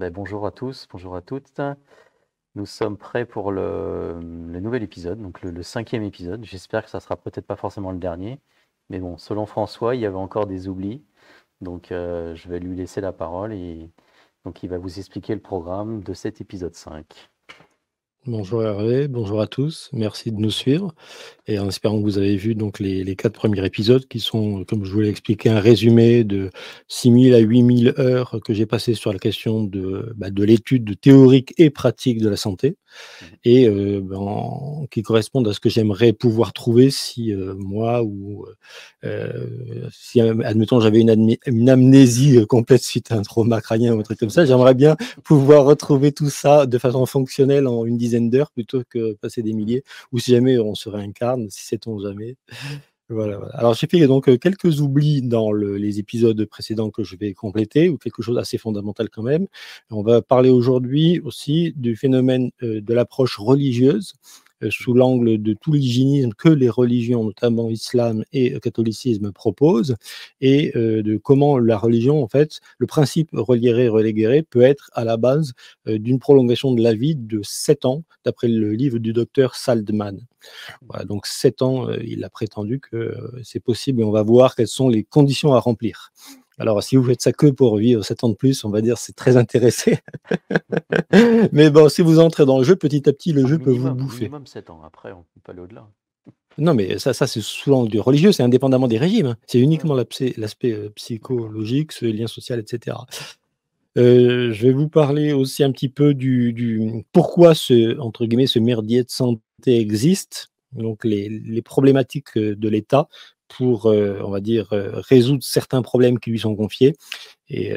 Bonjour à tous, bonjour à toutes. Nous sommes prêts pour le nouvel épisode, donc le 5e épisode. J'espère que ça sera peut-être pas forcément le dernier, mais bon, selon François, il y avait encore des oublis, donc je vais lui laisser la parole et donc il va vous expliquer le programme de cet épisode 5. Bonjour Hervé, bonjour à tous, merci de nous suivre et en espérant que vous avez vu donc les 4 premiers épisodes qui sont, comme je vous l'ai expliqué, un résumé de 6 000 à 8 000 heures que j'ai passées sur la question de l'étude théorique et pratique de la santé et qui correspondent à ce que j'aimerais pouvoir trouver si moi ou si admettons j'avais une amnésie complète suite à un trauma crânien ou un truc comme ça, j'aimerais bien pouvoir retrouver tout ça de façon fonctionnelle en une dizaine d'heures plutôt que passer des milliers, ou si jamais on se réincarne, si sait-on jamais. Voilà, voilà. Alors j'ai fait donc quelques oublis dans les épisodes précédents que je vais compléter, ou quelque chose d'assez fondamental quand même. On va parler aujourd'hui aussi du phénomène de l'approche religieuse, sous l'angle de tout l'hygiénisme que les religions, notamment islam et catholicisme, proposent, et de comment la religion, en fait, le principe reliere peut être à la base d'une prolongation de la vie de 7 ans, d'après le livre du docteur Saldman. Voilà, donc 7 ans, il a prétendu que c'est possible, et on va voir quelles sont les conditions à remplir. Alors, si vous faites ça que pour vivre 7 ans de plus, on va dire c'est très intéressé. Mais bon, si vous entrez dans le jeu, petit à petit, le jeu peut vous bouffer. Minimum 7 ans, après on peut aller au-delà. Non, mais ça c'est sous l'angle du religieux, c'est indépendamment des régimes, hein. C'est uniquement l'aspect psychologique, ce lien social, etc. Je vais vous parler aussi un petit peu du pourquoi entre guillemets, ce merdier de santé existe, donc les problématiques de l'État pour, on va dire, résoudre certains problèmes qui lui sont confiés, et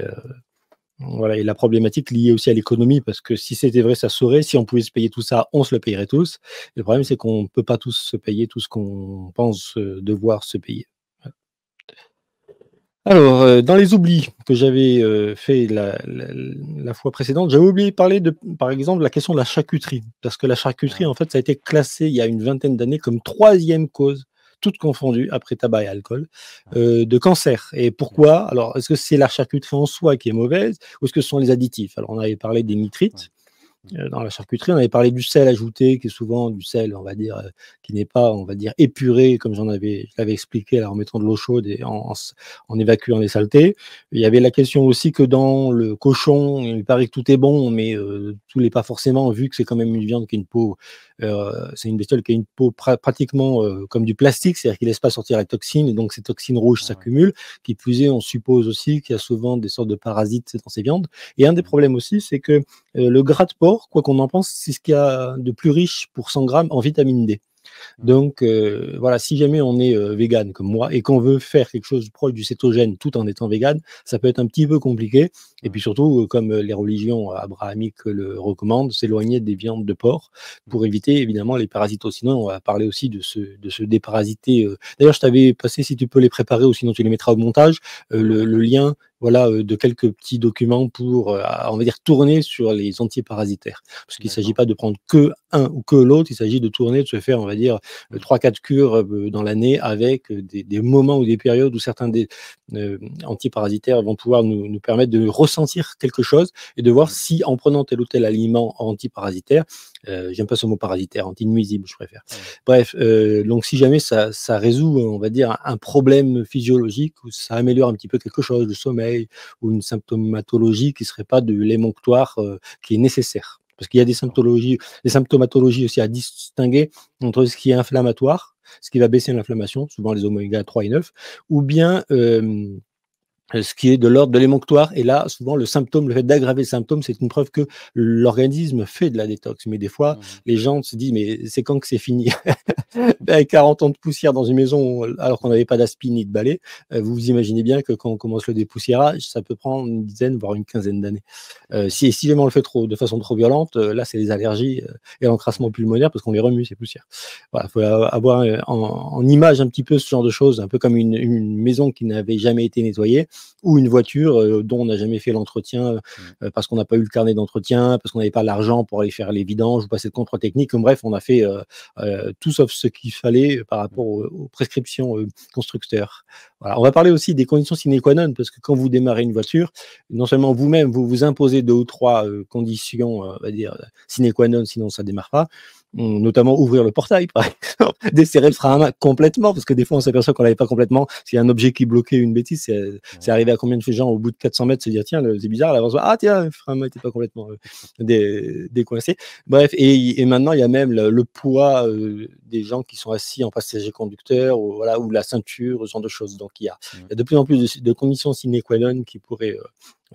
voilà, et la problématique liée aussi à l'économie, parce que si c'était vrai, ça saurait. Si on pouvait se payer tout ça, on se le payerait tous. Et le problème, c'est qu'on ne peut pas tous se payer tout ce qu'on pense devoir se payer. Voilà. Alors, dans les oublis que j'avais fait la fois précédente, j'avais oublié de parler de, par exemple, la question de la charcuterie. Parce que la charcuterie, en fait, ça a été classé il y a une vingtaine d'années comme 3e cause, toutes confondues, après tabac et alcool, de cancer. Et pourquoi? Alors, est-ce que c'est la charcuterie en soi qui est mauvaise, ou est-ce que ce sont les additifs? Alors, on avait parlé des nitrites. Dans la charcuterie, on avait parlé du sel ajouté, qui est souvent du sel, on va dire, qui n'est pas, on va dire, épuré, comme je l'avais expliqué, là, en mettant de l'eau chaude et en évacuant les saletés. Il y avait la question aussi que dans le cochon, il paraît que tout est bon, mais tout n'est pas forcément, vu que c'est quand même une viande qui a une peau, c'est une bestiole qui a une peau pratiquement comme du plastique, c'est-à-dire qu'il ne laisse pas sortir la toxine, et donc ces toxines rouges s'accumulent. Qui plus est, on suppose aussi qu'il y a souvent des sortes de parasites dans ces viandes. Et un des problèmes aussi, c'est que le gras de porc, quoi qu'on en pense, c'est ce qu'il y a de plus riche pour 100 grammes en vitamine D. Donc voilà, si jamais on est vegan comme moi et qu'on veut faire quelque chose proche du cétogène tout en étant vegan, ça peut être un petit peu compliqué. Et puis surtout, comme les religions abrahamiques le recommandent, s'éloigner des viandes de porc pour éviter évidemment les parasites. Sinon, on va parler aussi de se déparasiter. D'ailleurs, je t'avais passé, si tu peux les préparer ou sinon tu les mettras au montage, le lien, voilà, de quelques petits documents pour, on va dire, tourner sur les antiparasitaires. Parce qu'il ne s'agit pas de prendre que un ou que l'autre, il s'agit de tourner, de se faire, on va dire, 3-4 cures dans l'année, avec des moments ou des périodes où certains des antiparasitaires vont pouvoir nous permettre de ressentir quelque chose et de voir si, en prenant tel ou tel aliment antiparasitaire, j'aime pas ce mot parasitaire, antinuisible, je préfère. Bref, donc si jamais ça résout, on va dire, un problème physiologique, ou ça améliore un petit peu quelque chose, le sommeil, ou une symptomatologie qui serait pas de l'émonctoire qui est nécessaire. Parce qu'il y a des symptomatologies aussi à distinguer entre ce qui est inflammatoire, ce qui va baisser l'inflammation, souvent les oméga 3 et 9, ou bien ce qui est de l'ordre de l'émonctoire. Et là, souvent, le fait d'aggraver le symptôme, c'est une preuve que l'organisme fait de la détox. Mais des fois, les gens se disent, mais c'est quand que c'est fini? Avec 40 ans de poussière dans une maison, alors qu'on n'avait pas d'aspi ni de balai, vous vous imaginez bien que quand on commence le dépoussiérage, ça peut prendre une dizaine, voire une quinzaine d'années. Si jamais on le fait de façon trop violente, là, c'est les allergies et l'encrassement pulmonaire, parce qu'on les remue, ces poussières. Voilà, il faut avoir en image un petit peu ce genre de choses, un peu comme une maison qui n'avait jamais été nettoyée. ou une voiture dont on n'a jamais fait l'entretien parce qu'on n'a pas eu le carnet d'entretien, parce qu'on n'avait pas l'argent pour aller faire les vidanges ou passer le contrôle technique. Bref, on a fait tout sauf ce qu'il fallait par rapport aux prescriptions constructeurs. Voilà. On va parler aussi des conditions sine qua non, parce que quand vous démarrez une voiture, non seulement vous-même, vous vous imposez 2 ou 3 conditions, on va dire, sine qua non, sinon ça ne démarre pas. Notamment ouvrir le portail, par exemple, desserrer le frein à main complètement, parce que des fois on s'aperçoit qu'on l'avait pas complètement, s'il y a un objet qui bloquait une bêtise, c'est arrivé à combien de gens au bout de 400 mètres se dire tiens, c'est bizarre, ah tiens, le frein à main n'était pas complètement décoincé. Bref, et maintenant il y a même le poids des gens qui sont assis en passager conducteur, ou, voilà, ou la ceinture, ce genre de choses. Donc il y a de plus en plus de conditions sine qua non qui pourraient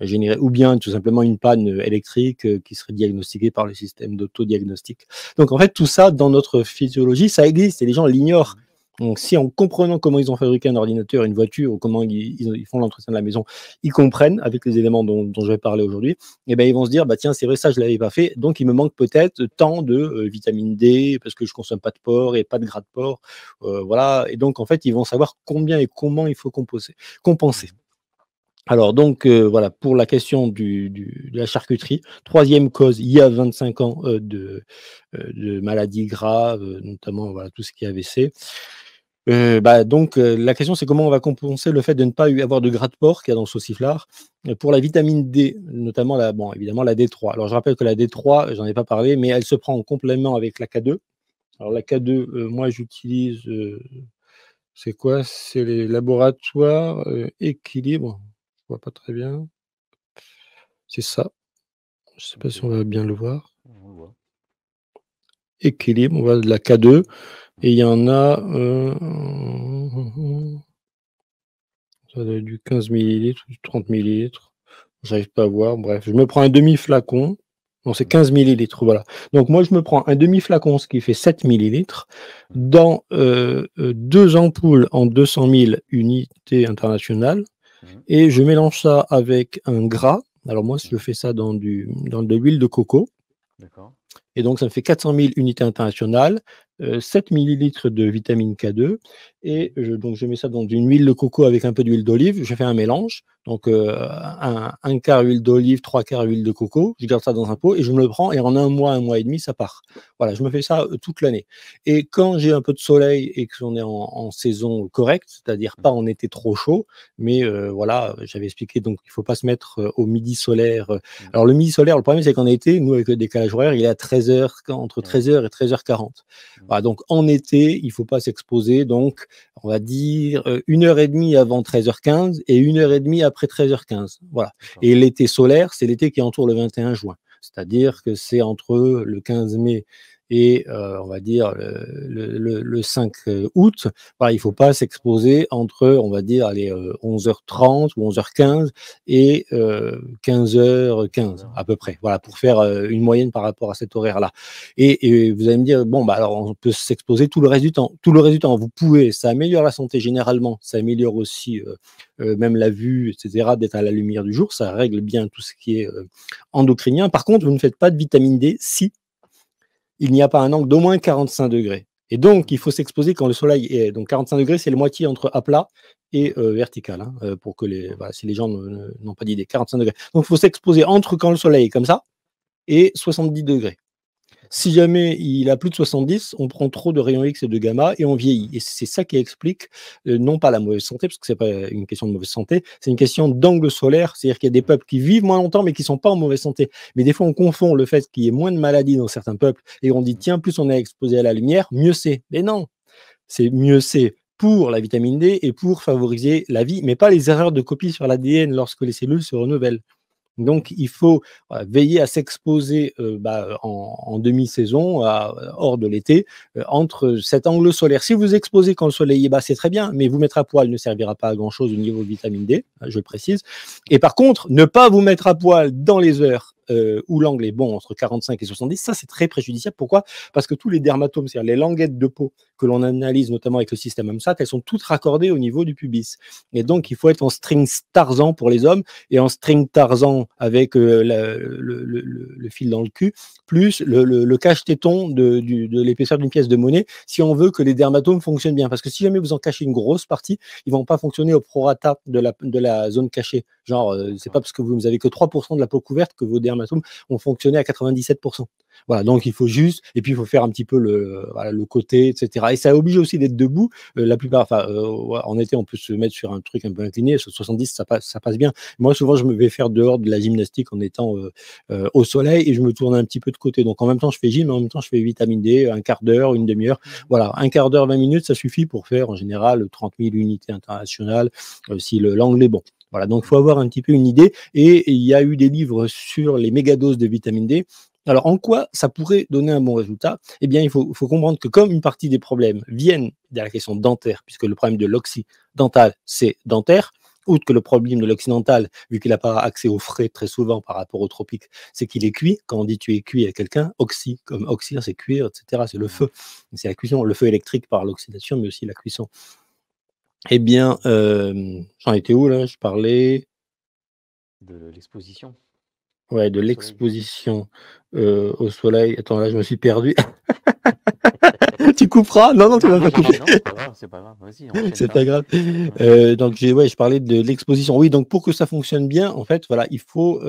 générer, ou bien tout simplement une panne électrique qui serait diagnostiquée par le système d'autodiagnostic. Donc en fait, tout ça, dans notre physiologie, ça existe et les gens l'ignorent. Donc si en comprenant comment ils ont fabriqué un ordinateur, une voiture, ou comment ils font l'entretien de la maison, ils comprennent avec les éléments dont je vais parler aujourd'hui, et ben ils vont se dire, bah tiens, c'est vrai, ça je l'avais pas fait, donc il me manque peut-être tant de vitamine D, parce que je consomme pas de porc et pas de gras de porc, voilà, et donc en fait, ils vont savoir combien et comment il faut compenser. Alors donc voilà, pour la question de la charcuterie, 3e cause, il y a 25 ans de maladies graves, notamment voilà, tout ce qui est AVC. Donc la question, c'est comment on va compenser le fait de ne pas avoir de gras de porc qu'il y a dans le sauciflard. Pour la vitamine D, notamment évidemment la D3. Alors je rappelle que la D3, j'en ai pas parlé, mais elle se prend en complément avec la K2. Alors la K2, moi j'utilise, c'est quoi? C'est les laboratoires Équilibre. Je vois pas très bien. C'est ça. Je sais pas si on va bien le voir. Équilibre, on voit de la K2. Et il y en a ça doit être du 15 ml, du 30 ml. J'arrive pas à voir. Bref, je me prends un demi-flacon. Non, c'est 15 ml, voilà. Donc moi, je me prends un demi-flacon, ce qui fait 7 ml, dans 2 ampoules en 200 000 unités internationales. Et je mélange ça avec un gras. Alors moi, je fais ça dans de l'huile de coco. D'accord. Et donc, ça me fait 400 000 unités internationales, 7 millilitres de vitamine K2. Et donc, je mets ça dans une huile de coco avec un peu d'huile d'olive. Je fais un mélange. Donc, un quart huile d'olive, 3 quarts huile de coco. Je garde ça dans un pot et je me le prends. Et en un mois et demi, ça part. Voilà, je me fais ça toute l'année. Et quand j'ai un peu de soleil et qu'on est en saison correcte, c'est-à-dire pas en été trop chaud, mais voilà, j'avais expliqué, donc il ne faut pas se mettre au midi solaire. Alors, le midi solaire, le problème, c'est qu'en été, nous, avec le décalage horaire, il est à 13h, entre 13h et 13h40. Voilà, donc en été, il ne faut pas s'exposer. Donc, on va dire 1h30 avant 13h15 et 1h30 après 13h15. Voilà. Et l'été solaire, c'est l'été qui entoure le 21 juin. C'est-à-dire que c'est entre le 15 mai et on va dire le 5 août. Voilà, il ne faut pas s'exposer entre, on va dire, 11h30 ou 11h15 et 15h15 à peu près. Voilà, pour faire une moyenne par rapport à cet horaire-là. Et vous allez me dire, bon, bah alors on peut s'exposer tout le reste du temps. Tout le reste du temps, vous pouvez, ça améliore la santé généralement, ça améliore aussi même la vue, etc., d'être à la lumière du jour, ça règle bien tout ce qui est endocrinien. Par contre, vous ne faites pas de vitamine D si il n'y a pas un angle d'au moins 45 degrés. Et donc, il faut s'exposer quand le soleil est. Donc, 45 degrés, c'est la moitié entre à plat et vertical, hein, pour que si les gens n'ont pas d'idée. 45 degrés. Donc, il faut s'exposer entre quand le soleil est comme ça et 70 degrés. Si jamais il a plus de 70, on prend trop de rayons X et de gamma et on vieillit. Et c'est ça qui explique non pas la mauvaise santé, parce que c'est pas une question de mauvaise santé, c'est une question d'angle solaire. C'est-à-dire qu'il y a des peuples qui vivent moins longtemps mais qui sont pas en mauvaise santé. Mais des fois, on confond le fait qu'il y ait moins de maladies dans certains peuples et on dit tiens, plus on est exposé à la lumière, mieux c'est. Mais non, c'est mieux c'est pour la vitamine D et pour favoriser la vie, mais pas les erreurs de copie sur l'ADN lorsque les cellules se renouvellent. Donc, il faut veiller à s'exposer en demi-saison, hors de l'été, entre cet angle solaire. Si vous exposez quand le soleil est bas, c'est très bien, mais vous mettre à poil ne servira pas à grand-chose au niveau de vitamine D, je le précise. Et par contre, ne pas vous mettre à poil dans les heures où l'angle est bon entre 45 et 70, ça c'est très préjudiciable. Pourquoi? Parce que tous les dermatomes, c'est-à-dire les languettes de peau que l'on analyse notamment avec le système AMSAT, elles sont toutes raccordées au niveau du pubis. Et donc il faut être en string Tarzan pour les hommes et en string Tarzan avec le fil dans le cul, plus le cache-téton de l'épaisseur d'une pièce de monnaie, si on veut que les dermatomes fonctionnent bien. Parce que si jamais vous en cachez une grosse partie, ils vont pas fonctionner au prorata de la zone cachée. Genre, c'est pas parce que vous avez que 3% de la peau couverte que vos dermatomes vont fonctionner à 97%. Voilà, donc il faut juste, et puis il faut faire un petit peu le côté, etc. Et ça oblige aussi d'être debout. La plupart, en été, on peut se mettre sur un truc un peu incliné. Sur 70, ça passe bien. Moi, souvent, je me vais faire dehors de la gymnastique en étant au soleil et je me tourne un petit peu de côté. Donc en même temps, je fais gym, mais en même temps, je fais vitamine D, un quart d'heure, une demi-heure. Voilà, un quart d'heure, 20 minutes, ça suffit pour faire en général 30 000 unités internationales si l'angle est bon. Voilà, donc il faut avoir un petit peu une idée. Et il y a eu des livres sur les mégadoses de vitamine D. Alors, en quoi ça pourrait donner un bon résultat? Eh bien, il faut comprendre que comme une partie des problèmes viennent de la question dentaire, puisque le problème de l'occidental, c'est dentaire, outre que le problème de l'occidental, vu qu'il n'a pas accès au frais très souvent par rapport au tropique, c'est qu'il est cuit. Quand on dit tu es cuit à quelqu'un, comme oxyre, c'est cuire, etc., c'est le feu. C'est la cuisson, le feu électrique par l'oxydation, mais aussi la cuisson. Eh bien, j'en étais où là? Je parlais De l'exposition de au soleil. l'exposition au soleil. Attends, là, je me suis perdu. Tu couperas? Non, tu vas pas couper. Non, c'est pas grave. Vas-y, enchaîne. C'est pas grave. Donc, je parlais de l'exposition. Oui, donc pour que ça fonctionne bien, en fait, voilà, il faut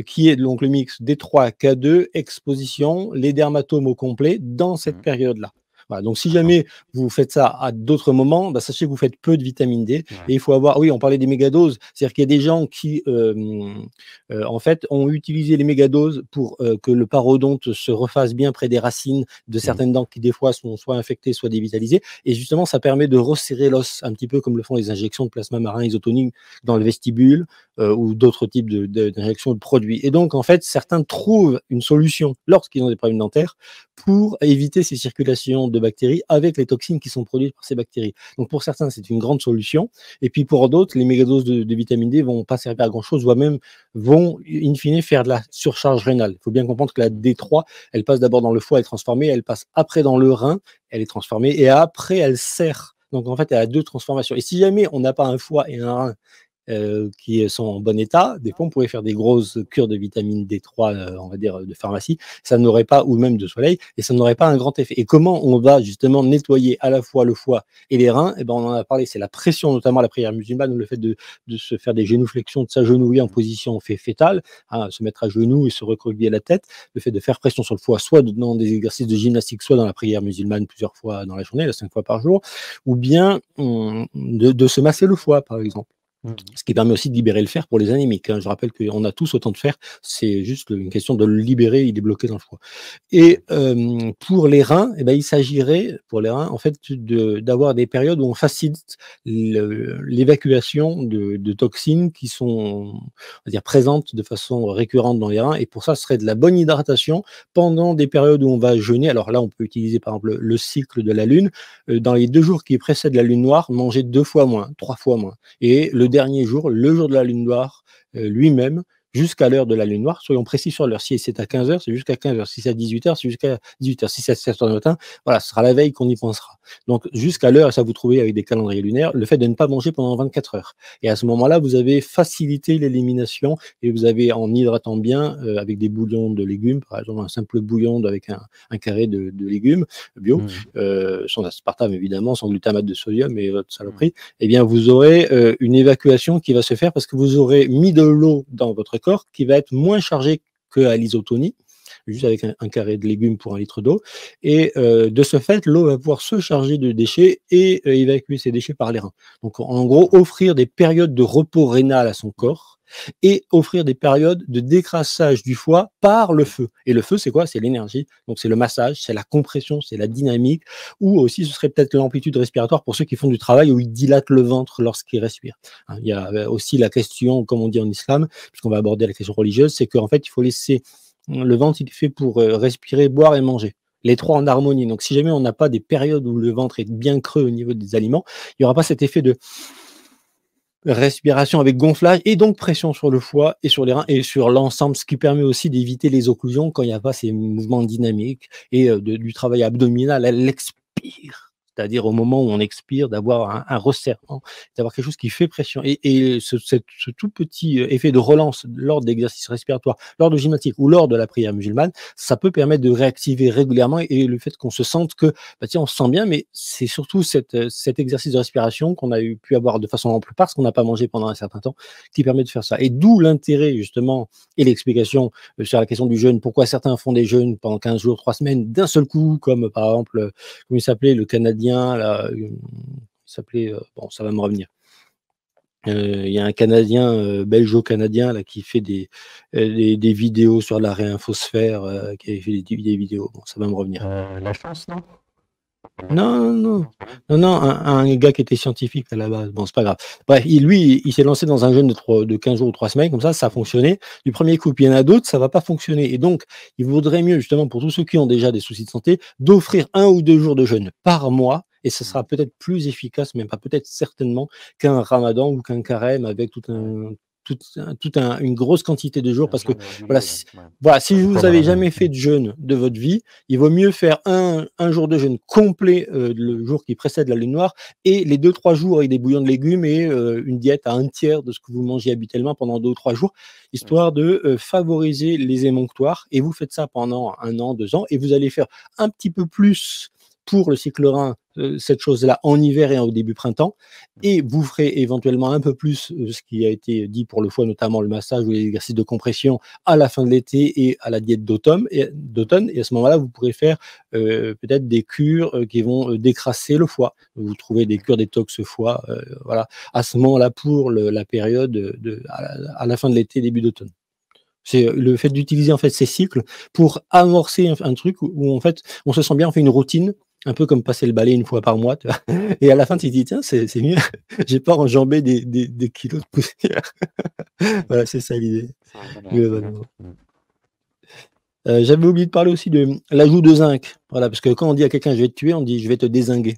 qu'il y ait donc le mix D3, K2, exposition, les dermatomes au complet dans cette période-là. Voilà, donc si jamais vous faites ça à d'autres moments, sachez que vous faites peu de vitamine D. Ouais. Et il faut avoir, oui, on parlait des mégadoses, c'est-à-dire qu'il y a des gens qui, en fait, ont utilisé les mégadoses pour que le parodonte se refasse bien près des racines de certaines dents qui, des fois, sont soit infectées, soit dévitalisées. Et justement, ça permet de resserrer l'os, un petit peu comme le font les injections de plasma marin isotonique dans le vestibule ou d'autres types d'injections de produits. Et donc, en fait, certains trouvent une solution lorsqu'ils ont des problèmes dentaires pour éviter ces circulations de bactéries avec les toxines qui sont produites par ces bactéries. Donc pour certains, c'est une grande solution. Et puis pour d'autres, les mégadoses de vitamine D vont pas servir à grand-chose, voire même vont in fine faire de la surcharge rénale. Il faut bien comprendre que la D3, elle passe d'abord dans le foie, elle est transformée, elle passe après dans le rein, elle est transformée, et après elle sert. Donc en fait, elle a deux transformations. Et si jamais on n'a pas un foie et un rein qui sont en bon état, des fois on pourrait faire des grosses cures de vitamine D3, on va dire de pharmacie, ça n'aurait pas, ou même de soleil, et ça n'aurait pas un grand effet. Et comment on va justement nettoyer à la fois le foie et les reins? Eh ben, on en a parlé, c'est la pression, notamment à la prière musulmane, ou le fait de se faire des génuflexions, de s'agenouiller en position fétale, se mettre à genoux et se recroqueviller la tête, le fait de faire pression sur le foie, soit dans des exercices de gymnastique, soit dans la prière musulmane plusieurs fois dans la journée, 5 fois par jour, ou bien de se masser le foie, par exemple. Ce qui permet aussi de libérer le fer pour les anémiques. Je rappelle qu'on a tous autant de fer, c'est juste une question de le libérer, il est bloqué dans le foie. Et pour les reins, il s'agirait, pour les reins, en fait, d'avoir des périodes où on facilite l'évacuation de toxines qui sont, on va dire, présentes de façon récurrente dans les reins. Et pour ça, ce serait de la bonne hydratation pendant des périodes où on va jeûner. Alors là, on peut utiliser par exemple le cycle de la lune. Dans les 2 jours qui précèdent la lune noire, manger 2 fois moins, 3 fois moins. Et le dernier jour, le jour de la lune noire, lui-même, jusqu'à l'heure de la lune noire, soyons précis sur l'heure. Si c'est à 15h, c'est jusqu'à 15h. Si c'est à 18h, c'est jusqu'à 18h. Si c'est à 7h du matin, voilà, ce sera la veille qu'on y pensera. Donc, jusqu'à l'heure, et ça vous trouvez avec des calendriers lunaires, le fait de ne pas manger pendant 24 heures. Et à ce moment-là, vous avez facilité l'élimination et vous avez, en hydratant bien, avec des bouillons de légumes, par exemple, un simple bouillon avec un carré de légumes bio, sans aspartame évidemment, sans glutamate de sodium et votre saloperie, eh bien, vous aurez une évacuation qui va se faire parce que vous aurez mis de l'eau dans votre corps qui va être moins chargé qu'à l'isotonie, juste avec un carré de légumes pour 1 litre d'eau. Et de ce fait, l'eau va pouvoir se charger de déchets et évacuer ces déchets par les reins. Donc, en gros, offrir des périodes de repos rénal à son corps et offrir des périodes de décrassage du foie par le feu. Et le feu, c'est quoi? C'est l'énergie. Donc, c'est le massage, c'est la compression, c'est la dynamique, ou aussi, ce serait peut-être l'amplitude respiratoire pour ceux qui font du travail où ils dilatent le ventre lorsqu'ils respirent. Il y a aussi la question, comme on dit en islam, puisqu'on va aborder la question religieuse, c'est qu'en fait, il faut laisser le ventre, il est fait pour respirer, boire et manger. Les 3 en harmonie. Donc, si jamais on n'a pas des périodes où le ventre est bien creux au niveau des aliments, il n'y aura pas cet effet de respiration avec gonflage et donc pression sur le foie et sur les reins et sur l'ensemble, ce qui permet aussi d'éviter les occlusions quand il n'y a pas ces mouvements dynamiques et du travail abdominal. Elle expire. C'est-à-dire au moment où on expire, d'avoir un resserrement, d'avoir quelque chose qui fait pression. Et ce tout petit effet de relance lors d'exercices respiratoires, lors de gymnastique ou lors de la prière musulmane, ça peut permettre de réactiver régulièrement et le fait qu'on se sente que, bah tiens, on se sent bien, mais c'est surtout cet exercice de respiration qu'on a pu avoir de façon ample parce qu'on n'a pas mangé pendant un certain temps qui permet de faire ça. Et d'où l'intérêt, justement, et l'explication sur la question du jeûne. Pourquoi certains font des jeûnes pendant 15 jours, 3 semaines d'un seul coup, comme par exemple, comment il s'appelait, le Canadien, là, il s'appelait, bon, ça va me revenir. Il y a un Canadien, belgeo-canadien, là, qui fait des vidéos sur la réinfosphère, qui avait fait des vidéos. Bon, ça va me revenir. La chance, non? Non, un gars qui était scientifique à la base. Bon, c'est pas grave. Bref, il s'est lancé dans un jeûne de 15 jours ou 3 semaines, comme ça a fonctionné du premier coup. Puis il y en a d'autres, ça va pas fonctionner. Et donc, il vaudrait mieux, justement, pour tous ceux qui ont déjà des soucis de santé, d'offrir 1 ou 2 jours de jeûne par mois. Et ce sera peut-être plus efficace, même pas peut-être, certainement, qu'un ramadan ou qu'un carême avec une grosse quantité de jours. Parce que, voilà, si vous avez jamais fait de jeûne de votre vie, il vaut mieux faire un jour de jeûne complet, le jour qui précède la lune noire, et les 2-3 jours avec des bouillons de légumes et une diète à 1/3 de ce que vous mangez habituellement pendant 2 ou 3 jours, histoire de favoriser les émonctoires. Et vous faites ça pendant 1 an, 2 ans, et vous allez faire un petit peu plus pour le cycle rein, cette chose-là en hiver et au début printemps, et vous ferez éventuellement un peu plus ce qui a été dit pour le foie, notamment le massage ou les exercices de compression à la fin de l'été et à la diète d'automne. Et à ce moment-là, vous pourrez faire peut-être des cures qui vont décrasser le foie. Vous trouvez des cures détox foie, voilà, à ce moment-là pour la période à la fin de l'été, début d'automne. C'est le fait d'utiliser en fait ces cycles pour amorcer un truc où en fait on se sent bien, on fait une routine, un peu comme passer le balai 1 fois par mois, tu vois? Et à la fin tu te dis: «Tiens, c'est mieux, j'ai pas enjambé des kilos de poussière». Voilà, c'est ça l'idée, globalement. J'avais oublié de parler aussi de l'ajout de zinc. Voilà, parce que quand on dit à quelqu'un: «Je vais te tuer», on dit: «Je vais te dézinguer».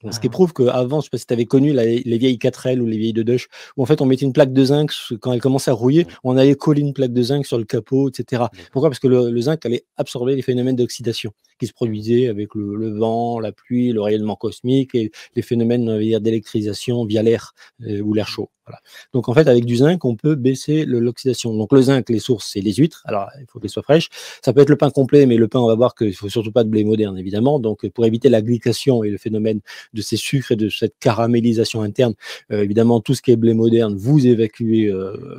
Donc, ce qui prouve qu'avant, je sais pas si tu avais connu les vieilles 4L ou les vieilles Dedoche, où en fait on mettait une plaque de zinc, quand elle commençait à rouiller, on allait coller une plaque de zinc sur le capot, et cetera. Pourquoi? Parce que le zinc allait absorber les phénomènes d'oxydation qui se produisaient avec le vent, la pluie, le rayonnement cosmique et les phénomènes, on va dire, d'électrisation via l'air ou l'air chaud. Voilà. Donc en fait, avec du zinc, on peut baisser l'oxydation. Donc le zinc, les sources, c'est les huîtres. Alors il faut qu'elles soient fraîches. Ça peut être le pain complet, mais le pain, on va voir qu'il faut surtout pas de blé moderne, évidemment. Donc pour éviter la glycation et le phénomène de ces sucres et de cette caramélisation interne, évidemment, tout ce qui est blé moderne, vous évacuez,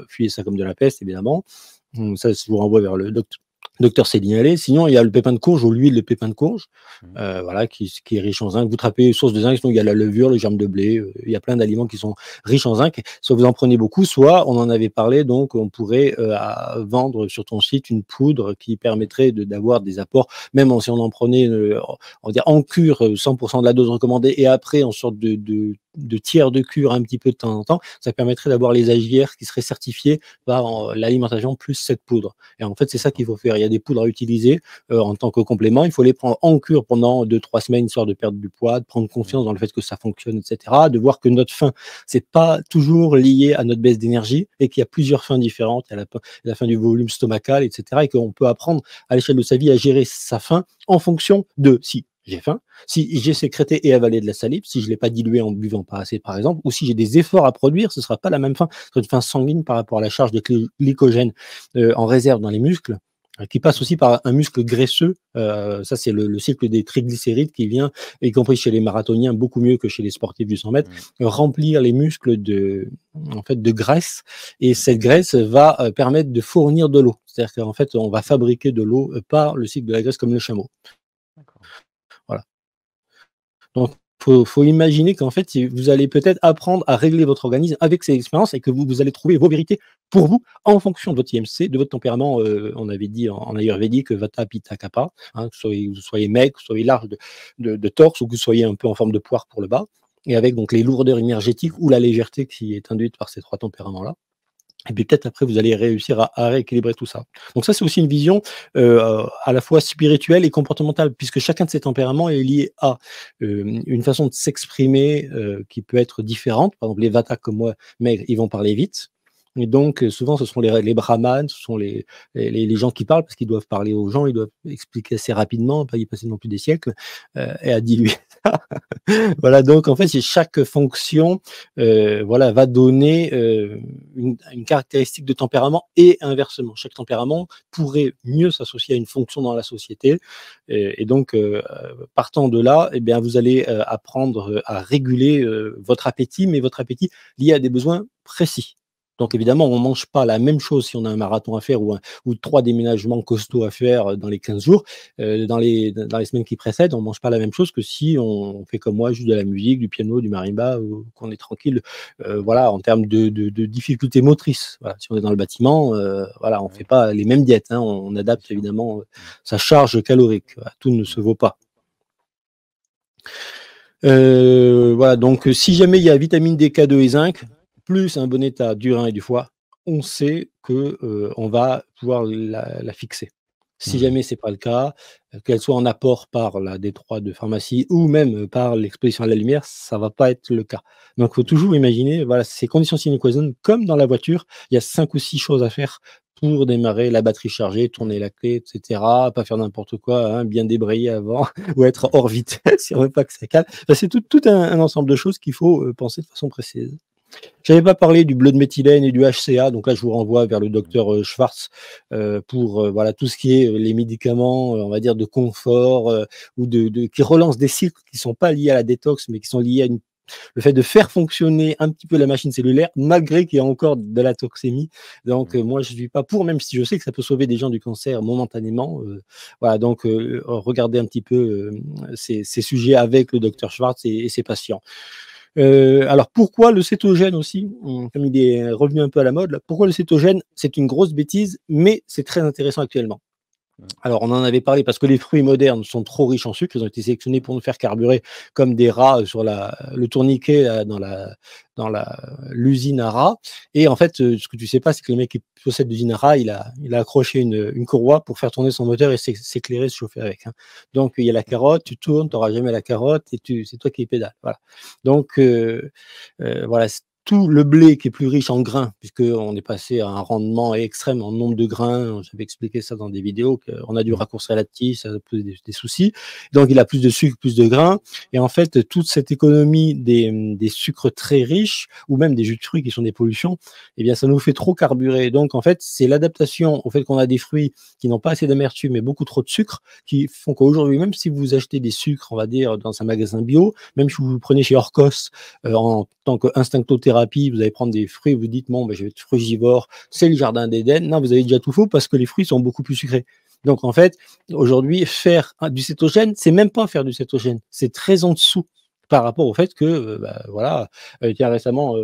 fuyez ça comme de la peste, évidemment. Ça, je vous renvoie vers le docteur Sélignalé. Sinon, il y a le pépin de courge ou l'huile de pépin de courge, voilà, qui est riche en zinc. Vous trapez source de zinc, sinon il y a la levure, le germe de blé, il y a plein d'aliments qui sont riches en zinc. Soit vous en prenez beaucoup, soit on en avait parlé, donc on pourrait vendre sur ton site une poudre qui permettrait d'avoir des apports, même si on en prenait, on va dire en cure, 100% de la dose recommandée, et après en sorte de tiers de cure un petit peu de temps en temps, ça permettrait d'avoir les AJR qui seraient certifiés par l'alimentation plus cette poudre. Et en fait, c'est ça qu'il faut faire. Il y a des poudres à utiliser en tant que complément. Il faut les prendre en cure pendant 2-3 semaines, histoire de perdre du poids, de prendre confiance dans le fait que ça fonctionne, etc. De voir que notre faim, c'est pas toujours lié à notre baisse d'énergie et qu'il y a plusieurs faims différentes. Il y a la faim du volume stomacal, etc. Et qu'on peut apprendre à l'échelle de sa vie à gérer sa faim en fonction de si j'ai faim, si j'ai sécrété et avalé de la salive, si je ne l'ai pas dilué en buvant pas assez, par exemple, ou si j'ai des efforts à produire, ce ne sera pas la même faim. Ce sera une faim sanguine par rapport à la charge de glycogène en réserve dans les muscles, qui passe aussi par un muscle graisseux. Ça, c'est le cycle des triglycérides qui vient, y compris chez les marathoniens, beaucoup mieux que chez les sportifs du 100 mètres, remplir les muscles de graisse. Et cette graisse va permettre de fournir de l'eau. C'est-à-dire qu'en fait, on va fabriquer de l'eau par le cycle de la graisse comme le chameau. Voilà. Donc, faut imaginer qu'en fait, vous allez peut-être apprendre à régler votre organisme avec ces expériences et que vous allez trouver vos vérités pour vous en fonction de votre IMC, de votre tempérament. On avait dit en ayurvédique Vata, Pitta, Kapha, hein, que vous soyez maigre, que vous soyez large de torse ou que vous soyez un peu en forme de poire pour le bas, et avec donc les lourdeurs énergétiques ou la légèreté qui est induite par ces 3 tempéraments-là. Et puis peut-être après, vous allez réussir à rééquilibrer tout ça. Donc ça, c'est aussi une vision à la fois spirituelle et comportementale, puisque chacun de ces tempéraments est lié à une façon de s'exprimer qui peut être différente. Par exemple, les Vatas comme moi, maigres, ils vont parler vite. Et donc, souvent, ce sont les brahmanes, ce sont les gens qui parlent, parce qu'ils doivent parler aux gens, ils doivent expliquer assez rapidement, pas y passer non plus des siècles, et à diluer ça. Voilà, donc en fait, c'est chaque fonction voilà, va donner une caractéristique de tempérament et inversement. Chaque tempérament pourrait mieux s'associer à une fonction dans la société. Et donc, partant de là, eh bien, vous allez apprendre à réguler votre appétit, mais votre appétit lié à des besoins précis. Donc évidemment, on ne mange pas la même chose si on a un marathon à faire ou 3 déménagements costauds à faire dans les 15 jours. Dans les semaines qui précèdent, on ne mange pas la même chose que si on fait comme moi, juste de la musique, du piano, du marimba, ou qu'on est tranquille, voilà, en termes de difficultés motrices. Voilà, si on est dans le bâtiment, voilà, on ne fait pas les mêmes diètes, hein, on adapte évidemment sa charge calorique. Voilà, tout ne se vaut pas. Voilà, donc si jamais il y a vitamine D, K2 et zinc, plus un bon état du rein et du foie, on sait que on va pouvoir la fixer. Si jamais c'est pas le cas, qu'elle soit en apport par la D3 de pharmacie ou même par l'exposition à la lumière, ça va pas être le cas. Donc il faut toujours imaginer, voilà, ces conditions sine qua non, comme dans la voiture, il y a 5 ou 6 choses à faire pour démarrer, la batterie chargée, tourner la clé, et cetera, pas faire n'importe quoi, hein, bien débrayer avant ou être hors vitesse si on veut pas que ça cale. Enfin, c'est tout un ensemble de choses qu'il faut penser de façon précise. J'avais pas parlé du bleu de méthylène et du HCA, donc là je vous renvoie vers le docteur Schwartz pour voilà tout ce qui est les médicaments, on va dire de confort ou qui relancent des cycles qui sont pas liés à la détox, mais qui sont liés à le fait de faire fonctionner un petit peu la machine cellulaire, malgré qu'il y a encore de la toxémie. Donc moi je suis pas pour, même si je sais que ça peut sauver des gens du cancer momentanément. Voilà, donc regardez un petit peu ces sujets avec le docteur Schwartz et ses patients. Alors pourquoi le cétogène aussi, comme il est revenu un peu à la mode, là, pourquoi le cétogène? C'est une grosse bêtise, mais c'est très intéressant actuellement. Alors, on en avait parlé parce que les fruits modernes sont trop riches en sucre. Ils ont été sélectionnés pour nous faire carburer comme des rats sur le tourniquet dans l'usine à rats. Et en fait, ce que tu sais pas, c'est que le mec qui possède l'usine à rats, il a accroché une courroie pour faire tourner son moteur et s'éclairer, se chauffer avec. Hein. Donc, il y a la carotte, tu tournes, tu n'auras jamais la carotte et c'est toi qui pédales. Voilà. Donc, voilà. Tout le blé qui est plus riche en grains, puisqu'on est passé à un rendement extrême en nombre de grains, j'avais expliqué ça dans des vidéos, qu'on a dû raccourcir la tige, ça a posé des soucis. Donc il a plus de sucre, plus de grains, et en fait toute cette économie des sucres très riches, ou même des jus de fruits qui sont des pollutions, eh bien ça nous fait trop carburer. Donc en fait c'est l'adaptation au fait qu'on a des fruits qui n'ont pas assez d'amertume mais beaucoup trop de sucre, qui font qu'aujourd'hui, même si vous achetez des sucres, on va dire, dans un magasin bio, même si vous prenez chez Orcos en tant qu'instinctothérapie, vous allez prendre des fruits, vous dites, bon, ben, je vais être frugivore, c'est le jardin d'Éden. Non, vous avez déjà tout faux parce que les fruits sont beaucoup plus sucrés. Donc, en fait, aujourd'hui, faire du cétogène, c'est même pas faire du cétogène, c'est très en dessous par rapport au fait que, voilà, tiens, récemment,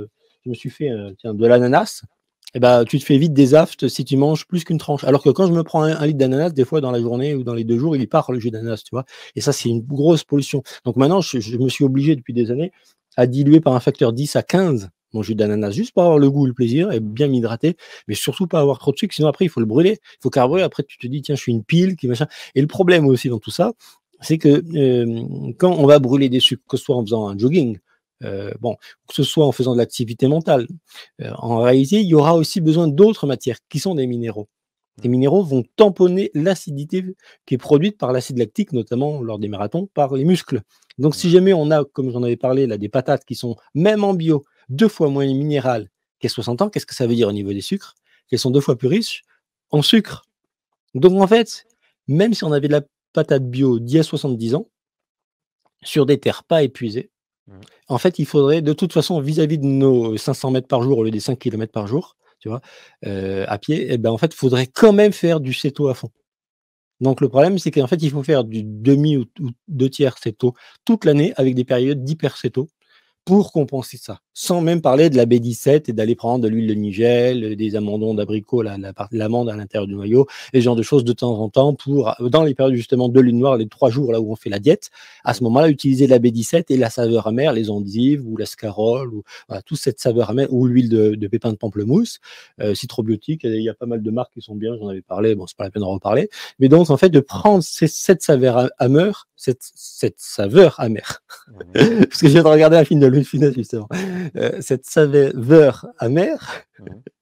je me suis fait de l'ananas. Et ben, tu te fais vite des aftes si tu manges plus qu'une tranche. Alors que quand je me prends un litre d'ananas, des fois dans la journée ou dans les 2 jours, il part le jus d'ananas, tu vois. Et ça, c'est une grosse pollution. Donc maintenant, je me suis obligé depuis des années à diluer par un facteur 10 à 15 mon jus d'ananas, juste pour avoir le goût, le plaisir et bien m'hydrater, mais surtout pas avoir trop de sucre, sinon après il faut le brûler, il faut carburer, après tu te dis tiens je suis une pile, qui machin. Et le problème aussi dans tout ça, c'est que quand on va brûler des sucres, que ce soit en faisant un jogging, bon, que ce soit en faisant de l'activité mentale, en réalité il y aura aussi besoin d'autres matières qui sont des minéraux. Les minéraux vont tamponner l'acidité qui est produite par l'acide lactique, notamment lors des marathons, par les muscles. Donc, si jamais on a, comme j'en avais parlé, là, des patates qui sont, même en bio, 2 fois moins minérales qu'à 60 ans, qu'est-ce que ça veut dire au niveau des sucres? Qu'elles sont 2 fois plus riches en sucre. Donc, en fait, même si on avait de la patate bio d'il y a 70 ans, sur des terres pas épuisées, en fait, il faudrait, de toute façon, vis-à-vis de nos 500 mètres par jour au lieu des 5 kilomètres par jour, tu vois, à pied, eh ben, en fait, il faudrait quand même faire du céto à fond. Donc le problème, c'est qu'en fait, il faut faire du demi ou 2 tiers céto toute l'année avec des périodes d'hyper céto pour compenser ça. Sans même parler de la B17 et d'aller prendre de l'huile de nigel, des amandons d'abricot, l'amande à l'intérieur du noyau, et ce genre de choses de temps en temps pour, dans les périodes justement de lune noire, les 3 jours là où on fait la diète, à ce moment-là, utiliser de la B17 et la saveur amère, les endives ou la scarole, ou voilà, toute cette saveur amère, ou l'huile de pépins de pamplemousse, citrobiotique, il y a pas mal de marques qui sont bien, j'en avais parlé, bon, c'est pas la peine d'en reparler. Mais donc, en fait, de prendre cette saveur amère, cette saveur amère, parce que je viens de regarder un film de Louis de Funès, justement. Cette saveur amère,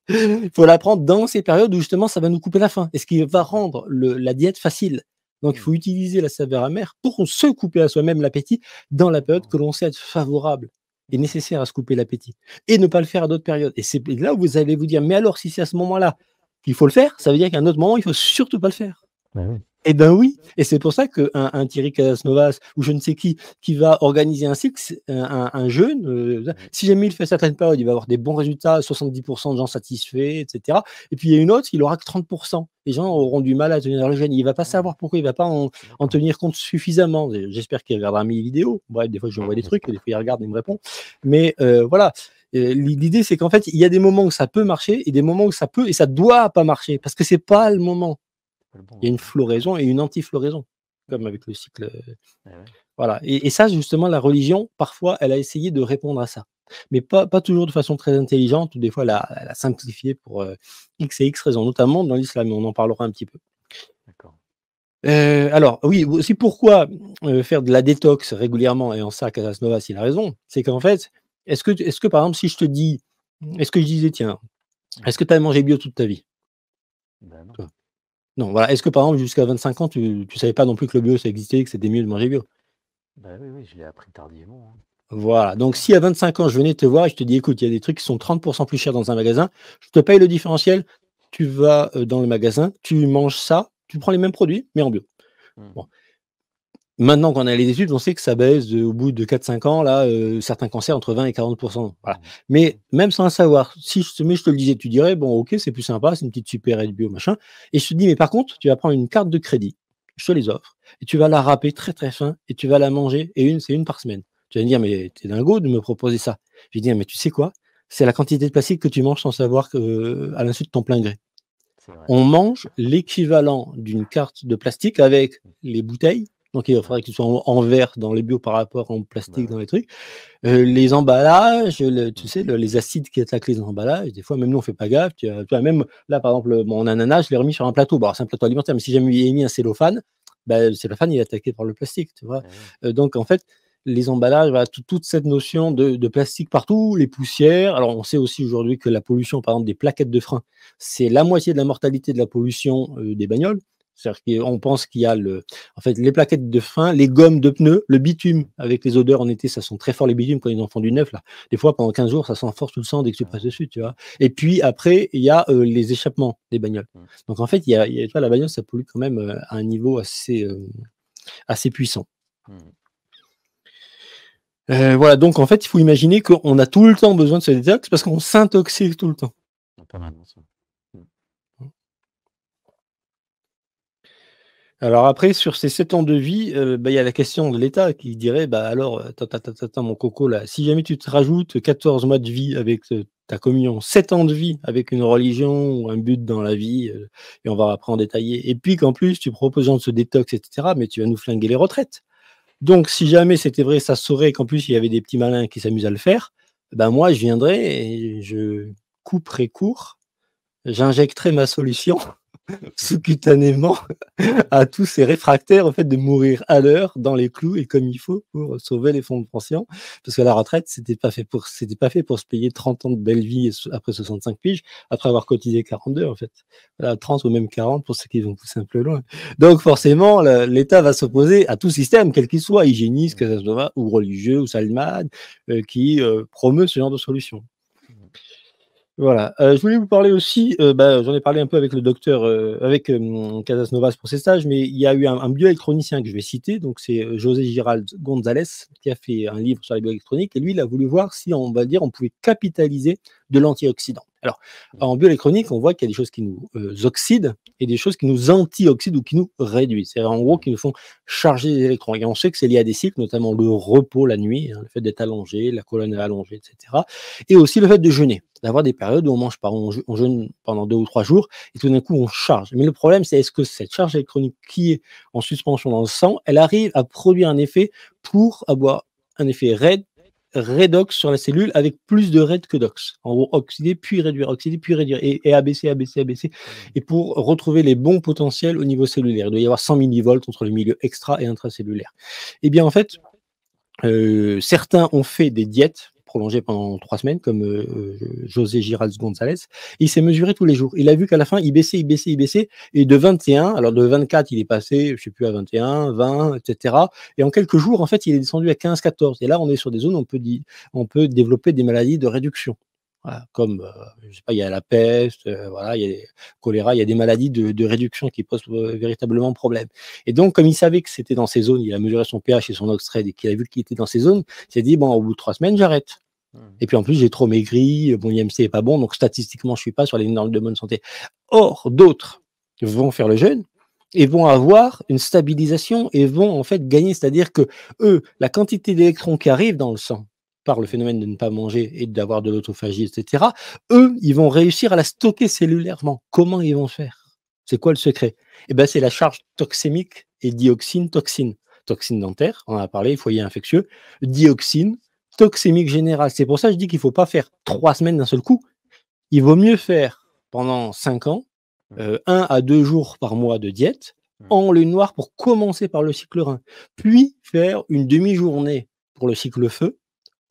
il faut la prendre dans ces périodes où justement ça va nous couper la faim et ce qui va rendre la diète facile. Donc il faut utiliser la saveur amère pour se couper à soi-même l'appétit dans la période que l'on sait être favorable et nécessaire à se couper l'appétit et ne pas le faire à d'autres périodes. Et c'est là où vous allez vous dire, mais alors si c'est à ce moment-là qu'il faut le faire, ça veut dire qu'à un autre moment, il faut surtout pas le faire. Oui. Eh ben oui, et c'est pour ça qu'un Thierry Casasnovas ou je ne sais qui va organiser un cycle, un jeûne, si jamais il fait certaines périodes, il va avoir des bons résultats, 70% de gens satisfaits, etc. Et puis il y a une autre, il aura que 30%. Les gens auront du mal à tenir le jeûne. Il va pas savoir pourquoi, il va pas en tenir compte suffisamment. J'espère qu'il regardera mes vidéos. Bref, des fois je lui envoie des trucs, et des fois il regarde et il me répond. Mais voilà. L'idée, c'est qu'en fait, il y a des moments où ça peut marcher et des moments où ça peut et ça doit pas marcher parce que c'est pas le moment. Il y a une floraison et une anti-floraison, comme avec le cycle. Voilà. Et ça, justement, la religion, parfois, elle a essayé de répondre à ça. Mais pas toujours de façon très intelligente, ou des fois, elle a simplifié pour X et X raisons, notamment dans l'islam. On en parlera un petit peu. Alors, oui, aussi pourquoi faire de la détox régulièrement, et en ça, Casasnovas, il a raison, c'est qu'en fait, est-ce que, par exemple, si je te dis, est-ce que je disais, tiens, est-ce que tu as mangé bio toute ta vie? Ben non. Non, voilà. Est-ce que par exemple, jusqu'à 25 ans, tu savais pas non plus que le bio, ça existait, que c'était mieux de manger bio? Ben oui, je l'ai appris tardivement. Voilà. Donc, si à 25 ans, je venais te voir et je te dis, écoute, il y a des trucs qui sont 30% plus chers dans un magasin, je te paye le différentiel, tu vas dans le magasin, tu manges ça, tu prends les mêmes produits, mais en bio. Bon. Maintenant qu'on a les études, on sait que ça baisse au bout de 4-5 ans, là, certains cancers entre 20 et 40%. Voilà. Mais même sans le savoir, si je te le disais, tu dirais, bon, ok, c'est plus sympa, c'est une petite supérette bio, machin. Et je te dis, mais par contre, tu vas prendre une carte de crédit, je te les offre, et tu vas la râper très très fin, et tu vas la manger, et c'est une par semaine. Tu vas me dire, mais t'es dingo de me proposer ça. Je vais dire, mais tu sais quoi? C'est la quantité de plastique que tu manges sans savoir à l'insu de ton plein gré. On mange l'équivalent d'une carte de plastique avec les bouteilles. Donc, il faudrait qu'ils soient en verre dans les bio par rapport en plastique dans les trucs. Les emballages, tu sais, les acides qui attaquent les emballages. Des fois, même nous, on fait pas gaffe. Tu vois, même là, par exemple, mon ananas, je l'ai remis sur un plateau. Bon, c'est un plateau alimentaire, mais si jamais il y mis un cellophane, le cellophane, il est attaqué par le plastique, tu vois. Donc, en fait, les emballages, voilà, toute cette notion de plastique partout, les poussières. Alors, on sait aussi aujourd'hui que la pollution, par exemple, des plaquettes de frein, c'est la moitié de la mortalité de la pollution des bagnoles. C'est-à-dire qu'on pense qu'il y a en fait, les plaquettes de frein, les gommes de pneus, le bitume avec les odeurs en été, ça sent très fort les bitumes quand ils en font du neuf. Là. Des fois, pendant 15 jours, ça sent fort tout le sang dès que tu passes dessus. Tu vois. Et puis après, il y a les échappements des bagnoles. Donc en fait, la bagnole, ça pollue quand même à un niveau assez puissant. Voilà, donc en fait, il faut imaginer qu'on a tout le temps besoin de ce détox parce qu'on s'intoxique tout le temps. Pas mal, ça. Alors après, sur ces 7 ans de vie, il y a la question de l'État qui dirait, alors, attends, mon coco là, si jamais tu te rajoutes 14 mois de vie avec ta communion, 7 ans de vie avec une religion ou un but dans la vie, et on va après en détailler, et puis qu'en plus tu proposes de ce détox, etc., mais tu vas nous flinguer les retraites. Donc si jamais c'était vrai, ça se saurait qu'en plus il y avait des petits malins qui s'amusent à le faire, moi je viendrais et je couperais court, j'injecterais ma solution sous-cutanément à tous ces réfractaires au fait de mourir à l'heure, dans les clous et comme il faut pour sauver les fonds de pension. Parce que la retraite, c'était pas fait pour se payer 30 ans de belle vie après 65 piges, après avoir cotisé 42 en fait. Voilà, 30 ou même 40 pour ceux qui vont pousser un peu loin. Donc forcément, l'État va s'opposer à tout système, quel qu'il soit, hygiéniste, que ça soit, ou religieux, ou salman, qui promeut ce genre de solution. Voilà. Je voulais vous parler aussi, j'en ai parlé un peu avec le docteur, avec Casasnovas pour ses stages, mais il y a eu un bioélectronicien que je vais citer, donc c'est José Girald González, qui a fait un livre sur la bioélectronique, et lui, il a voulu voir si, on va dire, on pouvait capitaliser de l'antioxydant. Alors, en bioélectronique, on voit qu'il y a des choses qui nous oxydent et des choses qui nous antioxydent ou qui nous réduisent. C'est-à-dire, en gros, qui nous font charger les électrons. Et on sait que c'est lié à des cycles, notamment le repos la nuit, hein, le fait d'être allongé, la colonne est allongée, etc. Et aussi le fait de jeûner, d'avoir des périodes où on mange pas, on jeûne pendant 2 ou 3 jours, et tout d'un coup, on charge. Mais le problème, c'est est-ce que cette charge électronique qui est en suspension dans le sang, elle arrive à produire un effet pour avoir un effet redox sur la cellule avec plus de red que dox. En gros, oxyder puis réduire, et abaisser, et pour retrouver les bons potentiels au niveau cellulaire. Il doit y avoir 100 millivolts entre le milieu extra et intracellulaire. Eh bien, en fait, certains ont fait des diètes prolongées pendant 3 semaines, comme José Giraldes González. Il s'est mesuré tous les jours. Il a vu qu'à la fin, il baissait, et de 21, alors de 24, il est passé, je ne sais plus, à 21, 20, etc. Et en quelques jours, en fait, il est descendu à 15, 14. Et là, on est sur des zones où on peut développer des maladies de réduction. Voilà, comme, je sais pas, il y a la peste, voilà, il y a le choléra, il y a des maladies de réduction qui posent véritablement problème. Et donc, comme il savait que c'était dans ces zones, il a mesuré son pH et son oxtrade et qu'il a vu qu'il était dans ces zones, il s'est dit, bon, au bout de 3 semaines, j'arrête. Et puis en plus, j'ai trop maigri, mon IMC est pas bon, donc statistiquement, je suis pas sur les normes de bonne santé. Or, d'autres vont faire le jeûne et vont avoir une stabilisation et vont en fait gagner, c'est-à-dire que eux, la quantité d'électrons qui arrivent dans le sang, par le phénomène de ne pas manger et d'avoir de l'autophagie, etc., eux, ils vont réussir à la stocker cellulairement. Comment ils vont faire? C'est quoi le secret? Eh ben, c'est la charge toxémique et dioxine, toxine. Toxine dentaire, on en a parlé, foyer infectieux. Dioxine, toxémique générale. C'est pour ça que je dis qu'il ne faut pas faire 3 semaines d'un seul coup. Il vaut mieux faire pendant 5 ans, 1 à 2 jours par mois de diète, en lune noire pour commencer par le cycle rein, puis faire une demi-journée pour le cycle feu,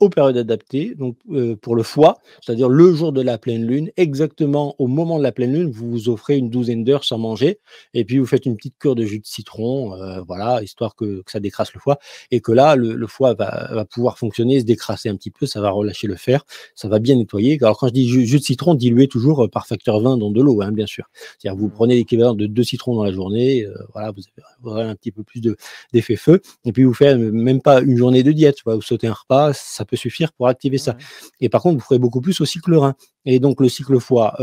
aux périodes adaptées, donc pour le foie, c'est-à-dire le jour de la pleine lune, exactement au moment de la pleine lune, vous vous offrez une douzaine d'heures sans manger, et puis vous faites une petite cure de jus de citron, voilà, histoire que ça décrasse le foie, et que là, le foie va pouvoir fonctionner, se décrasser un petit peu, ça va relâcher le fer, ça va bien nettoyer. Alors quand je dis jus de citron, dilué toujours par facteur 20 dans de l'eau, hein, bien sûr. C'est-à-dire vous prenez l'équivalent de 2 citrons dans la journée, voilà, vous aurez un petit peu plus d'effet feu, et puis vous faites même pas une journée de diète, vous sautez un repas, ça peut suffire pour activer ça. Et par contre, vous ferez beaucoup plus au cycle rein. Et donc, le cycle foie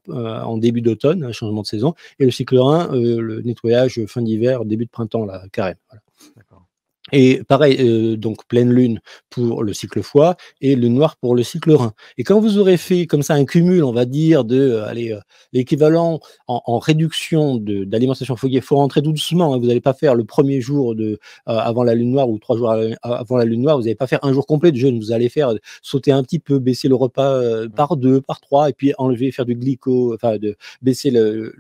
en début d'automne, un changement de saison, et le cycle rein, le nettoyage fin d'hiver, début de printemps, là, carême. Voilà. Et pareil, donc pleine lune pour le cycle foie et lune noire pour le cycle rein. Et quand vous aurez fait comme ça un cumul, on va dire, de l'équivalent en réduction d'alimentation foyer, il faut rentrer tout doucement, hein, vous n'allez pas faire le premier jour avant la lune noire ou 3 jours avant la lune noire, vous n'allez pas faire un jour complet de jeûne, vous allez faire sauter un petit peu, baisser le repas par 2, par 3, et puis enlever, faire baisser le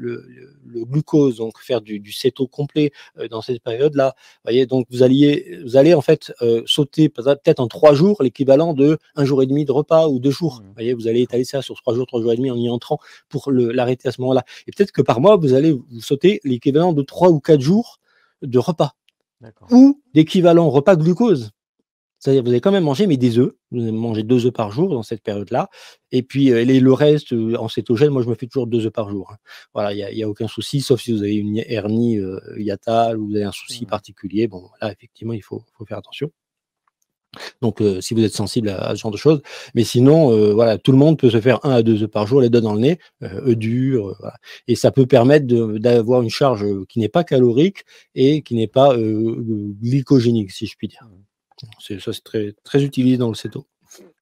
glucose, donc faire du céto complet dans cette période-là. Vous voyez, donc vous allez en fait sauter peut-être en 3 jours l'équivalent de 1 jour et demi de repas ou 2 jours. Vous voyez, vous allez étaler ça sur 3 jours et demi en y entrant pour l'arrêter à ce moment-là. Et peut-être que par mois, vous allez vous sauter l'équivalent de 3 ou 4 jours de repas. Ou d'équivalent repas glucose. C'est-à-dire vous allez quand même manger, mais des œufs. Vous allez manger 2 œufs par jour dans cette période-là. Et puis le reste, en cétogène, moi je me fais toujours 2 œufs par jour. Hein. Voilà, il n'y a aucun souci, sauf si vous avez une hernie hiatale ou vous avez un souci particulier. Bon, là, effectivement, il faut faire attention. Donc, si vous êtes sensible à ce genre de choses. Mais sinon, voilà, tout le monde peut se faire 1 à 2 œufs par jour, les doigts dans le nez, œufs durs, voilà. Et ça peut permettre d'avoir une charge qui n'est pas calorique et qui n'est pas glycogénique, si je puis dire. Ça, c'est très, très utilisé dans le céto.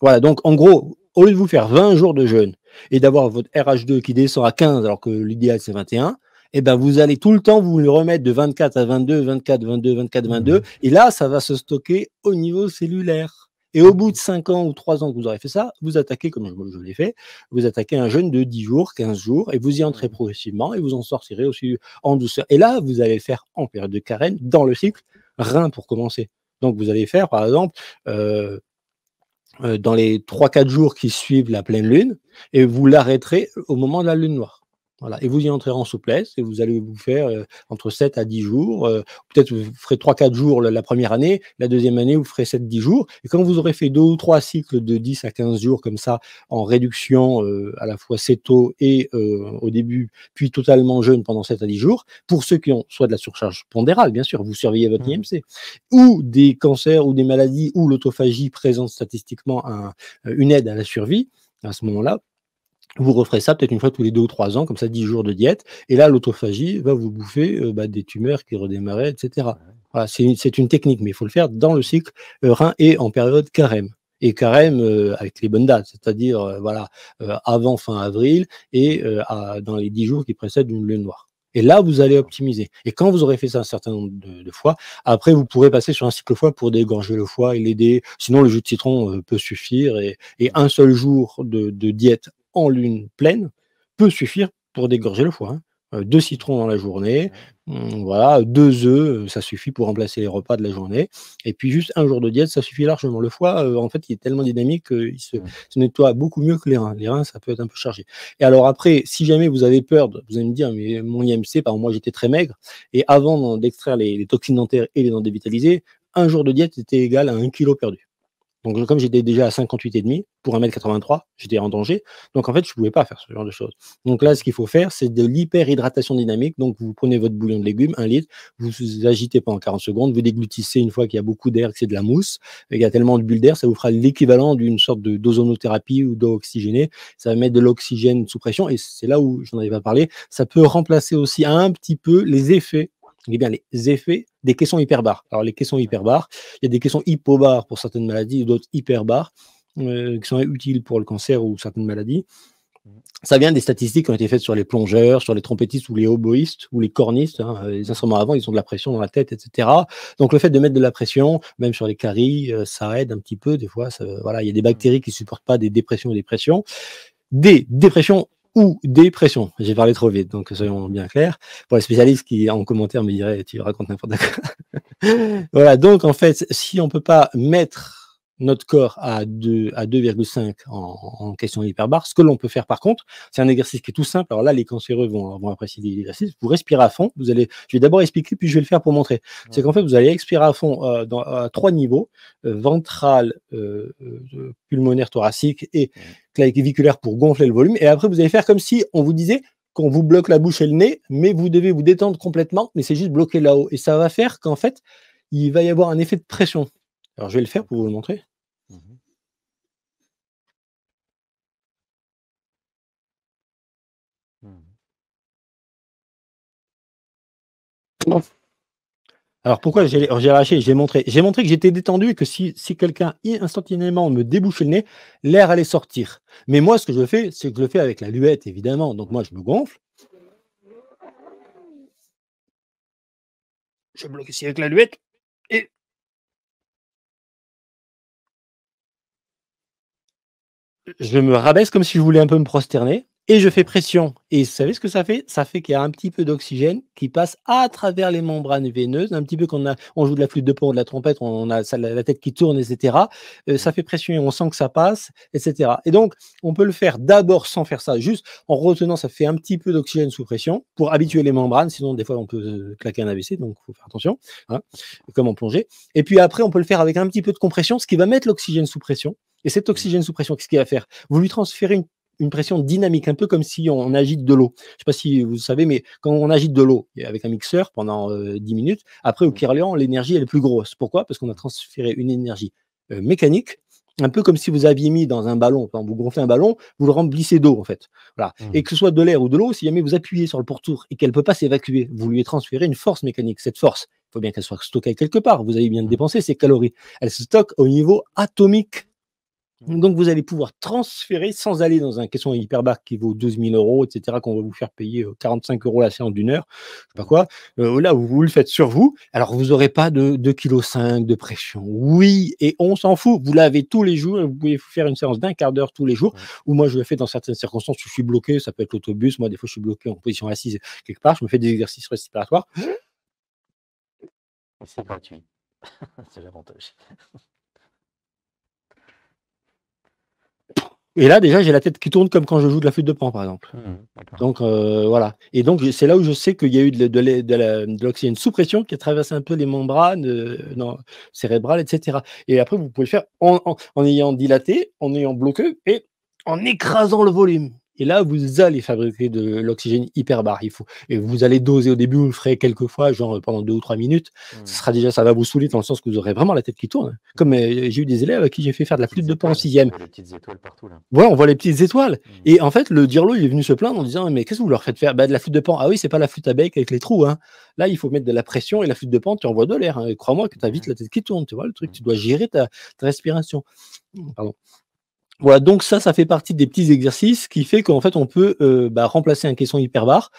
Voilà, donc en gros, au lieu de vous faire 20 jours de jeûne et d'avoir votre RH2 qui descend à 15 alors que l'idéal c'est 21, eh ben vous allez tout le temps vous le remettre de 24 à 22, 24, 22, 24, 22, et là, ça va se stocker au niveau cellulaire. Et au bout de 5 ans ou 3 ans que vous aurez fait ça, vous attaquez, comme je l'ai fait, vous attaquez un jeûne de 10 jours, 15 jours, et vous y entrez progressivement, et vous en sortirez aussi en douceur. Et là, vous allez le faire en période de carême, dans le cycle, rein pour commencer. Donc, vous allez faire, par exemple, dans les 3-4 jours qui suivent la pleine lune, et vous l'arrêterez au moment de la lune noire. Voilà. Et vous y entrerez en souplesse, et vous allez vous faire entre 7 à 10 jours. Peut-être vous ferez 3-4 jours la première année, la deuxième année, vous ferez 7-10 jours. Et quand vous aurez fait 2 ou 3 cycles de 10 à 15 jours comme ça, en réduction à la fois céto et au début, puis totalement jeûne pendant 7 à 10 jours, pour ceux qui ont soit de la surcharge pondérale, bien sûr, vous surveillez votre IMC, ou des cancers ou des maladies où l'autophagie présente statistiquement une aide à la survie, à ce moment-là, Vous referez ça peut-être une fois tous les 2 ou 3 ans, comme ça 10 jours de diète et là l'autophagie va vous bouffer, des tumeurs qui redémarraient et cetera. Ouais. Voilà, c'est une technique, mais il faut le faire dans le cycle, rein et en période carême et carême, avec les bonnes dates, c'est-à-dire, voilà, avant fin avril et dans les 10 jours qui précèdent une lune noire et là, vous allez D'accord. optimiser et quand vous aurez fait ça un certain nombre de fois, après vous pourrez passer sur un cycle foie pour dégorger le foie et l'aider. Sinon le jus de citron, peut suffire et Mmh. un seul jour de diète en lune pleine peut suffire pour dégorger le foie, hein. 2 citrons dans la journée, Ouais. voilà, 2 œufs, ça suffit pour remplacer les repas de la journée et puis juste un jour de diète, ça suffit largement. Le foie, en fait, il est tellement dynamique qu'il Mmh. se nettoie beaucoup mieux que les reins. Les reins, ça peut être un peu chargé et alors après, si jamais vous avez peur de vous allez me dire: «Mais mon IMC», par exemple, moi, j'étais très maigre et avant d'extraire les toxines dentaires et les dents dévitalisées, un jour de diète était égal à 1 kilo perdu. Donc, comme j'étais déjà à 58,5 pour 1,83 m, j'étais en danger. Donc, en fait, je ne pouvais pas faire ce genre de choses. Donc là, ce qu'il faut faire, c'est de l'hyperhydratation dynamique. Donc, vous prenez votre bouillon de légumes, 1 litre, vous agitez pendant 40 secondes, vous déglutissez une fois qu'il y a beaucoup d'air, que c'est de la mousse. Il y a tellement de bulles d'air, ça vous fera l'équivalent d'une sorte d'ozonothérapie ou d'eau oxygénée. Ça va mettre de l'oxygène sous pression. Et c'est là où j'en avais pas parlé. Ça peut remplacer aussi un petit peu les effets. Eh bien, les effets des caissons hyperbares. Alors, les caissons Ouais. hyperbares, il y a des caissons hypobares pour certaines maladies, d'autres hyperbares, qui sont utiles pour le cancer ou certaines maladies. Mmh. Ça vient des statistiques qui ont été faites sur les plongeurs, sur les trompettistes ou les oboïstes ou les cornistes, hein, les Mmh. instruments avant, ils ont de la pression dans la tête, etc. Donc le fait de mettre de la pression, même sur les caries, ça aide un petit peu. Des fois, voilà, il y a des Mmh. bactéries qui supportent pas des dépressions ou des pressions. Des dépressions ou des pressions. J'ai parlé trop vite, donc soyons bien clairs. Pour les spécialistes qui, en commentaire, me diraient: «Tu racontes n'importe quoi». Voilà, donc en fait, si on peut pas mettre notre corps à 2,5 en question hyperbare, ce que l'on peut faire par contre, c'est un exercice qui est tout simple. Alors là, les cancéreux vont apprécier l'exercice. Vous respirez à fond. Je vais d'abord expliquer, puis je vais le faire pour montrer. C'est Ouais. qu'en fait, vous allez expirer à fond à 3 niveaux, ventral, pulmonaire, thoracique et Mmh. claviculaire pour gonfler le volume. Et après, vous allez faire comme si on vous disait qu'on vous bloque la bouche et le nez, mais vous devez vous détendre complètement, mais c'est juste bloqué là-haut. Et ça va faire qu'en fait, il va y avoir un effet de pression. Alors, je vais le faire pour vous le montrer. Mmh. Mmh. Alors, pourquoi j'ai lâché? J'ai montré que j'étais détendu et que si quelqu'un instantanément me débouchait le nez, l'air allait sortir. Mais moi, ce que je fais, c'est que je le fais avec la luette, évidemment. Donc, moi, je me gonfle. Je bloque ici avec la luette et je me rabaisse comme si je voulais un peu me prosterner et je fais Ouais. pression. Et vous savez ce que ça fait? Ça fait qu'il y a un petit peu d'oxygène qui passe à travers les membranes veineuses, un petit peu quand on joue de la flûte de pan ou de la trompette, on a ça, la tête qui tourne, et cetera. Mmh. Ça fait pression et on sent que ça passe, et cetera. Et donc, on peut le faire d'abord sans faire ça, juste en retenant, ça fait un petit peu d'oxygène sous pression pour habituer Mmh. les membranes, sinon des fois on peut claquer un AVC, donc il faut faire attention, hein, comme en plongée. Et puis après, on peut le faire avec un petit peu de compression, ce qui va mettre l'oxygène sous pression. Et cet Mmh. oxygène sous pression, qu'est-ce qu'il va faire? Vous lui transférez une pression dynamique, un peu comme si on agite de l'eau. Je ne sais pas si vous savez, mais quand on agite de l'eau avec un mixeur pendant 10 minutes, après au Mmh. Kirlian, l'énergie elle est plus grosse. Pourquoi? Parce qu'on a transféré une énergie mécanique, un peu comme si vous aviez mis dans un ballon, quand vous gonflez un ballon, vous le remplissez d'eau en fait. Voilà. Et Mmh. que ce soit de l'air ou de l'eau, si jamais vous appuyez sur le pourtour et qu'elle ne peut pas s'évacuer, vous lui transférez une force mécanique. Cette force, il faut bien qu'elle soit stockée quelque part. Vous avez bien Mmh. dépensé ces calories. Elle se stocke au niveau atomique. Mmh. Donc, vous allez pouvoir transférer sans aller dans un caisson hyperbar qui vaut 12 000 €, et cetera, qu'on va vous faire payer 45 € la séance d'1 heure, je sais pas Mmh. quoi. Là, vous le faites sur vous. Alors, vous n'aurez pas de 2,5 kg de pression. Oui, et on s'en fout. Vous l'avez tous les jours et vous pouvez faire une séance d'1 quart d'heure tous les jours. Mmh. Ou moi, je le fais dans certaines circonstances où je suis bloqué. Ça peut être l'autobus. Moi, des fois, je suis bloqué en position assise quelque part. Je me fais des exercices respiratoires. Et c'est gratuit. C'est l'avantage. Et là, déjà, j'ai la tête qui tourne comme quand je joue de la flûte de Pan, par exemple. Mmh. D'accord. Donc voilà. Et donc c'est là où je sais qu'il y a eu de l'oxygène sous pression qui a traversé un peu les membranes non, cérébrales, et cetera. Et après, vous pouvez le faire en ayant dilaté, en ayant bloqué et en écrasant le volume. Et là, vous allez fabriquer de l'oxygène hyperbare. Et vous allez doser au début, vous le ferez quelques fois, genre pendant 2 ou 3 minutes. Ça va vous saouler dans le sens que vous aurez vraiment la tête qui tourne. Comme j'ai eu des élèves à qui j'ai fait faire de la flûte de pan en 6e. Les petites étoiles partout là. Voilà, on voit les petites étoiles. Et en fait, le dirlo, il est venu se plaindre en disant: mais qu'est-ce que vous leur faites faire? De la flûte de pan. Ah oui, c'est pas la flûte à bec avec les trous. Hein. Là, il faut mettre de la pression et la flûte de pan, tu envoies de l'air. Hein. Crois-moi que tu as vite la tête qui tourne. Tu vois le truc, tu dois gérer ta respiration. Pardon. Voilà, donc ça fait partie des petits exercices qui fait qu'en fait, on peut remplacer un caisson hyperbare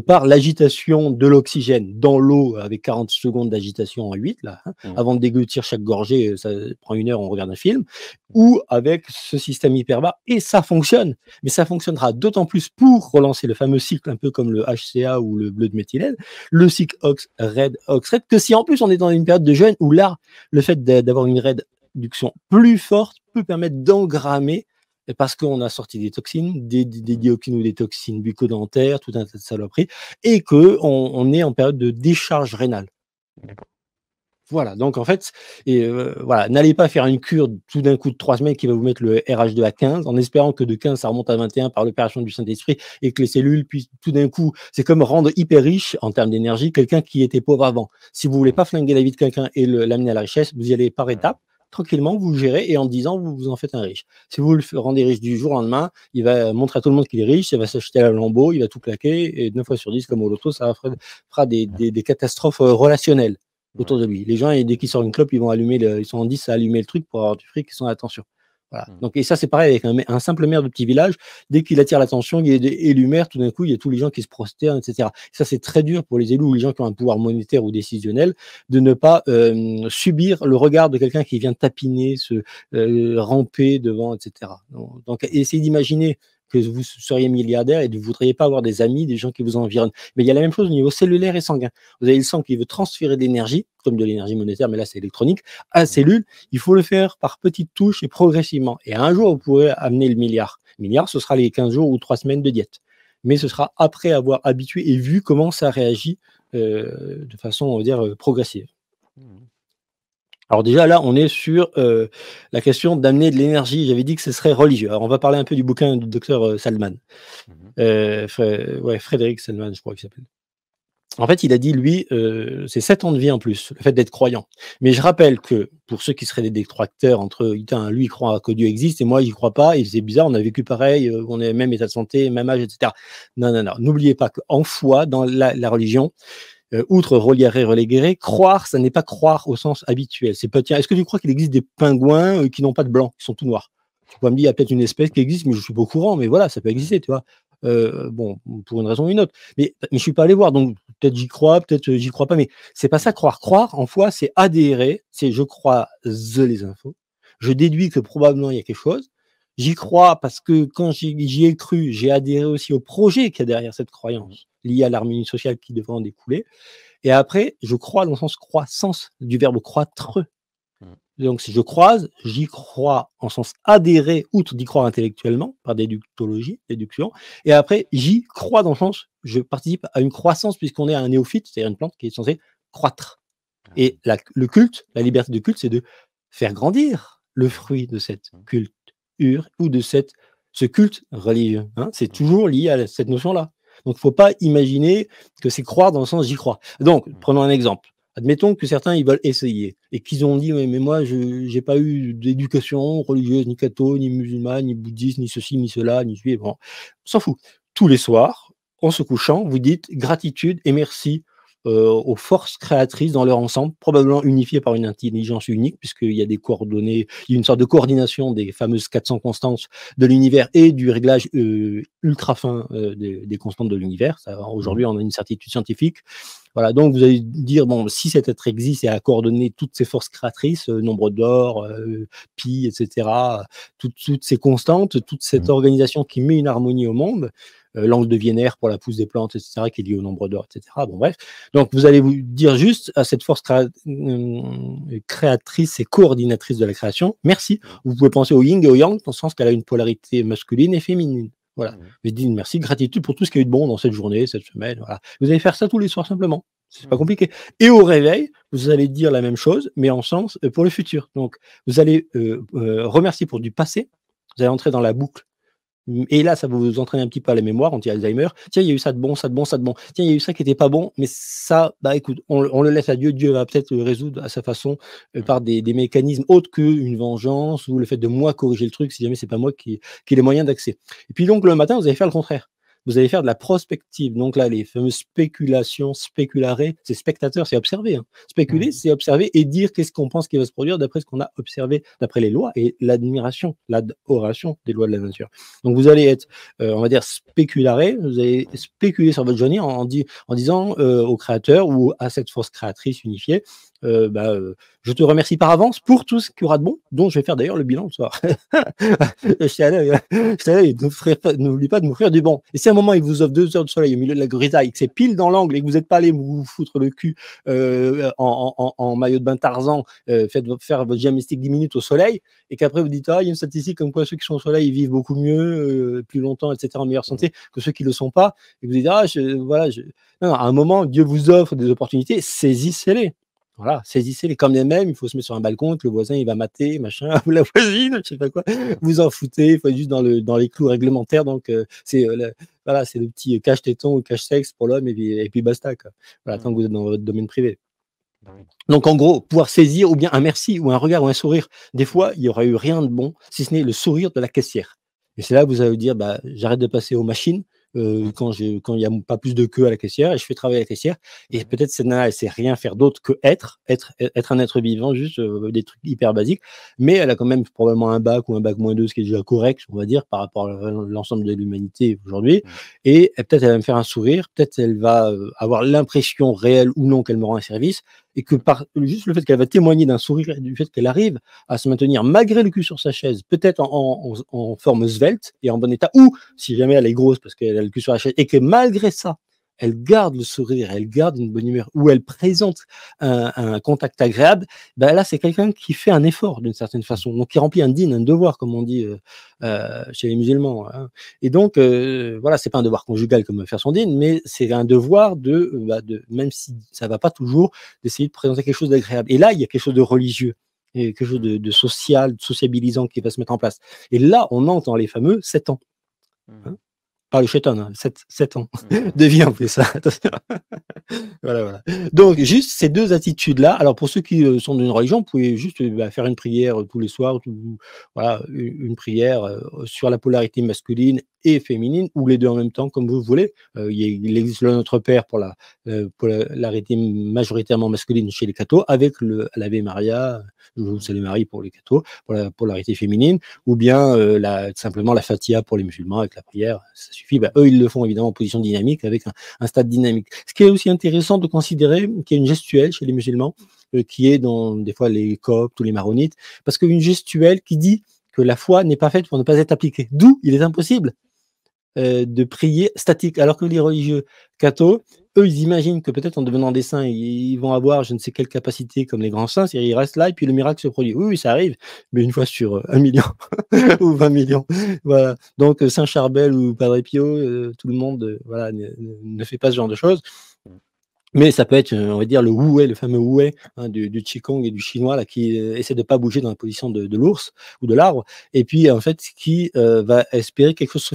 par l'agitation de l'oxygène dans l'eau avec 40 secondes d'agitation en 8, là, hein, avant de déglutir chaque gorgée, ça prend 1 heure, on regarde un film, ou avec ce système hyperbare, et ça fonctionne. Mais ça fonctionnera d'autant plus pour relancer le fameux cycle, un peu comme le HCA ou le bleu de méthylène, le cycle OX-RED, que si en plus on est dans une période de jeûne où là, le fait d'avoir une réduction plus forte peut permettre d'engrammer, parce qu'on a sorti des toxines, des dioxines ou des toxines bucco-dentaires, tout un tas de saloperies, et qu'on est en période de décharge rénale. Voilà, donc en fait, voilà, n'allez pas faire une cure tout d'un coup de 3 semaines qui va vous mettre le RH2 à 15, en espérant que de 15 ça remonte à 21 par l'opération du Saint-Esprit et que les cellules puissent tout d'un coup, c'est comme rendre hyper riche en termes d'énergie quelqu'un qui était pauvre avant. Si vous voulez pas flinguer la vie de quelqu'un et l'amener à la richesse, vous y allez par étapes, tranquillement, vous gérez et en 10 ans, vous en faites un riche. Si vous le rendez riche du jour au lendemain, il va montrer à tout le monde qu'il est riche, il va s'acheter la Lambo, il va tout claquer et 9 fois sur 10, comme au loto, ça fera des catastrophes relationnelles autour de lui. Les gens, dès qu'ils sortent une clope, ils sont en 10 à allumer le truc pour avoir du fric, ils sont attention. Voilà. Donc, et ça, c'est pareil avec un simple maire de petit village. Dès qu'il attire l'attention, il est élu maire, tout d'un coup, il y a tous les gens qui se prosternent, etc. Ça, c'est très dur pour les élus ou les gens qui ont un pouvoir monétaire ou décisionnel de ne pas subir le regard de quelqu'un qui vient tapiner, ramper devant, etc. Donc, essayez d'imaginer que vous seriez milliardaire et que vous ne voudriez pas avoir des amis, des gens qui vous environnent. Mais il y a la même chose au niveau cellulaire et sanguin. Vous avez le sang qui veut transférer de l'énergie, comme de l'énergie monétaire, mais là c'est électronique, à la cellule. Il faut le faire par petites touches et progressivement. Et un jour, vous pourrez amener le milliard. Le milliard, ce sera les 15 jours ou 3 semaines de diète. Mais ce sera après avoir habitué et vu comment ça réagit de façon, on va dire, progressive. Alors déjà, là, on est sur la question d'amener de l'énergie. J'avais dit que ce serait religieux. Alors, on va parler un peu du bouquin du docteur Salman. Frédéric Salman, je crois qu'il s'appelle. En fait, il a dit, lui, c'est 7 ans de vie en plus, le fait d'être croyant. Mais je rappelle que, pour ceux qui seraient des détracteurs entre lui, il croit que Dieu existe et moi, j'y crois pas, et c'est bizarre, on a vécu pareil, on est même état de santé, même âge, etc. Non. N'oubliez pas qu'en foi, dans la religion, outre relier, reléguer, croire, ça n'est pas croire au sens habituel. C'est pas, tiens, est-ce que tu crois qu'il existe des pingouins qui n'ont pas de blanc, qui sont tout noirs? Tu peux me dire, il y a peut-être une espèce qui existe, mais je suis pas au courant, mais voilà, ça peut exister, tu vois. Bon, pour une raison ou une autre. Mais je suis pas allé voir, donc peut-être j'y crois, peut-être j'y crois pas, mais c'est pas ça croire. Croire, en foi, c'est adhérer, c'est je crois les infos, je déduis que probablement il y a quelque chose, j'y crois parce que quand j'y ai cru, j'ai adhéré aussi au projet qu'il y a derrière cette croyance, lié à l'harmonie sociale qui devrait en découler. Et après, je crois dans le sens croissance du verbe croître. Donc, si je croise, j'y crois en sens adhérer, outre d'y croire intellectuellement, par déductologie, déduction. Et après, j'y crois dans le sens, je participe à une croissance puisqu'on est un néophyte, c'est-à-dire une plante qui est censée croître. Et le culte, la liberté de culte, c'est de faire grandir le fruit de cette culture ou de ce culte religieux. Hein. C'est toujours lié à cette notion-là. Donc, il ne faut pas imaginer que c'est croire dans le sens j'y crois. Donc, prenons un exemple. Admettons que certains ils veulent essayer et qu'ils ont dit mais moi je n'ai pas eu d'éducation religieuse ni catho ni musulmane ni bouddhiste ni ceci ni cela ni juif, bon, on s'en fout. Tous les soirs en se couchant vous dites gratitude et merci aux forces créatrices dans leur ensemble, probablement unifiées par une intelligence unique, puisqu'il y a des coordonnées, il y a une sorte de coordination des fameuses 400 constantes de l'univers et du réglage ultra fin des constantes de l'univers. Aujourd'hui, on a une certitude scientifique. Voilà, donc vous allez dire, bon, si cet être existe et a coordonné toutes ces forces créatrices, nombre d'or, pi, etc., toutes ces constantes, toute cette organisation qui met une harmonie au monde, l'angle de Wiener pour la pousse des plantes, etc., qui est lié au nombre d'or, etc. Bon, bref. Donc, vous allez vous dire juste à cette force créatrice et coordinatrice de la création, merci. Vous pouvez penser au yin et au yang, dans le sens qu'elle a une polarité masculine et féminine. Voilà. Vous dites merci, gratitude pour tout ce qui a eu de bon dans cette journée, cette semaine. Voilà. Vous allez faire ça tous les soirs simplement. C'est pas compliqué. Et au réveil, vous allez dire la même chose, mais en sens pour le futur. Donc, vous allez remercier pour du passé. Vous allez entrer dans la boucle Et là, ça va vous entraîner un petit peu à la mémoire, anti-Alzheimer. Tiens, il y a eu ça de bon, ça de bon, ça de bon. Tiens, il y a eu ça qui était pas bon, mais ça, bah écoute, on le laisse à Dieu. Dieu va peut-être le résoudre à sa façon, par des mécanismes autres qu'une vengeance ou le fait de moi corriger le truc si jamais c'est pas moi qui ai les moyens d'accès. Et puis donc le matin, vous allez faire le contraire. Vous allez faire de la prospective. Donc là, les fameuses spéculations, spéculare, c'est spectateur, c'est observer, hein. Spéculer, c'est observer et dire qu'est-ce qu'on pense qui va se produire d'après ce qu'on a observé, d'après les lois et l'admiration, l'adoration des lois de la nature. Donc vous allez être, on va dire, spécularé, vous allez spéculer sur votre journée en disant au créateur ou à cette force créatrice unifiée, je te remercie par avance pour tout ce qu'il y aura de bon, dont je vais faire d'ailleurs le bilan ce soir. N'oublie pas de m'offrir du bon. Et si à un moment il vous offre 2 heures de soleil au milieu de la grisaille, que c'est pile dans l'angle et que vous n'êtes pas allé vous foutre le cul en maillot de bain Tarzan, faire votre gymnastique 10 minutes au soleil, et qu'après vous dites, ah, il y a une statistique comme quoi ceux qui sont au soleil, ils vivent beaucoup mieux, plus longtemps, etc., en meilleure santé que ceux qui ne le sont pas, et vous dites, non, à un moment, Dieu vous offre des opportunités, saisissez-les. Voilà, saisissez-les comme les mêmes, il faut se mettre sur un balcon, que le voisin il va mater, machin, ou la voisine, je sais pas quoi, vous en foutez, il faut être juste dans les clous réglementaires, donc voilà, c'est le petit cache-téton ou cache-sexe pour l'homme, et puis basta, quoi. Voilà, tant que vous êtes dans votre domaine privé. Donc en gros, pouvoir saisir ou bien un merci ou un regard ou un sourire. Des fois, il n'y aurait eu rien de bon, si ce n'est le sourire de la caissière. Et c'est là que vous allez vous dire, j'arrête de passer aux machines quand il n'y a pas plus de queue à la caissière, et je fais travailler la caissière. Et peut-être cette nana, elle sait rien faire d'autre que être un être vivant, juste des trucs hyper basiques. Mais elle a quand même probablement un bac ou un bac -2, ce qui est déjà correct, on va dire, par rapport à l'ensemble de l'humanité aujourd'hui. Et peut-être elle va me faire un sourire, peut-être elle va avoir l'impression réelle ou non qu'elle me rend un service, et que par juste le fait qu'elle va témoigner d'un sourire, du fait qu'elle arrive à se maintenir malgré le cul sur sa chaise, peut-être en forme svelte et en bon état, ou si jamais elle est grosse parce qu'elle a le cul sur la chaise, et que malgré ça, elle garde le sourire, elle garde une bonne humeur, ou elle présente un contact agréable, là, c'est quelqu'un qui fait un effort d'une certaine façon, donc qui remplit un dîne, un devoir, comme on dit chez les musulmans, hein. Et donc, voilà, c'est pas un devoir conjugal comme faire son dîne, mais c'est un devoir de, même si ça va pas toujours, d'essayer de présenter quelque chose d'agréable. Et là, il y a quelque chose de religieux, et quelque chose de social, de sociabilisant qui va se mettre en place. Et là, on entend les fameux 7 ans. Hein, pas le chéton, hein, 7 ans de vie en plus. Attention. Voilà. Donc, juste ces 2 attitudes-là. Alors, pour ceux qui sont d'une religion, vous pouvez juste faire une prière tous les soirs, voilà, une prière sur la polarité masculine et féminine, ou les 2 en même temps, comme vous voulez. Il existe le Notre Père pour la polarité majoritairement masculine chez les cathos, avec l'Ave Maria, je vous salue Marie pour les cathos, pour la polarité féminine, ou bien simplement la Fatiha pour les musulmans, avec la prière, ça suffit. Eux, ils le font évidemment en position dynamique, avec un stade dynamique. Ce qui est aussi intéressant de considérer qu'il y a une gestuelle chez les musulmans, qui est dans des fois les coptes ou les maronites, parce qu'une gestuelle qui dit que la foi n'est pas faite pour ne pas être appliquée. D'où il est impossible de prier statique, alors que les religieux cathos, eux, ils imaginent que peut-être en devenant des saints, ils vont avoir je ne sais quelle capacité comme les grands saints, c'est-à-dire ils restent là et puis le miracle se produit. Oui, ça arrive, mais une fois sur 1 million ou 20 millions. Voilà. Donc Saint Charbel ou Padre Pio, tout le monde voilà, ne fait pas ce genre de choses. Mais ça peut être, on va dire, le wu wei, le fameux wu wei, hein, du qigong et du chinois là, qui essaie de pas bouger dans la position de l'ours ou de l'arbre, et puis en fait qui va espérer que quelque chose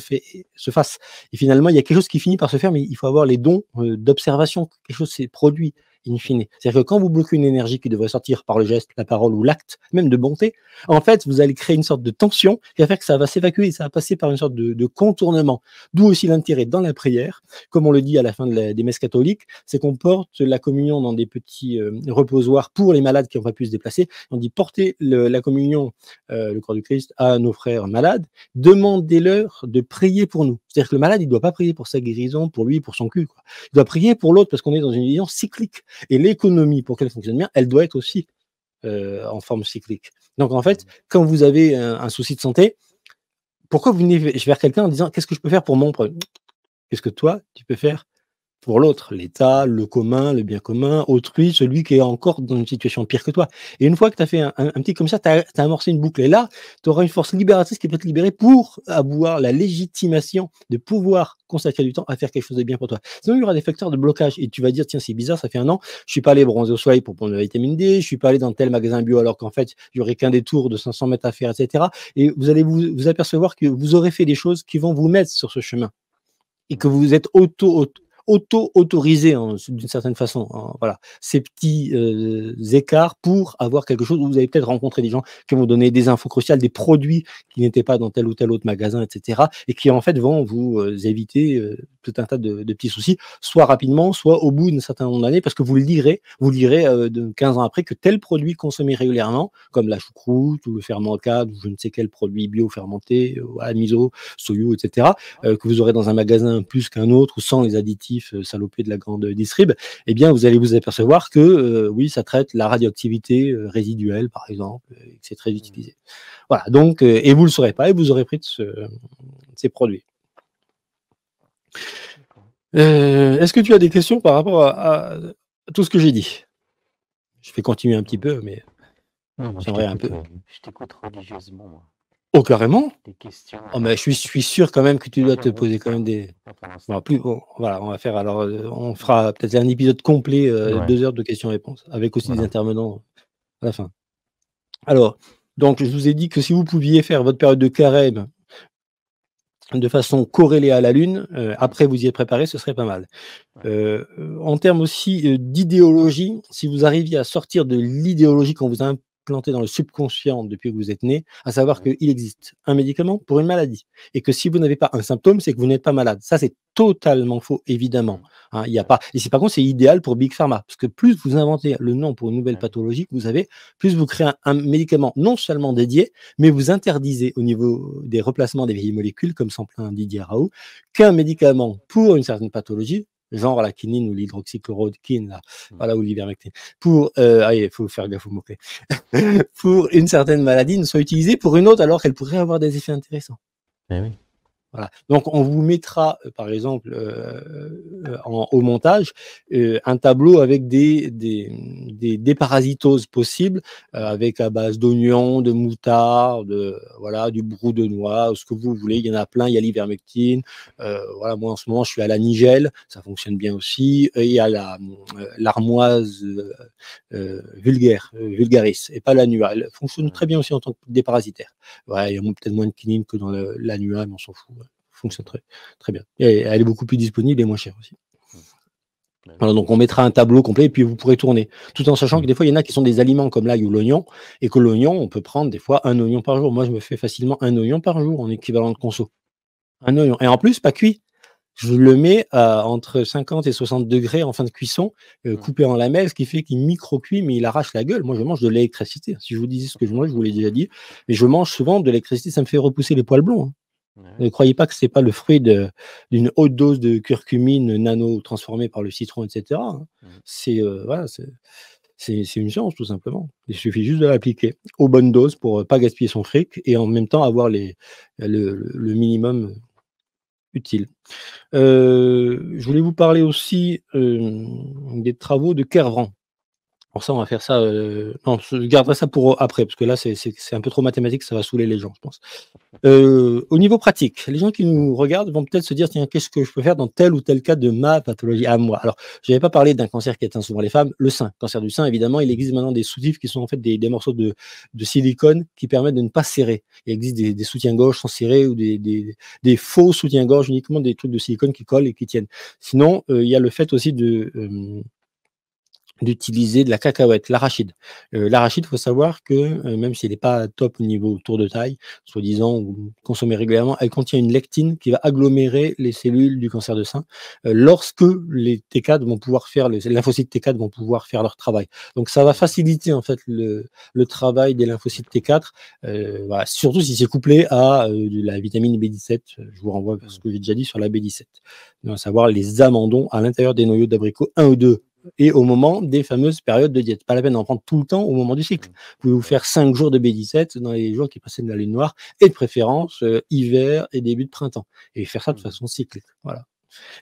se fasse. Et finalement, il y a quelque chose qui finit par se faire, mais il faut avoir les dons d'observation, que quelque chose s'est produit in fine. C'est-à-dire que quand vous bloquez une énergie qui devrait sortir par le geste, la parole ou l'acte, même de bonté, en fait, vous allez créer une sorte de tension qui va faire que ça va s'évacuer, ça va passer par une sorte de contournement. D'où aussi l'intérêt dans la prière, comme on le dit à la fin des messes catholiques, c'est qu'on porte la communion dans des petits reposoirs pour les malades qui n'ont pas pu se déplacer. On dit porter la communion, le corps du Christ, à nos frères malades, demandez-leur de prier pour nous. C'est-à-dire que le malade, il ne doit pas prier pour sa guérison, pour lui, pour son cul, quoi. Il doit prier pour l'autre parce qu'on est dans une vision cyclique. Et l'économie, pour qu'elle fonctionne bien, elle doit être aussi en forme cyclique. Donc en fait, quand vous avez un souci de santé, pourquoi vous venez vers quelqu'un en disant qu'est-ce que je peux faire pour mon problème? Qu'est-ce que toi, tu peux faire pour l'autre, l'État, le commun, le bien commun, autrui, celui qui est encore dans une situation pire que toi. Et une fois que tu as fait un petit comme ça, tu as amorcé une boucle. Et là, tu auras une force libératrice qui peut te libérer pour avoir la légitimation de pouvoir consacrer du temps à faire quelque chose de bien pour toi. Sinon, il y aura des facteurs de blocage et tu vas dire, tiens, c'est bizarre, ça fait 1 an, je suis pas allé bronzer au soleil pour prendre de la vitamine D, je suis pas allé dans tel magasin bio alors qu'en fait, il y aurait qu'un détour de 500 mètres à faire, etc. Et vous allez vous apercevoir que vous aurez fait des choses qui vont vous mettre sur ce chemin et que vous êtes autorisé d'une certaine façon, voilà, ces petits écarts pour avoir quelque chose où vous avez peut-être rencontré des gens qui vont donner des infos cruciales, des produits qui n'étaient pas dans tel ou tel autre magasin, etc. et qui en fait vont vous éviter tout un tas de petits soucis, soit rapidement, soit au bout d'un certain nombre d'années, parce que vous lirez de 15 ans après que tel produit consommé régulièrement, comme la choucroute ou le ferment cadre ou je ne sais quel produit bio fermenté, miso, soyou, etc., que vous aurez dans un magasin plus qu'un autre ou sans les additifs salopés de la grande distrib, eh bien vous allez vous apercevoir que oui, ça traite la radioactivité résiduelle par exemple, et que c'est très utilisé. Voilà, donc et vous le saurez pas et vous aurez pris de ces produits. Est-ce que tu as des questions par rapport à tout ce que j'ai dit? Je vais continuer un petit peu, mais j'aimerais un peu. Je t'écoute religieusement, moi. Oh, carrément? Des questions. Oh, mais je suis sûr quand même que tu dois te poser quand même des. Bon, voilà, on va faire alors, on fera peut-être un épisode complet, 2 heures de questions-réponses, avec aussi des intervenants à la fin. Alors, donc je vous ai dit que si vous pouviez faire votre période de carême de façon corrélée à la Lune, après vous y êtes préparé, ce serait pas mal. En termes aussi d'idéologie, si vous arriviez à sortir de l'idéologie qu'on vous a implanté dans le subconscient depuis que vous êtes né, à savoir qu'il existe un médicament pour une maladie et que si vous n'avez pas un symptôme, c'est que vous n'êtes pas malade. Ça, c'est totalement faux, évidemment. Hein, il y a pas. Et c'est par contre, c'est idéal pour Big Pharma parce que plus vous inventez le nom pour une nouvelle pathologie que vous avez, plus vous créez un médicament non seulement dédié, mais vous interdisez au niveau des replacements des vieilles molécules, comme s'en plaint Didier Raoult, qu'un médicament pour une certaine pathologie, genre la quinine ou l'hydroxychloroquine, là, voilà, ou l'ivermectine, pour, il faut faire gaffe aux mots-clés, pour une certaine maladie, ne soit utilisée pour une autre alors qu'elle pourrait avoir des effets intéressants. Eh oui. Voilà. Donc, on vous mettra, par exemple, au montage, un tableau avec des déparasitoses possibles, avec à base d'oignons, de moutarde, voilà, du brou de noix, ce que vous voulez. Il y en a plein. Il y a l'ivermectine. Voilà, moi, en ce moment, je suis à la nigelle. Ça fonctionne bien aussi. Et il y a l'armoise vulgaris, et pas l'annua. Elle fonctionne très bien aussi en tant que déparasitaire. Ouais, il y a peut-être moins de quinine que dans l'annua, mais on s'en fout. Fonctionne très bien. Et elle est beaucoup plus disponible et moins chère aussi. Voilà, donc on mettra un tableau complet et puis vous pourrez tourner. Tout en sachant que des fois, il y en a qui sont des aliments comme l'ail ou l'oignon, et que l'oignon, on peut prendre des fois un oignon par jour. Moi, je me fais facilement un oignon par jour en équivalent de conso. Un oignon. Et en plus, pas cuit. Je le mets à entre 50 et 60 degrés en fin de cuisson, coupé en lamelles, ce qui fait qu'il micro-cuit, mais il arrache la gueule. Moi, je mange de l'électricité. Si je vous disais ce que je mange, je vous l'ai déjà dit, mais je mange souvent de l'électricité, ça me fait repousser les poils blonds. Hein. Ne croyez pas que c'est pas le fruit d'une haute dose de curcumine nano transformée par le citron, etc. Hein. C'est voilà, c'est une science tout simplement. Il suffit juste de l'appliquer aux bonnes doses pour pas gaspiller son fric et en même temps avoir le minimum utile. Je voulais vous parler aussi des travaux de Kervran. Pour ça, on va faire ça. Non, je garderai ça pour après, parce que là, c'est un peu trop mathématique, ça va saouler les gens, je pense. Au niveau pratique, les gens qui nous regardent vont peut-être se dire, tiens, qu'est-ce que je peux faire dans tel ou tel cas de ma pathologie à moi? Alors, je n'avais pas parlé d'un cancer qui atteint souvent les femmes, le sein. Cancer du sein, évidemment, il existe maintenant des soutifs qui sont en fait des morceaux de silicone qui permettent de ne pas serrer. Il existe des soutiens-gorge sans serrer ou des faux soutiens-gorge, uniquement des trucs de silicone qui collent et qui tiennent. Sinon, il y a le fait aussi d'utiliser de la cacahuète, l'arachide. L'arachide, il faut savoir que même si elle n'est pas top au niveau tour de taille, soi-disant, ou consommée régulièrement, elle contient une lectine qui va agglomérer les cellules du cancer de sein lorsque les T4 vont pouvoir faire, les lymphocytes T4 vont pouvoir faire leur travail. Donc ça va faciliter en fait le travail des lymphocytes T4, voilà, surtout si c'est couplé à de la vitamine B17. Je vous renvoie à ce que j'ai déjà dit sur la B17. À savoir les amandons à l'intérieur des noyaux d'abricot 1 ou 2. Et au moment des fameuses périodes de diète. Pas la peine d'en prendre tout le temps au moment du cycle. Vous pouvez vous faire 5 jours de B17 dans les jours qui passaient de la lune noire, et de préférence hiver et début de printemps. Et faire ça de façon cyclique. Voilà.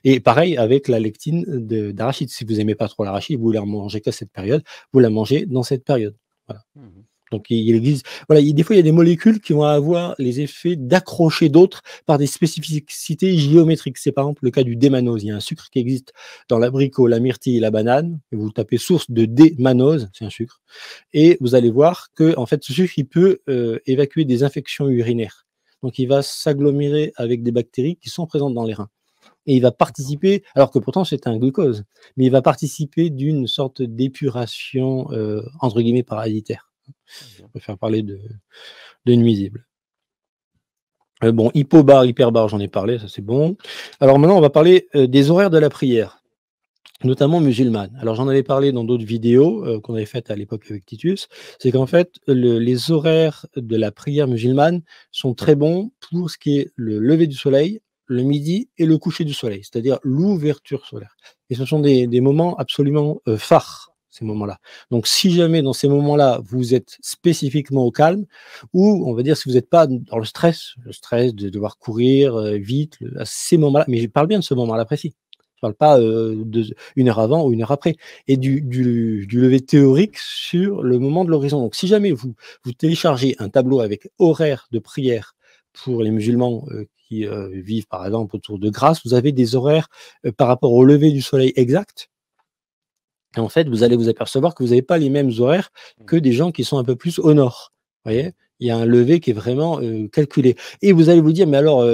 Et pareil avec la lectine d'arachide. Si vous n'aimez pas trop l'arachide, vous voulez en manger qu'à cette période, vous la mangez dans cette période. Voilà. Mhm. Donc il existe, voilà, des fois il y a des molécules qui vont avoir les effets d'accrocher d'autres par des spécificités géométriques. C'est par exemple le cas du D-mannose. Il y a un sucre qui existe dans l'abricot, la myrtille et la banane. Et vous tapez source de D-mannose, c'est un sucre, et vous allez voir que en fait ce sucre il peut évacuer des infections urinaires. Donc il va s'agglomérer avec des bactéries qui sont présentes dans les reins. Et il va participer, alors que pourtant c'est un glucose, mais il va participer d'une sorte d'épuration entre guillemets parasitaire. On peut faire parler de nuisibles. Bon, hypobar, hyperbar, j'en ai parlé, ça c'est bon. Alors maintenant, on va parler des horaires de la prière, notamment musulmane. Alors j'en avais parlé dans d'autres vidéos qu'on avait faites à l'époque avec Titus. C'est qu'en fait, les horaires de la prière musulmane sont très bons pour ce qui est le lever du soleil, le midi et le coucher du soleil, c'est-à-dire l'ouverture solaire. Et ce sont des moments absolument phares, ces moments-là. Donc, si jamais dans ces moments-là, vous êtes spécifiquement au calme, ou on va dire si vous n'êtes pas dans le stress de devoir courir vite, à ces moments-là, mais je parle bien de ce moment-là précis. Je ne parle pas une heure avant ou une heure après, et du lever théorique sur le moment de l'horizon. Donc, si jamais vous téléchargez un tableau avec horaire de prière pour les musulmans qui vivent par exemple autour de Grasse, vous avez des horaires par rapport au lever du soleil exact. Et en fait, vous allez vous apercevoir que vous n'avez pas les mêmes horaires que des gens qui sont un peu plus au nord. Vous voyez, il y a un lever qui est vraiment calculé. Et vous allez vous dire, mais alors,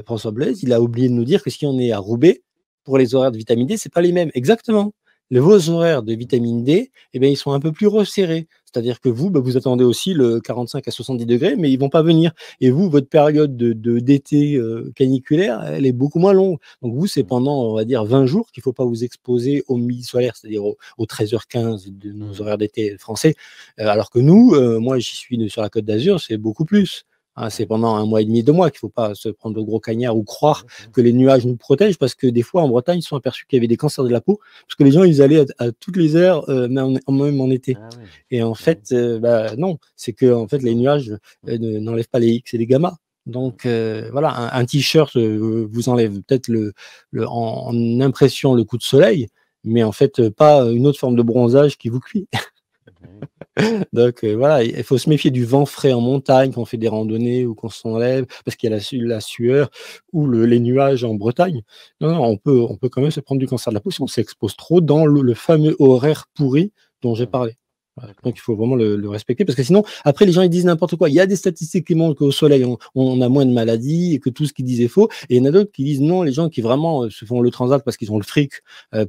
François Blaise, il a oublié de nous dire que si on est à Roubaix, pour les horaires de vitamine D, c'est pas les mêmes. Exactement. Vos horaires de vitamine D, eh bien, ils sont un peu plus resserrés. C'est-à-dire que vous, vous attendez aussi le 45 à 70 degrés, mais ils vont pas venir. Et vous, votre période d'été caniculaire, elle est beaucoup moins longue. Donc vous, c'est pendant, on va dire, 20 jours qu'il faut pas vous exposer au midi solaire, c'est-à-dire aux 13h15 de nos horaires d'été français. Alors que nous, moi, j'y suis sur la Côte d'Azur, c'est beaucoup plus. Hein, c'est pendant 1 mois et demi, 2 mois qu'il ne faut pas se prendre de gros cagnards ou croire que les nuages nous protègent, parce que des fois en Bretagne, ils se sont aperçus qu'il y avait des cancers de la peau, parce que les gens ils allaient à toutes les heures, même en été. Ah oui. Et en fait, non, c'est que en fait les nuages n'enlèvent pas les X et les gamma. Donc voilà, un t-shirt vous enlève peut-être en impression le coup de soleil, mais en fait pas une autre forme de bronzage qui vous cuit. Donc voilà, il faut se méfier du vent frais en montagne quand on fait des randonnées ou qu'on s'enlève, parce qu'il y a la sueur ou les nuages en Bretagne. Non, on peut quand même se prendre du cancer de la peau si on s'expose trop dans le fameux horaire pourri dont j'ai parlé. Voilà. Donc il faut vraiment le respecter, parce que sinon, après les gens ils disent n'importe quoi. Il y a des statistiques qui montrent qu'au soleil on a moins de maladies et que tout ce qu'ils disent est faux. Et il y en a d'autres qui disent non, les gens qui vraiment se font le transat parce qu'ils ont le fric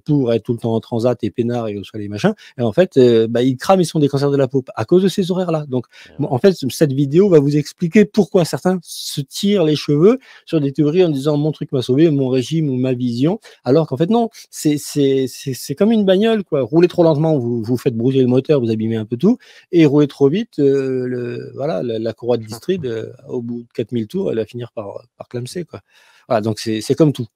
pour être tout le temps en transat et peinard et au soleil machin. Et en fait, ils crament, ils sont des cancers de la peau à cause de ces horaires-là. Donc en fait, cette vidéo va vous expliquer pourquoi certains se tirent les cheveux sur des théories en disant mon truc m'a sauvé, mon régime ou ma vision, alors qu'en fait non, c'est comme une bagnole quoi. Rouler trop lentement, vous faites brouiller le moteur, vous abîmez un peu tout, et rouler trop vite, voilà, la courroie de distrib, au bout de 4000 tours, elle va finir par clamser quoi. Voilà, donc c'est comme tout.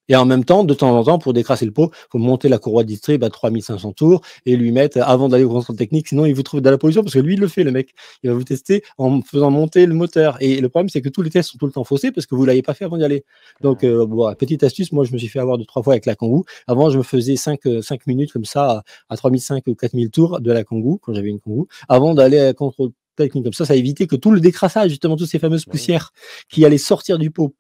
Et en même temps, de temps en temps, pour décrasser le pot, il faut monter la courroie de distrib à 3500 tours et lui mettre avant d'aller au contrôle technique, sinon il vous trouve de la pollution, parce que lui il le fait le mec. Il va vous tester en faisant monter le moteur. Et le problème c'est que tous les tests sont tout le temps faussés parce que vous l'avez pas fait avant d'y aller. Donc bon, petite astuce, moi je me suis fait avoir 2-3 fois avec la Kangoo. Avant je me faisais 5 minutes comme ça à 3500 ou 4000 tours de la Kangoo quand j'avais une Kangoo, avant d'aller à contrôle technique. Comme ça a évité que tout le décrassage, justement, toutes ces fameuses poussières qui allaient sortir du pot,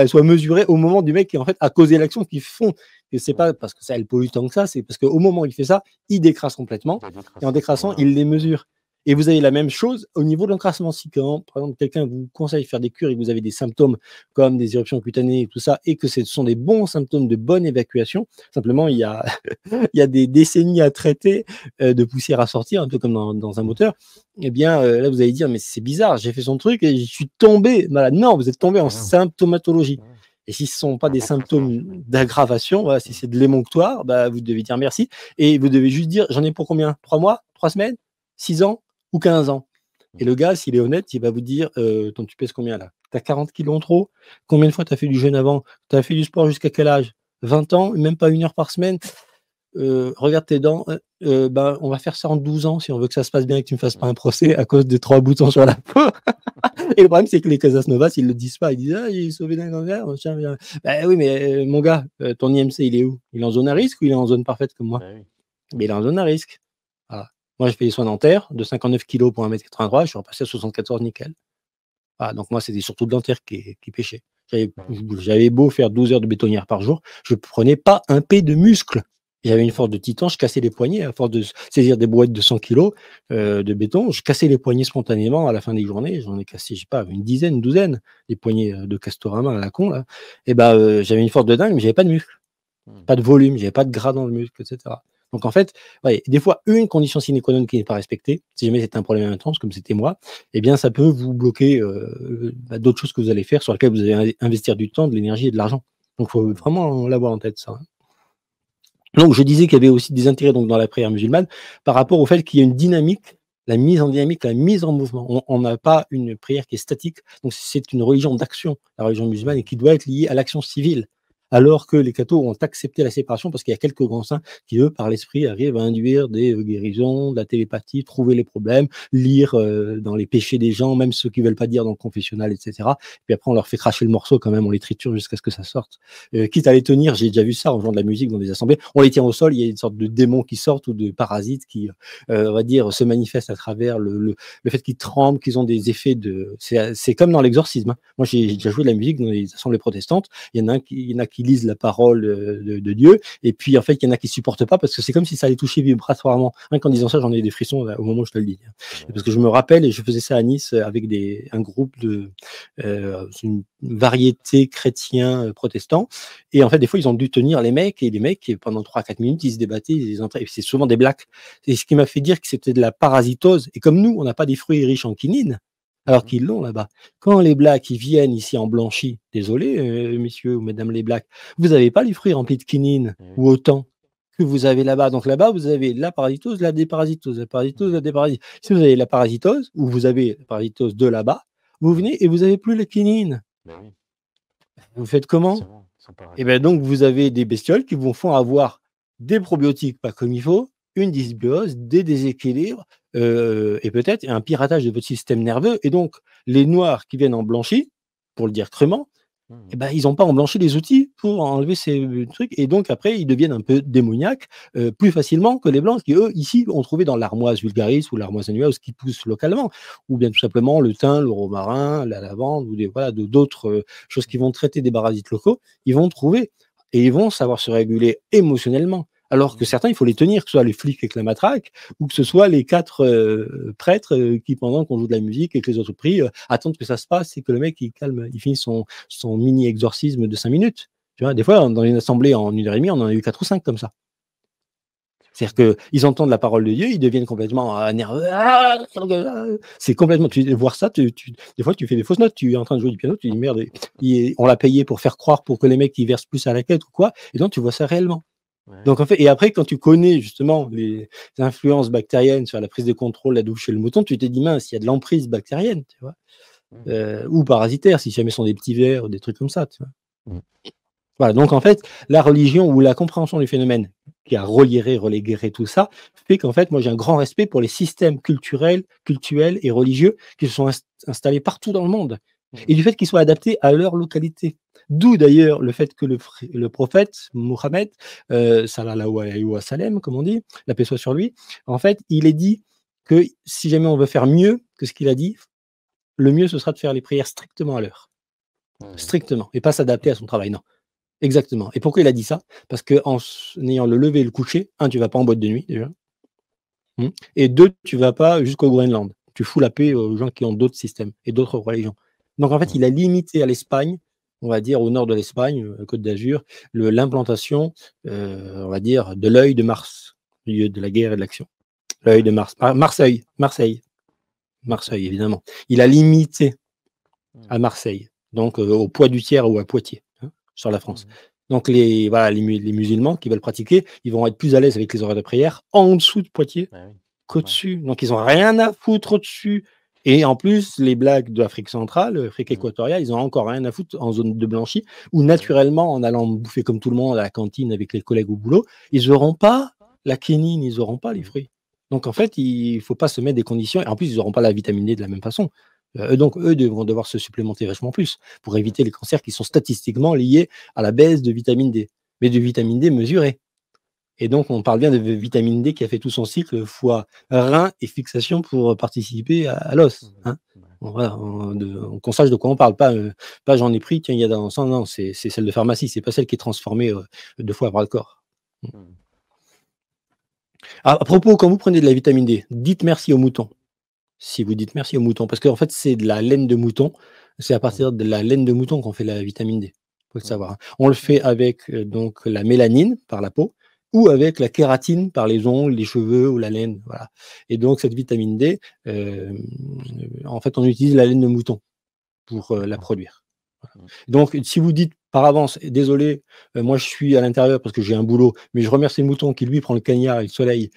soient mesurées au moment du mec qui, en fait, a causé l'action qu'ils font. Et c'est pas parce que ça, elle pollue tant que ça, c'est parce qu'au moment où il fait ça, il décrasse complètement. Et en décrassant, il les mesure. Et vous avez la même chose au niveau de l'encrassement. Si quand, par exemple, quelqu'un vous conseille de faire des cures et que vous avez des symptômes comme des éruptions cutanées et tout ça, et que ce sont des bons symptômes de bonne évacuation, simplement, il y a, il y a des décennies à traiter de poussière à sortir, un peu comme dans un moteur, eh bien, là, vous allez dire, mais c'est bizarre, j'ai fait son truc et je suis tombé malade. Non, vous êtes tombé en symptomatologie. Et si ce ne sont pas des symptômes d'aggravation, voilà, si c'est de l'émonctoire, vous devez dire merci. Et vous devez juste dire, j'en ai pour combien? 3 mois? 3 semaines? 6 ans? Ou 15 ans? Et le gars, s'il est honnête, il va vous dire, tu pèses combien là? Tu as 40 kilos en trop? Combien de fois tu as fait du jeûne avant? Tu as fait du sport jusqu'à quel âge? 20 ans? Même pas 1 heure par semaine? regarde tes dents, bah, on va faire ça en 12 ans si on veut que ça se passe bien et que tu me fasses pas un procès à cause de 3 boutons sur la peau. Et le problème, c'est que les Casas Novas, ils le disent pas. Ils disent: «Ah, il est sauvé d'un cancer, machin, bien». Bah oui, mais mon gars, ton IMC, il est où? Il est en zone à risque ou il est en zone parfaite comme moi? Bah oui. Mais il est en zone à risque. Voilà. Moi, je fais les soins dentaires de 59 kilos pour 1,83 m, je suis repassé à 74 nickel. Voilà, donc moi, c'était surtout le dentaire qui pêchait. J'avais beau faire 12 heures de bétonnière par jour, je prenais pas un P de muscle. J'avais une force de titan, je cassais les poignets à force de saisir des brouettes de 100 kilos de béton. Je cassais les poignets spontanément à la fin des journées. J'en ai cassé, je sais pas, une dizaine, une douzaine, des poignets de Castorama à la con là. Et ben, j'avais une force de dingue, mais j'avais pas de muscle, pas de volume, j'avais pas de gras dans le muscle, etc. Donc en fait, ouais, des fois, une condition sine qua non qui n'est pas respectée, si jamais c'est un problème intense, comme c'était moi, eh bien, ça peut vous bloquer d'autres choses que vous allez faire, sur lesquelles vous allez investir du temps, de l'énergie et de l'argent. Donc, il faut vraiment l'avoir en tête, ça. Donc, je disais qu'il y avait aussi des intérêts donc, dans la prière musulmane par rapport au fait qu'il y a une dynamique, la mise en dynamique, la mise en mouvement. On n'a pas une prière qui est statique, donc c'est une religion d'action, la religion musulmane, et qui doit être liée à l'action civile. Alors que les cathos ont accepté la séparation parce qu'il y a quelques grands saints qui, eux, par l'esprit, arrivent à induire des guérisons, de la télépathie, trouver les problèmes, lire dans les péchés des gens, même ceux qui veulent pas dire dans le confessionnal, etc. Puis après, on leur fait cracher le morceau quand même, on les triture jusqu'à ce que ça sorte. Quitte à les tenir, j'ai déjà vu ça en jouant de la musique dans des assemblées, on les tient au sol, il y a une sorte de démon qui sortent ou de parasites qui, on va dire, se manifestent à travers le fait qu'ils tremblent, qu'ils ont des effets de... C'est comme dans l'exorcisme. Hein. Moi, j'ai déjà joué de la musique dans les assemblées protestantes, il y en a qui lisent la parole de Dieu, et puis en fait il y en a qui supportent pas parce que c'est comme si ça allait toucher vibratoirement. Rien qu'en disant ça, j'en ai des frissons au moment où je te le dis. Parce que je me rappelle, et je faisais ça à Nice avec un groupe de une variété chrétien protestant, et en fait des fois ils ont dû tenir les mecs, et les mecs pendant 3-4 minutes ils se débattaient, et c'est souvent des blacks. C'est ce qui m'a fait dire que c'était de la parasitose, et comme nous on n'a pas des fruits riches en quinine, alors qu'ils l'ont là-bas. Quand les blacks ils viennent ici en blanchi, désolé messieurs ou mesdames les blacks, vous n'avez pas les fruits remplis de quinine ou autant que vous avez là-bas. Donc là-bas, vous avez la parasitose, la déparasitose, la parasitose, la déparasitose. Si vous avez la parasitose, ou vous avez la parasitose de là-bas, vous venez et vous n'avez plus la quinine. Oui. Vous faites comment? Et bien donc, vous avez des bestioles qui vous font avoir des probiotiques pas comme il faut, une dysbiose, des déséquilibres, et peut-être un piratage de votre système nerveux. Et donc, les noirs qui viennent en blanchi, pour le dire crûment, eh ben, ils n'ont pas en blanchi les outils pour enlever ces trucs. Et donc, après, ils deviennent un peu démoniaques plus facilement que les blancs qui, eux, ici, ont trouvé dans l'armoise vulgaris ou l'armoise annuelle, ce qui pousse localement. Ou bien tout simplement le thym, le romarin, la lavande, ou d'autres choses qui vont traiter des parasites locaux. Ils vont trouver et ils vont savoir se réguler émotionnellement. Alors que certains, il faut les tenir, que ce soit les flics avec la matraque, ou que ce soit les 4 prêtres qui, pendant qu'on joue de la musique et que les autres prient, attendent que ça se passe et que le mec, il calme, il finit son mini-exorcisme de 5 minutes. Tu vois, des fois, dans une assemblée en 1h30, on en a eu 4 ou 5 comme ça. C'est-à-dire qu'ils entendent la parole de Dieu, ils deviennent complètement nerveux. C'est complètement. Voir ça, des fois, tu fais des fausses notes. Tu es en train de jouer du piano, tu dis merde, on l'a payé pour faire croire pour que les mecs ils versent plus à la quête ou quoi. Et donc, tu vois ça réellement. Donc en fait, et après, quand tu connais justement les influences bactériennes sur la prise de contrôle, la douche chez le mouton, tu te dis mince, il y a de l'emprise bactérienne, tu vois, ou parasitaire, si jamais ce sont des petits vers ou des trucs comme ça, tu vois. Voilà, donc en fait, la religion ou la compréhension du phénomène qui a relégué tout ça, fait qu'en fait, moi j'ai un grand respect pour les systèmes culturels et religieux qui se sont installés partout dans le monde, et du fait qu'ils soient adaptés à leur localité. D'où d'ailleurs le fait que le prophète Mohammed, sallallahu alayhi wa sallam, comme on dit, la paix soit sur lui, en fait, il est dit que si jamais on veut faire mieux que ce qu'il a dit, le mieux ce sera de faire les prières strictement à l'heure. Strictement, et pas s'adapter à son travail, non. Exactement. Et pourquoi il a dit ça? Parce qu'en ayant le lever et le coucher, tu vas pas en boîte de nuit déjà. Et 2, tu vas pas jusqu'au Groenland. Tu fous la paix aux gens qui ont d'autres systèmes et d'autres religions. Donc en fait, il a limité à l'Espagne, on va dire au nord de l'Espagne, Côte d'Azur, l'implantation, on va dire, de l'œil de Mars, au milieu de la guerre et de l'action. L'œil de Mars. Marseille, évidemment. Il a limité à Marseille, donc au Poix-du-Tiers ou à Poitiers, sur la France. Donc les musulmans qui veulent pratiquer, ils vont être plus à l'aise avec les horaires de prière en dessous de Poitiers qu'au-dessus. Donc ils n'ont rien à foutre au-dessus Et en plus, les blagues d'Afrique centrale, Afrique Mmh. équatoriale, ils ont encore rien à foutre en zone de blanchie, où Ouais. naturellement, en allant bouffer comme tout le monde à la cantine avec les collègues au boulot, ils n'auront pas la quinine, ils n'auront pas les Mmh. fruits. Donc en fait, il ne faut pas se mettre des conditions. Et en plus, ils n'auront pas la vitamine D de la même façon. Donc eux vont devoir se supplémenter vachement plus pour Mmh. éviter les cancers qui sont statistiquement liés à la baisse de vitamine D, mais de vitamine D mesurée. Et donc, on parle bien de vitamine D qui a fait tout son cycle, foie, rein et fixation pour participer à l'os. Mmh. Hein. Ouais. Bon, voilà, qu'on sache de quoi on parle, pas j'en ai pris, tiens, il y a dans le sang, non, c'est celle de pharmacie, c'est pas celle qui est transformée 2 fois par le corps. Mmh. À propos, quand vous prenez de la vitamine D, dites merci aux moutons. Si vous dites merci aux moutons, parce qu'en fait, c'est de la laine de mouton, c'est à Mmh. partir de la laine de mouton qu'on fait la vitamine D. Faut le Mmh. savoir. Hein. On le fait avec donc la mélanine par la peau ou avec la kératine par les ongles, les cheveux ou la laine. Voilà. Et donc cette vitamine D, en fait, on utilise la laine de mouton pour la D'accord. produire. Mmh. Donc, si vous dites par avance, désolé, moi je suis à l'intérieur parce que j'ai un boulot, mais je remercie le mouton qui lui prend le cagnard et le soleil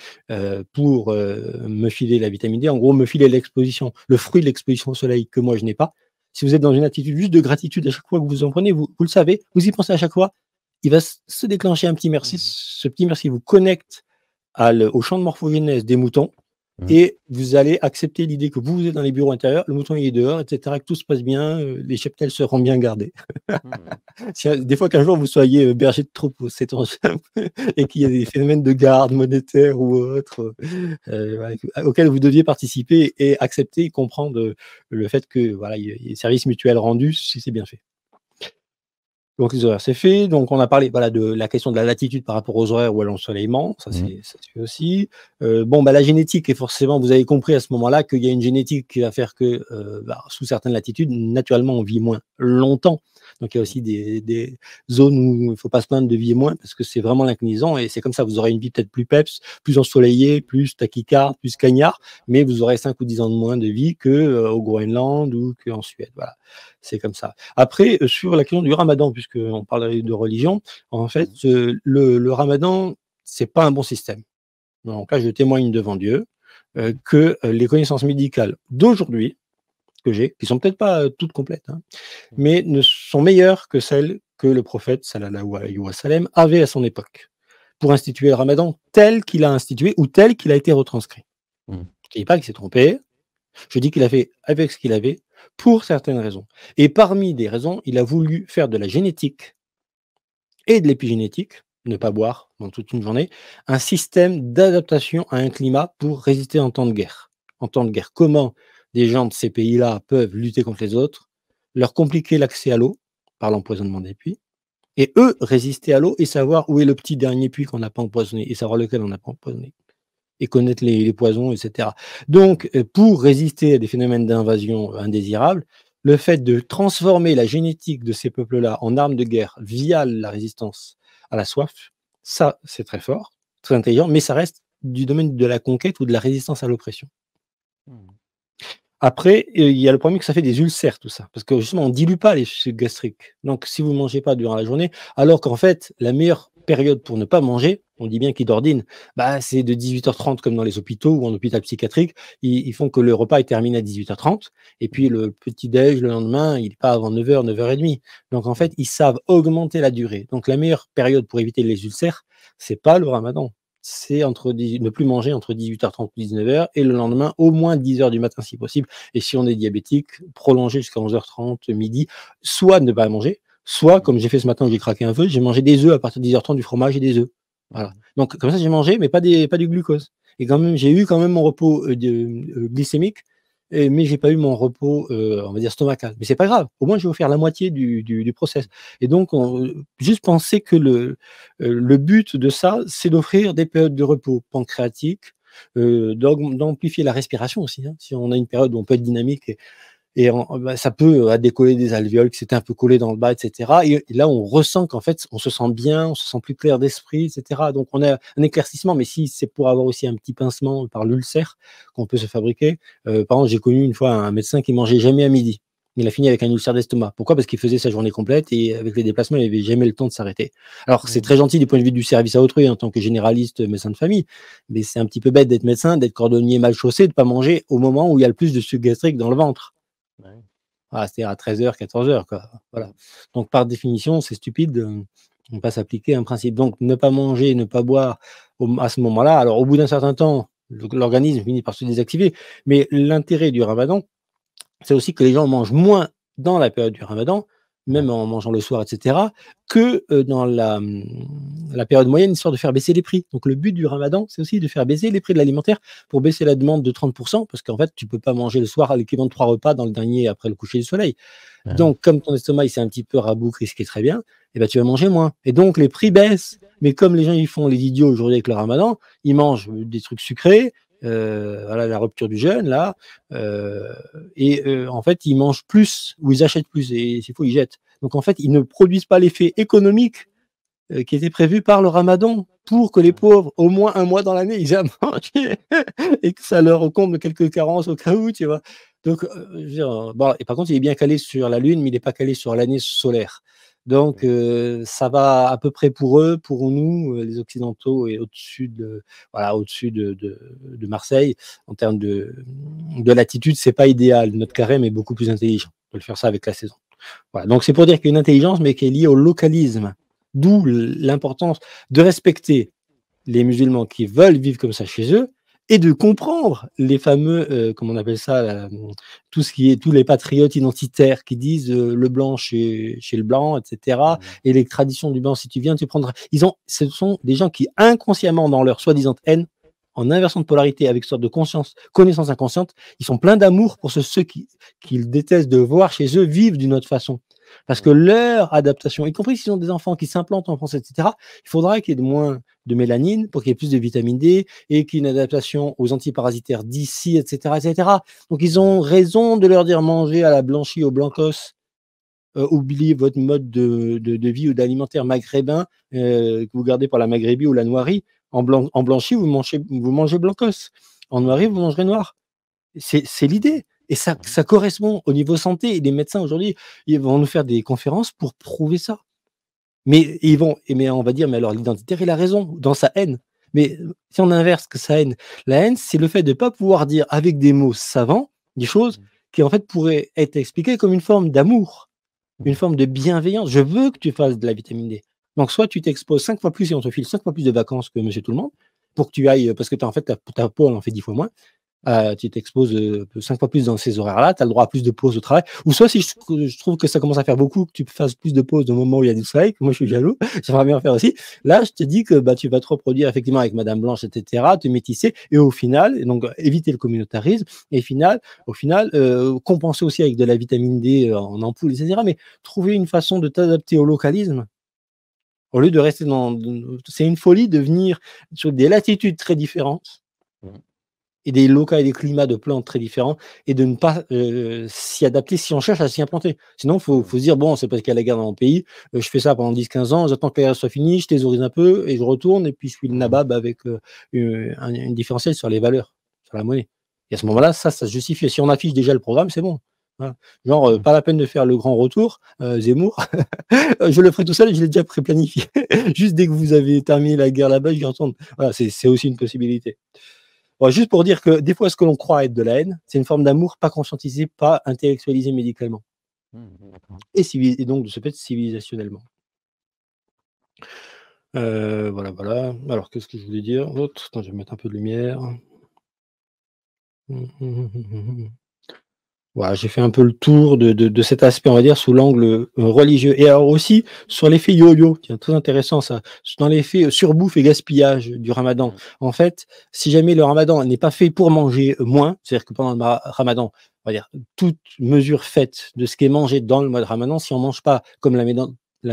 pour me filer la vitamine D, en gros, me filer l'exposition, le fruit de l'exposition au soleil que moi je n'ai pas. Si vous êtes dans une attitude juste de gratitude à chaque fois que vous en prenez, vous le savez, vous y pensez à chaque fois, il va se déclencher un petit merci. Mmh. Ce petit merci vous connecte au champ de morphogénèse des moutons Mmh. et vous allez accepter l'idée que vous êtes dans les bureaux intérieurs, le mouton il est dehors, etc., que tout se passe bien, les cheptels seront bien gardés. Mmh. Si, des fois qu'un jour vous soyez berger de troupeau, sait-on jamais, et qu'il y a des phénomènes de garde monétaire ou autres voilà, auxquels vous deviez participer et accepter et comprendre le fait que voilà, il y a des services mutuels rendus si c'est bien fait. Donc les horaires, c'est fait. Donc on a parlé voilà, de la question de la latitude par rapport aux horaires ou à l'ensoleillement, ça Mmh. ça se fait aussi. La génétique est forcément, vous avez compris à ce moment-là qu'il y a une génétique qui va faire que sous certaines latitudes, naturellement, on vit moins longtemps. Donc il y a Mmh. aussi des zones où il ne faut pas se plaindre de vivre moins parce que c'est vraiment l'inclinaison et c'est comme ça, vous aurez une vie peut-être plus peps, plus ensoleillée, plus tachycarde, plus cagnard, mais vous aurez 5 ou 10 ans de moins de vie qu'au Groenland ou qu'en Suède. Voilà, c'est comme ça. Après, sur la question du ramadan, puisqu'on parlerait de religion, en fait, Mmh. le ramadan, c'est pas un bon système. Donc là, je témoigne devant Dieu que les connaissances médicales d'aujourd'hui, que j'ai, qui sont peut-être pas toutes complètes, hein, Mmh. mais ne sont meilleures que celles que le prophète, sallallahu alayhi wa sallam, avait à son époque, pour instituer le ramadan tel qu'il a institué ou tel qu'il a été retranscrit. Mmh. Je ne dis pas qu'il s'est trompé, je dis qu'il a fait avec ce qu'il avait pour certaines raisons. Et parmi des raisons, il a voulu faire de la génétique et de l'épigénétique, ne pas Mmh. boire dans toute une journée, un système d'adaptation à un climat pour résister en temps de guerre. En temps de guerre, comment des gens de ces pays-là peuvent lutter contre les autres, leur compliquer l'accès à l'eau par l'empoisonnement des puits, et eux résister à l'eau et savoir où est le petit dernier puits qu'on n'a pas empoisonné et savoir lequel on n'a pas empoisonné et connaître les poisons, etc. Donc, pour résister à des phénomènes d'invasion indésirables, le fait de transformer la génétique de ces peuples-là en armes de guerre via la résistance à la soif, ça, c'est très fort, très intelligent, mais ça reste du domaine de la conquête ou de la résistance à l'oppression. Mmh. Après, il y a le problème que ça fait des ulcères, tout ça, parce que justement, on ne dilue pas les sucs gastriques. Donc, si vous ne mangez pas durant la journée, alors qu'en fait, la meilleure période pour ne pas manger, on dit bien qu'ils d'ordine, c'est de 18h30 comme dans les hôpitaux ou en hôpital psychiatrique. Ils font que le repas est terminé à 18h30 et puis le petit-déj le lendemain, il n'est pas avant 9h, 9h30. Donc, en Mmh. fait, ils savent augmenter la durée. Donc, la meilleure période pour éviter les ulcères, c'est pas le ramadan. C'est ne plus manger entre 18h30 et 19h et le lendemain, au moins 10h du matin si possible. Et si on est diabétique, prolonger jusqu'à 11h30, midi, soit ne pas manger, soit, Mmh. comme j'ai fait ce matin où j'ai craqué un peu, j'ai mangé des œufs à partir de 10h30, du fromage et des œufs. Voilà. Mmh. Donc, comme ça, j'ai mangé, mais pas du glucose. Et quand même, j'ai eu quand même mon repos glycémique, mais j'ai pas eu mon repos, on va dire, stomacal. Mais c'est pas grave. Au moins, j'ai offert la moitié du process. Et donc, juste penser que le but de ça, c'est d'offrir des périodes de repos pancréatique, d'amplifier la respiration aussi. Hein. Si on a une période où on peut être dynamique ça peut décoller des alvéoles qui s'étaient un peu collés dans le bas, etc. Et là, on ressent qu'en fait, on se sent bien, on se sent plus clair d'esprit, etc. Donc, on a un éclaircissement, mais si c'est pour avoir aussi un petit pincement par l'ulcère qu'on peut se fabriquer. Par exemple, j'ai connu une fois un médecin qui mangeait jamais à midi. Il a fini avec un ulcère d'estomac. Pourquoi? Parce qu'il faisait sa journée complète et avec les déplacements, il n'avait jamais le temps de s'arrêter. Alors, c'est très gentil du point de vue du service à autrui en tant que généraliste, médecin de famille, mais c'est un petit peu bête d'être médecin, d'être cordonnier mal chaussé, de ne pas manger au moment où il y a le plus de sucre gastrique dans le ventre. Ouais. Voilà, c'est-à-dire à 13h, 14h, quoi. Voilà. Donc, par définition, c'est stupide de ne pas s'appliquer un principe. Donc, ne pas manger, ne pas boire à ce moment-là. Alors, au bout d'un certain temps, l'organisme finit par se désactiver. Mais l'intérêt du ramadan, c'est aussi que les gens mangent moins dans la période du ramadan, même en mangeant le soir, etc., que dans la période moyenne, histoire de faire baisser les prix. Donc le but du ramadan, c'est aussi de faire baisser les prix de l'alimentaire pour baisser la demande de 30%, parce qu'en fait, tu ne peux pas manger le soir à l'équivalent de 3 repas dans le dernier après le coucher du soleil. Ouais. Donc, comme ton estomac, il s'est un petit peu raboucré, ce qui est très bien, eh ben, tu vas manger moins. Et donc, les prix baissent. Mais comme les gens, ils font les idiots aujourd'hui avec le ramadan, ils mangent des trucs sucrés, voilà, la rupture du jeûne, là, en fait, ils mangent plus ou ils achètent plus, et s'il faut, ils jettent. Donc, en fait, ils ne produisent pas l'effet économique qui était prévu par le ramadan pour que les pauvres, au moins un mois dans l'année, ils aient à manger et que ça leur comble quelques carences au cas où, tu vois. Donc, je veux dire, bon, et par contre, il est bien calé sur la Lune, mais il n'est pas calé sur l'année solaire. Donc, ça va à peu près pour eux, pour nous, les Occidentaux, et au-dessus voilà, au-dessus de Marseille, en termes de latitude, c'est pas idéal. Notre carême est beaucoup plus intelligent de le faire ça avec la saison. Voilà. Donc, c'est pour dire qu'il y a une intelligence, mais qui est liée au localisme. D'où l'importance de respecter les musulmans qui veulent vivre comme ça chez eux et de comprendre les fameux, comment on appelle ça, tout ce qui est tous les patriotes identitaires qui disent le blanc chez le blanc, etc. Et les traditions du blanc, si tu viens, tu prendras. Ce sont des gens qui inconsciemment, dans leur soi-disant haine, en inversion de polarité avec une sorte de connaissance inconsciente, ils sont pleins d'amour pour ceux qu'ils détestent de voir chez eux vivre d'une autre façon. Parce que leur adaptation, y compris s'ils ont des enfants qui s'implantent en France, etc., il faudra qu'il y ait moins de mélanine pour qu'il y ait plus de vitamine D et qu'il y ait une adaptation aux antiparasitaires d'ici, etc., etc. Donc, ils ont raison de leur dire mangez à la blanchie, au blancos, oubliez votre mode de vie ou d'alimentaire maghrébin que vous gardez pour la maghrébie ou la noirie. En blanchie, vous mangez blancos. En noirie, vous mangerez noir. C'est l'idée. Et ça correspond au niveau santé. Et les médecins, aujourd'hui, ils vont nous faire des conférences pour prouver ça. Mais on va dire, mais alors l'identitaire, il a raison dans sa haine. Mais si on inverse que sa haine, la haine, c'est le fait de ne pas pouvoir dire avec des mots savants des choses qui, en fait, pourraient être expliquées comme une forme d'amour, une forme de bienveillance. Je veux que tu fasses de la vitamine D. Donc, soit tu t'exposes 5 fois plus et on te file 5 fois plus de vacances que monsieur tout le monde pour que tu ailles, parce que en fait, ta peau, elle en fait 10 fois moins. Tu t'exposes 5 fois plus dans ces horaires-là, tu as le droit à plus de pauses au travail. Ou soit si je trouve que ça commence à faire beaucoup, que tu fasses plus de pauses au moment où il y a du soleil, que moi je suis jaloux, j'aimerais bien en faire aussi. Là, je te dis que tu vas te reproduire effectivement avec Madame Blanche, etc., te métisser, et au final, donc éviter le communautarisme, et au final, compenser aussi avec de la vitamine D en ampoule, etc., mais trouver une façon de t'adapter au localisme. Au lieu de rester c'est une folie de venir sur des latitudes très différentes et des locaux et des climats de plantes très différents et de ne pas s'y adapter si on cherche à s'y implanter. Sinon, il faut se dire, bon, c'est parce qu'il y a la guerre dans mon pays, je fais ça pendant 10-15 ans, j'attends que la guerre soit finie, je thésaurise un peu et je retourne et puis je suis le nabab avec une différentielle sur les valeurs, sur la monnaie. Et à ce moment-là, ça se justifie. Si on affiche déjà le programme, c'est bon. Voilà. Genre, pas la peine de faire le grand retour, Zemmour. Je le ferai tout seul, je l'ai déjà pré-planifié. Juste dès que vous avez terminé la guerre là-bas, j'y retourne. Voilà, c'est aussi une possibilité. Bon, juste pour dire que des fois, ce que l'on croit être de la haine, c'est une forme d'amour pas conscientisée, pas intellectualisée médicalement. Et donc, de ce fait, civilisationnellement. Voilà. Alors, qu'est-ce que je voulais dire d'autre? Attends, je vais mettre un peu de lumière. Voilà, j'ai fait un peu le tour de cet aspect, on va dire, sous l'angle religieux. Et alors aussi, sur l'effet yo-yo, tiens, très intéressant ça, dans l'effet surbouffe et gaspillage du ramadan. En fait, si jamais le ramadan n'est pas fait pour manger moins, c'est-à-dire que pendant le ramadan, on va dire, toute mesure faite de ce qui est mangé dans le mois de ramadan, si on ne mange pas, comme la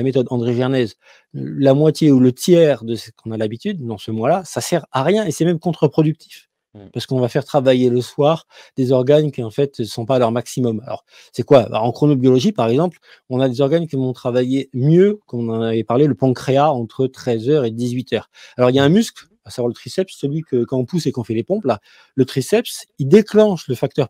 méthode André Gernez, la moitié ou le tiers de ce qu'on a l'habitude dans ce mois-là, ça sert à rien et c'est même contre-productif. Parce qu'on va faire travailler le soir des organes qui en fait ne sont pas à leur maximum. Alors, c'est quoi? En chronobiologie, par exemple, on a des organes qui vont travailler mieux, comme on en avait parlé, le pancréas entre 13h et 18h. Alors, il y a un muscle, à savoir le triceps, celui que quand on pousse et qu'on fait les pompes, là, le triceps, il déclenche le facteur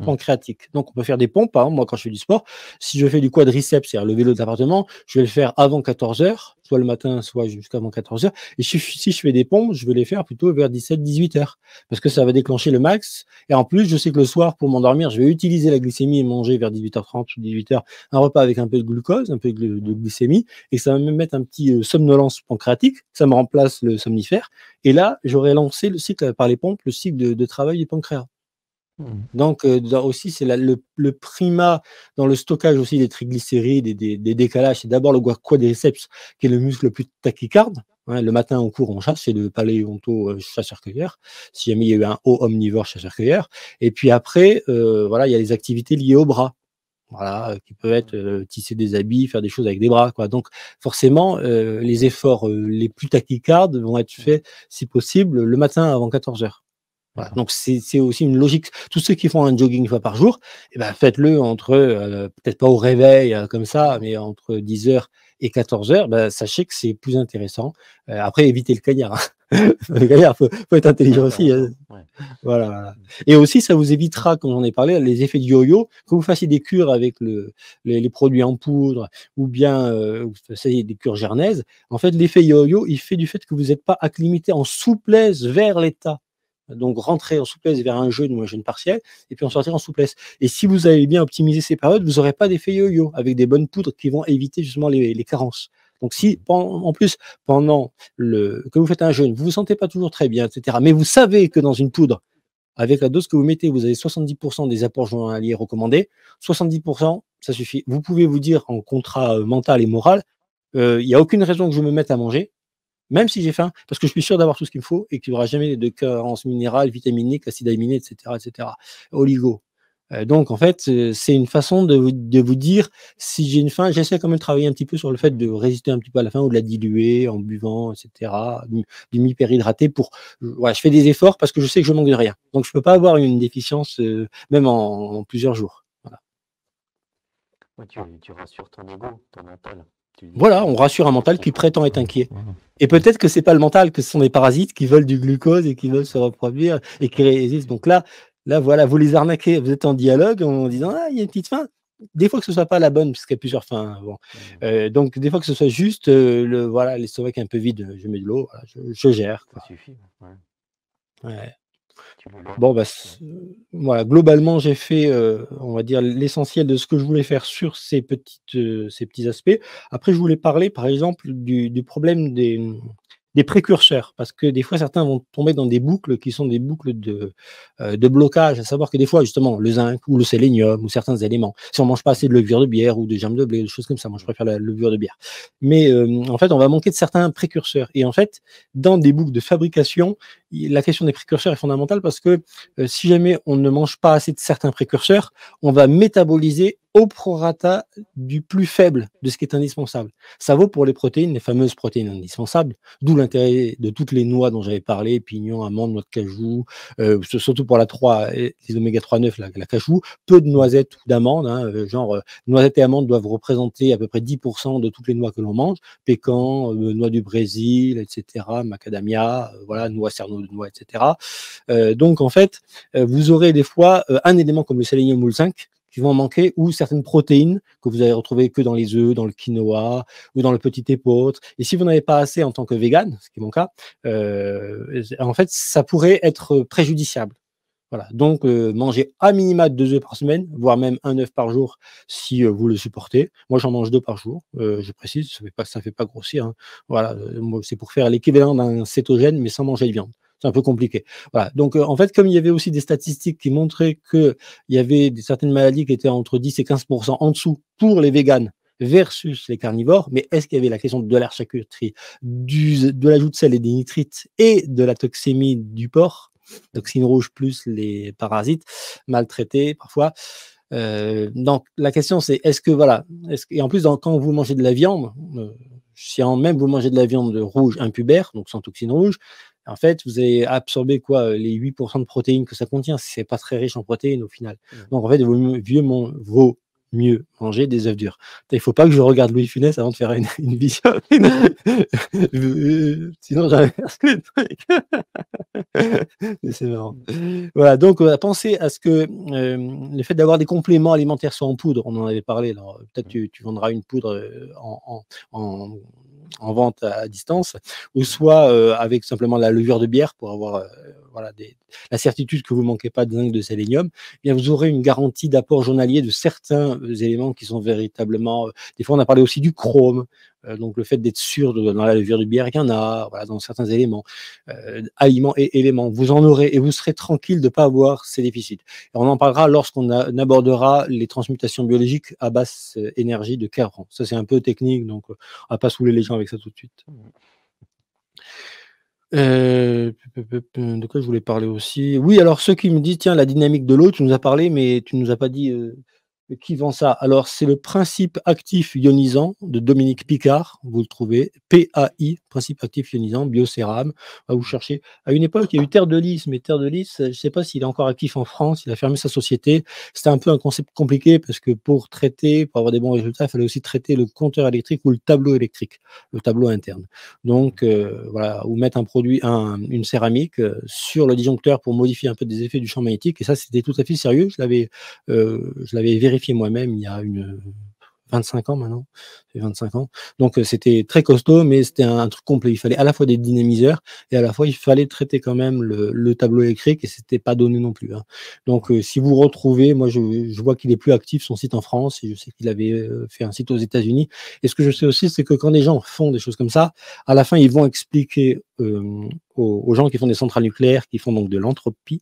pancréatique. Donc, on peut faire des pompes. Par exemple, moi, quand je fais du sport, si je fais du quadriceps, c'est-à-dire le vélo d'appartement, je vais le faire avant 14 heures, soit le matin, soit jusqu'avant 14 heures. Et si je fais des pompes, je vais les faire plutôt vers 17-18 heures, parce que ça va déclencher le max. Et en plus, je sais que le soir, pour m'endormir, je vais utiliser la glycémie et manger vers 18h30 ou 18h un repas avec un peu de glucose, un peu de glycémie, et ça va me mettre un petit somnolence pancréatique. Ça me remplace le somnifère. Et là, j'aurais lancé le cycle par les pompes, le cycle de travail du pancréas. Donc, aussi, c'est le primat dans le stockage aussi des triglycérides et des décalages. C'est d'abord le quadriceps, qui est le muscle le plus tachycarde. Hein, le matin, on court, on chasse, c'est le paléonto chasseur-cueilleur. Si jamais il y a eu un haut omnivore chasseur-cueilleur. Et puis après, voilà, il y a les activités liées au bras. Voilà, qui peuvent être tisser des habits, faire des choses avec des bras, quoi. Donc, forcément, les efforts les plus tachycardes vont être faits, si possible, le matin avant 14 heures. Voilà. Donc c'est aussi une logique. Tous ceux qui font un jogging une fois par jour, eh ben, faites-le entre, peut-être pas au réveil comme ça, mais entre 10h et 14h, ben, sachez que c'est plus intéressant. Après, évitez le cagnard. Hein. Le cagnard, faut être intelligent aussi. Hein. Ouais. Voilà. Et aussi, ça vous évitera, comme j'en ai parlé, les effets de yo-yo. Que vous fassiez des cures avec les produits en poudre ou bien vous fassiez des cures jarnaises, en fait, l'effet yo-yo, il fait du fait que vous n'êtes pas acclimaté en souplesse vers l'état. Donc, rentrer en souplesse vers un jeûne ou un jeûne partiel, et puis en sortir en souplesse. Et si vous avez bien optimisé ces périodes, vous n'aurez pas d'effet yo-yo, avec des bonnes poudres qui vont éviter justement les carences. Donc, si en plus, pendant que vous faites un jeûne, vous ne vous sentez pas toujours très bien, etc., mais vous savez que dans une poudre, avec la dose que vous mettez, vous avez 70% des apports journaliers recommandés, 70%, ça suffit. Vous pouvez vous dire en contrat mental et moral, il n'y a aucune raison que je me mette à manger, même si j'ai faim, parce que je suis sûr d'avoir tout ce qu'il me faut et qu'il n'y aura jamais de carence minérale, vitaminique, acide aminé, etc., oligo. Donc, en fait, c'est une façon de vous dire, si j'ai une faim, j'essaie quand même de travailler un petit peu sur le fait de résister un petit peu à la faim ou de la diluer en buvant, etc., de m'hyperhydrater pour, voilà, je fais des efforts parce que je sais que je manque de rien. Donc, je ne peux pas avoir une déficience, même en plusieurs jours. Voilà. Ouais, tu rassures ton ego, ton mental. Voilà, on rassure un mental qui prétend être inquiet. Et peut-être que c'est pas le mental, que ce sont des parasites qui veulent du glucose et qui veulent se reproduire et qui résistent. Donc là, voilà, vous les arnaquez, vous êtes en dialogue en disant ah, il y a une petite faim. Des fois que ce soit pas la bonne, parce qu'il y a plusieurs fins. Bon. Donc des fois que ce soit juste voilà, l'estomac un peu vide, je mets de l'eau, voilà, je gère. Quoi. Ça suffit. Ouais. Bon, bah, voilà, globalement, j'ai fait, on va dire, l'essentiel de ce que je voulais faire sur ces petits aspects. Après, je voulais parler, par exemple, du problème des précurseurs, parce que des fois, certains vont tomber dans des boucles qui sont des boucles de blocage, à savoir que des fois, justement, le zinc ou le sélénium ou certains éléments, si on mange pas assez de levure de bière ou de germes de blé, des choses comme ça, moi, je préfère la levure de bière. Mais en fait, on va manquer de certains précurseurs. Et en fait, dans des boucles de fabrication, la question des précurseurs est fondamentale parce que si jamais on ne mange pas assez de certains précurseurs, on va métaboliser au prorata du plus faible de ce qui est indispensable. Ça vaut pour les protéines, les fameuses protéines indispensables, d'où l'intérêt de toutes les noix dont j'avais parlé, pignons, amandes, noix de cajou, surtout pour la 3, les oméga 3 9, la cajou, peu de noisettes ou d'amandes, hein, noisettes et amandes doivent représenter à peu près 10% de toutes les noix que l'on mange, pécan, noix du Brésil, etc., macadamia, voilà, noix, cerneau de noix, etc. Donc en fait, vous aurez des fois un élément comme le sélénium ou le zinc qui vont manquer, ou certaines protéines que vous allez retrouver que dans les œufs, dans le quinoa ou dans le petit épeautre. Et si vous n'avez pas assez en tant que vegan, ce qui est mon cas, en fait, ça pourrait être préjudiciable. Voilà. Donc, mangez à minima 2 œufs par semaine, voire même un œuf par jour si vous le supportez. Moi, j'en mange 2 par jour, je précise, ça fait pas grossir. Hein. Voilà, c'est pour faire l'équivalent d'un cétogène, mais sans manger de viande. C'est un peu compliqué. Voilà. Donc, en fait, comme il y avait aussi des statistiques qui montraient qu'il y avait certaines maladies qui étaient entre 10 et 15% en dessous pour les véganes versus les carnivores, mais est-ce qu'il y avait la question de la charcuterie, de l'ajout de sel et des nitrites et de la toxémie du porc, toxines rouges plus les parasites maltraités parfois. Donc la question c'est est-ce que voilà, et en plus quand vous mangez de la viande, si même vous mangez de la viande rouge impubère, donc sans toxines rouges, en fait vous allez absorber quoi, les 8% de protéines que ça contient, c'est pas très riche en protéines au final. Donc en fait vaut mieux manger des œufs durs. Il ne faut pas que je regarde Louis Funès avant de faire une vision. Sinon, j'inverse le truc. C'est marrant. Voilà, donc pensez à ce que le fait d'avoir des compléments alimentaires soit en poudre, on en avait parlé. Peut-être tu vendras une poudre en vente à distance, ou soit avec simplement la levure de bière pour avoir voilà, la certitude que vous ne manquez pas de zinc, de sélénium. Eh bien, vous aurez une garantie d'apport journalier de certains éléments qui sont véritablement. Des fois, on a parlé aussi du chrome. Donc, le fait d'être sûr dans la levure de bière qu'il y en a, voilà, dans certains éléments, aliments et éléments, vous en aurez et vous serez tranquille de ne pas avoir ces déficits. Et on en parlera lorsqu'on abordera les transmutations biologiques à basse énergie de Kervran. Ça, c'est un peu technique, donc on ne va pas saouler les gens avec ça tout de suite. De quoi je voulais parler aussi? Oui, alors ceux qui me disent, tiens, la dynamique de l'eau, tu nous as parlé, mais tu ne nous as pas dit qui vend ça. Alors, c'est le principe actif ionisant de Dominique Picard, vous le trouvez, PAI, principe actif ionisant, Biocéram, vous cherchez. À une époque, il y a eu Terre de Lys, mais Terre de Lys, je ne sais pas s'il est encore actif en France, il a fermé sa société. C'était un peu un concept compliqué parce que pour avoir des bons résultats, il fallait aussi traiter le compteur électrique ou le tableau électrique, le tableau interne. Donc, voilà, ou mettre un produit, une céramique sur le disjoncteur pour modifier un peu des effets du champ magnétique. Et ça, c'était tout à fait sérieux. Je l'avais vérifié moi-même il y a 25 ans maintenant, c'est 25 ans. Donc c'était très costaud, mais c'était un truc complet. Il fallait à la fois des dynamiseurs et à la fois il fallait traiter quand même le tableau électrique et c'était pas donné non plus. Hein. Donc si vous retrouvez, moi je vois qu'il est plus actif son site en France et je sais qu'il avait fait un site aux États-Unis. Et ce que je sais aussi, c'est que quand des gens font des choses comme ça, à la fin ils vont expliquer aux gens qui font des centrales nucléaires, qui font donc de l'entropie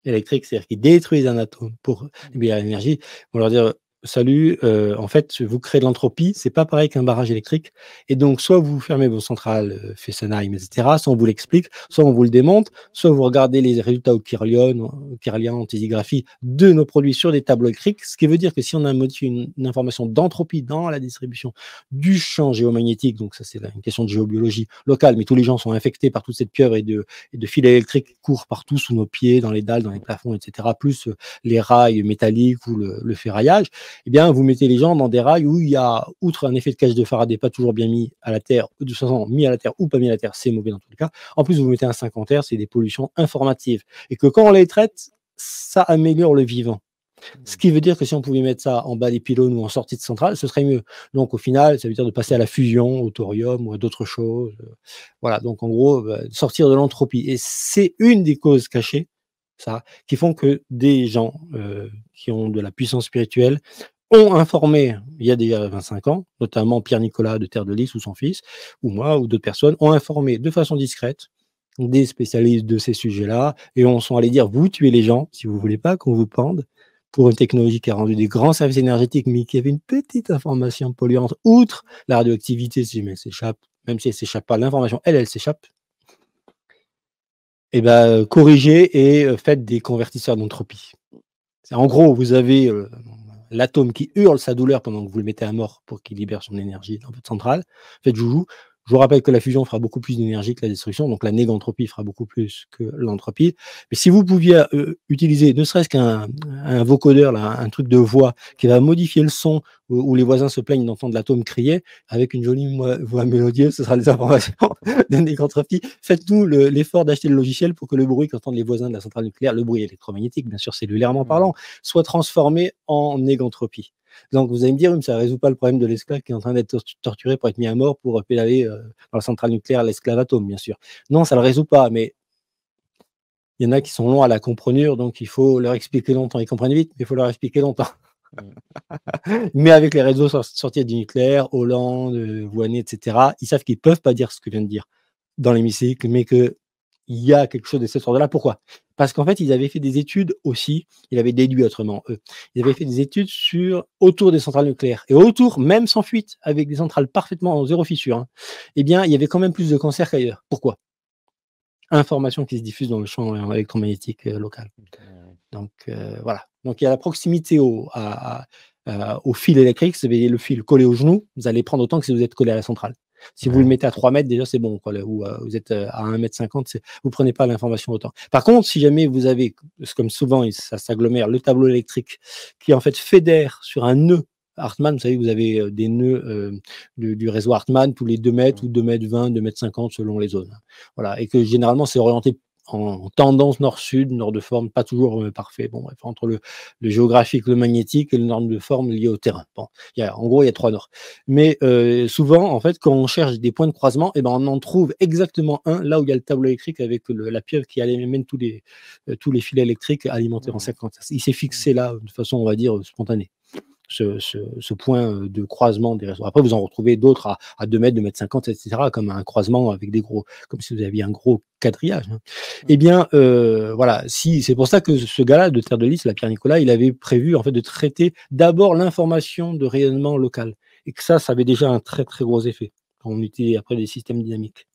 électrique, c'est-à-dire qu'ils détruisent un atome pour libérer l'énergie, on leur dire salut, en fait, vous créez de l'entropie, c'est pas pareil qu'un barrage électrique. Et donc, soit vous fermez vos centrales, Fessenheim, etc., soit on vous l'explique, soit on vous le démonte, soit vous regardez les résultats au Kirlian en télégraphie de nos produits sur des tableaux électriques, ce qui veut dire que si on a modifié une information d'entropie dans la distribution du champ géomagnétique, donc ça c'est une question de géobiologie locale, mais tous les gens sont infectés par toute cette pieuvre et de fils électriques qui courent partout sous nos pieds, dans les dalles, dans les plafonds, etc., plus les rails métalliques ou le ferraillage. Eh bien, vous mettez les gens dans des rails où il y a, outre un effet de cage de Faraday pas toujours bien mis à la Terre, de toute façon, mis à la Terre ou pas mis à la Terre, c'est mauvais dans tous les cas. En plus, vous mettez un 50 R, c'est des pollutions informatives. Et que quand on les traite, ça améliore le vivant. Ce qui veut dire que si on pouvait mettre ça en bas des pylônes ou en sortie de centrale, ce serait mieux. Donc, au final, ça veut dire de passer à la fusion, au thorium ou à d'autres choses. Voilà. Donc, en gros, sortir de l'entropie. Et c'est une des causes cachées, ça, qui font que des gens qui ont de la puissance spirituelle ont informé, il y a déjà 25 ans, notamment Pierre-Nicolas de Terre de Lys ou son fils, ou moi, ou d'autres personnes, ont informé de façon discrète des spécialistes de ces sujets-là, et on sont allés dire, vous tuez les gens, si vous voulez pas qu'on vous pende, pour une technologie qui a rendu des grands services énergétiques, mais qui avait une petite information polluante, outre la radioactivité, si elle s'échappe, même si elle s'échappe pas, l'information, elle s'échappe. Et ben, corrigez et faites des convertisseurs d'entropie. En gros, vous avez l'atome qui hurle sa douleur pendant que vous le mettez à mort pour qu'il libère son énergie dans votre centrale. Faites joujou. Je vous rappelle que la fusion fera beaucoup plus d'énergie que la destruction, donc la négantropie fera beaucoup plus que l'entropie. Mais si vous pouviez utiliser ne serait-ce qu'un vocodeur, là, un truc de voix qui va modifier le son où les voisins se plaignent d'entendre l'atome crier, avec une jolie voix mélodieuse, ce sera des informations de négantropie. Faites-nous l'effort d'acheter le logiciel pour que le bruit qu'entendent les voisins de la centrale nucléaire, le bruit électromagnétique, bien sûr cellulairement parlant, soit transformé en négantropie. Donc vous allez me dire, oui, mais ça ne résout pas le problème de l'esclave qui est en train d'être torturé pour être mis à mort pour pédaler dans la centrale nucléaire l'esclave atome, bien sûr. Non, ça ne le résout pas, mais il y en a qui sont longs à la comprenure, donc il faut leur expliquer longtemps. Ils comprennent vite, mais il faut leur expliquer longtemps. Mais avec les réseaux sortis du nucléaire, Hollande, Voynet, etc., ils savent qu'ils ne peuvent pas dire ce que vient de dire dans l'hémicycle, mais qu'il y a quelque chose de cet ordre-là. Pourquoi ? Parce qu'en fait, ils avaient fait des études aussi, ils avaient déduit autrement, eux. Ils avaient fait des études autour des centrales nucléaires. Et autour, même sans fuite, avec des centrales parfaitement en zéro fissure, hein, eh bien, il y avait quand même plus de cancers qu'ailleurs. Pourquoi ? Information qui se diffuse dans le champ électromagnétique local. Donc, voilà. Donc, il y a la proximité au fil électrique. Vous avez le fil collé au genou, vous allez prendre autant que si vous êtes collé à la centrale. Si vous le mettez à 3 mètres, déjà, c'est bon, quoi, ou vous êtes à 1,50 m, vous ne prenez pas l'information autant. Par contre, si jamais vous avez, comme souvent, ça s'agglomère, le tableau électrique qui, en fait, fédère sur un nœud Hartmann, vous savez, vous avez des nœuds du réseau Hartmann tous les 2 mètres ou 2,20 m, 2,50 m selon les zones. Voilà. Et que généralement, c'est orienté en tendance nord-sud, nord de forme, pas toujours parfait. Bon, bref, entre le géographique, le magnétique et le nord de forme lié au terrain. Bon, en gros, il y a 3 nords. Mais souvent, en fait, quand on cherche des points de croisement, eh ben, on en trouve exactement un là où il y a le tableau électrique avec la pieuvre qui mène tous les filets électriques alimentés en 50. Il s'est fixé là de façon, on va dire, spontanée. Ce point de croisement des réseaux. Après, vous en retrouvez d'autres à 2 mètres, 2,50 m, etc., comme un croisement avec des gros, comme si vous aviez un gros quadrillage. Eh bien, voilà, c'est pour ça que ce gars-là de Terre de Lys, la Pierre Nicolas, il avait prévu en fait de traiter d'abord l'information de rayonnement local, et que ça avait déjà un très très gros effet quand on utilisait après des systèmes dynamiques.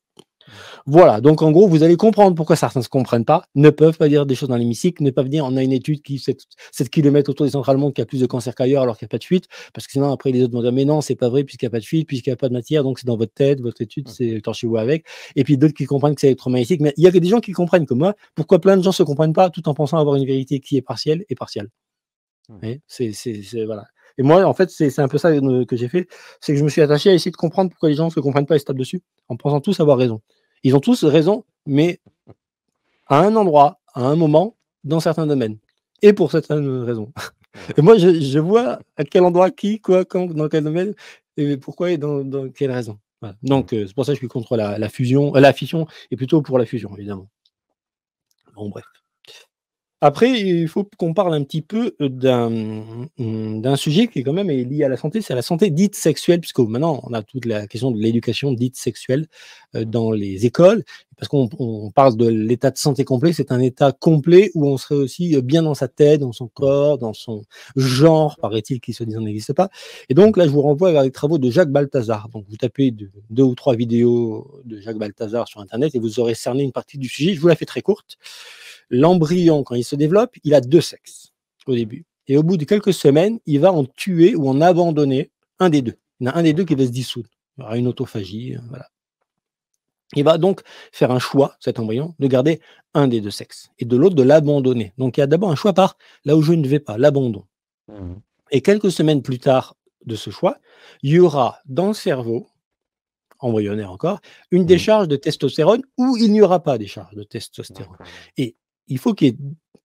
Voilà, donc en gros, vous allez comprendre pourquoi certains ne se comprennent pas, ne peuvent pas dire des choses dans l'hémicycle, ne peuvent dire on a une étude qui 7 km autour des centrales montres qui a plus de cancer qu'ailleurs alors qu'il n'y a pas de fuite, parce que sinon après les autres vont dire mais non, c'est pas vrai puisqu'il n'y a pas de fuite, puisqu'il n'y a pas de matière, donc c'est dans votre tête, votre étude, c'est torchez-vous avec. Et puis d'autres qui comprennent que c'est électromagnétique, mais il y a que des gens qui comprennent comme moi, pourquoi plein de gens ne se comprennent pas tout en pensant avoir une vérité qui est partielle et partielle. Voilà. Et moi, en fait, c'est un peu ça que j'ai fait, c'est que je me suis attaché à essayer de comprendre pourquoi les gens ne se comprennent pas et se tapent dessus, en pensant tous avoir raison. Ils ont tous raison, mais à un endroit, à un moment, dans certains domaines. Et pour certaines raisons. Et moi, je vois à quel endroit, qui, quoi, quand, dans quel domaine, et pourquoi et dans quelle raison. Voilà. Donc, c'est pour ça que je suis contre la fusion, la fission, et plutôt pour la fusion, évidemment. Bon, bref. Après, il faut qu'on parle un petit peu d'un sujet qui est quand même lié à la santé, c'est la santé dite sexuelle, puisque maintenant on a toute la question de l'éducation dite sexuelle dans les écoles, parce qu'on parle de l'état de santé complet, c'est un état complet où on serait aussi bien dans sa tête, dans son corps, dans son genre, paraît-il, qui soi-disant n'existe pas. Et donc là, je vous renvoie vers les travaux de Jacques Balthazar. Donc vous tapez 2 ou 3 vidéos de Jacques Balthazar sur Internet et vous aurez cerné une partie du sujet. Je vous la fais très courte. L'embryon, quand il se développe, il a 2 sexes au début. Et au bout de quelques semaines, il va en tuer ou en abandonner un des 2. Il y en a un des 2 qui va se dissoudre. Il y aura une autophagie. Voilà. Il va donc faire un choix, cet embryon, de garder un des 2 sexes et de l'autre de l'abandonner. Donc il y a d'abord un choix par là où je ne vais pas, l'abandon. Et quelques semaines plus tard de ce choix, il y aura dans le cerveau, embryonnaire encore, une décharge de testostérone ou il n'y aura pas de décharge de testostérone. Et il faut qu'il y ait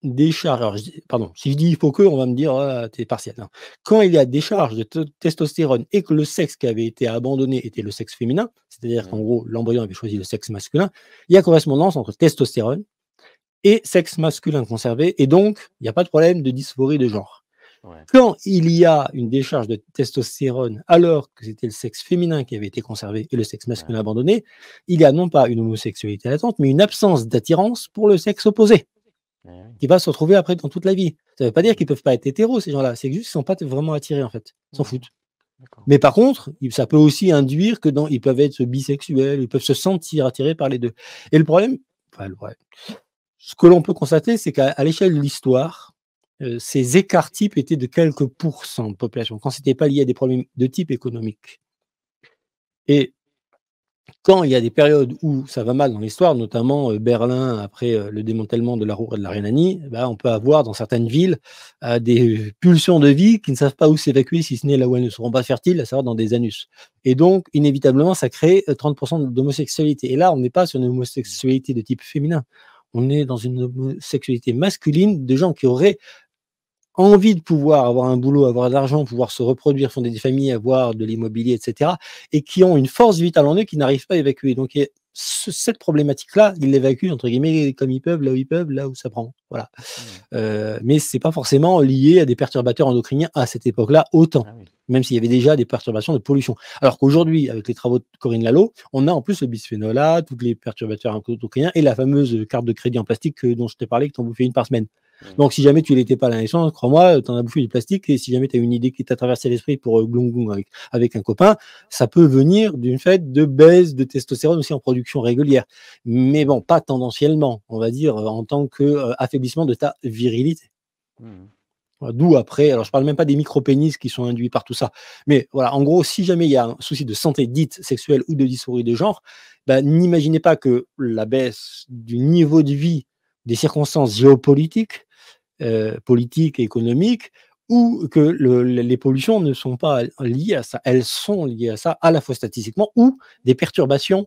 décharge. Alors, pardon, si je dis il faut que, on va me dire t'es partiel. Non. Quand il y a décharge de testostérone et que le sexe qui avait été abandonné était le sexe féminin, c'est-à-dire qu'en gros l'embryon avait choisi le sexe masculin, il y a correspondance entre testostérone et sexe masculin conservé, et donc il n'y a pas de problème de dysphorie de genre. Quand il y a une décharge de testostérone alors que c'était le sexe féminin qui avait été conservé et le sexe masculin abandonné, il y a non pas une homosexualité latente, mais une absence d'attirance pour le sexe opposé, qui va se retrouver après dans toute la vie. Ça ne veut pas dire qu'ils ne peuvent pas être hétéros, ces gens-là, c'est juste qu'ils ne sont pas vraiment attirés, en fait. Ils s'en foutent. Mais par contre, ça peut aussi induire que ils peuvent être bisexuels, ils peuvent se sentir attirés par les 2. Et le problème, ce que l'on peut constater, c'est qu'à l'échelle de l'histoire, ces écarts types étaient de quelques pourcents de population, quand ce n'était pas lié à des problèmes de type économique. Et quand il y a des périodes où ça va mal dans l'histoire, notamment Berlin, après le démantèlement de la Ruhr et de la Rhénanie, on peut avoir dans certaines villes des pulsions de vie qui ne savent pas où s'évacuer, si ce n'est là où elles ne seront pas fertiles, à savoir dans des anus. Et donc, inévitablement, ça crée 30% d'homosexualité. Et là, on n'est pas sur une homosexualité de type féminin. On est dans une homosexualité masculine de gens qui auraient envie de pouvoir avoir un boulot, avoir de l'argent, pouvoir se reproduire, fonder des familles, avoir de l'immobilier, etc., et qui ont une force vitale en eux qui n'arrivent pas à évacuer. Donc, cette problématique-là, ils l'évacuent, entre guillemets, comme ils peuvent, là où ça prend. Voilà. Mais c'est pas forcément lié à des perturbateurs endocriniens à cette époque-là autant, même s'il y avait déjà des perturbations de pollution. Alors qu'aujourd'hui, avec les travaux de Corinne Lalo, on a en plus le bisphénol A, tous les perturbateurs endocriniens et la fameuse carte de crédit en plastique dont je t'ai parlé, que tu en bouffais une par semaine. Donc, si jamais tu l'étais pas à la naissance, crois-moi, tu en as bouffé du plastique, et si jamais tu as une idée qui t'a traversé l'esprit pour glong avec un copain, ça peut venir d'une fait de baisse de testostérone aussi en production régulière. Mais bon, pas tendanciellement, on va dire, en tant qu'affaiblissement de ta virilité. Voilà, d'où après, alors je parle même pas des micro-pénis qui sont induits par tout ça. Mais voilà, en gros, si jamais il y a un souci de santé dite sexuelle ou de dysphorie de genre, bah, n'imaginez pas que la baisse du niveau de vie, des circonstances géopolitiques, politiques et économiques, ou que les pollutions ne sont pas liées à ça. Elles sont liées à ça, à la fois statistiquement, ou des perturbations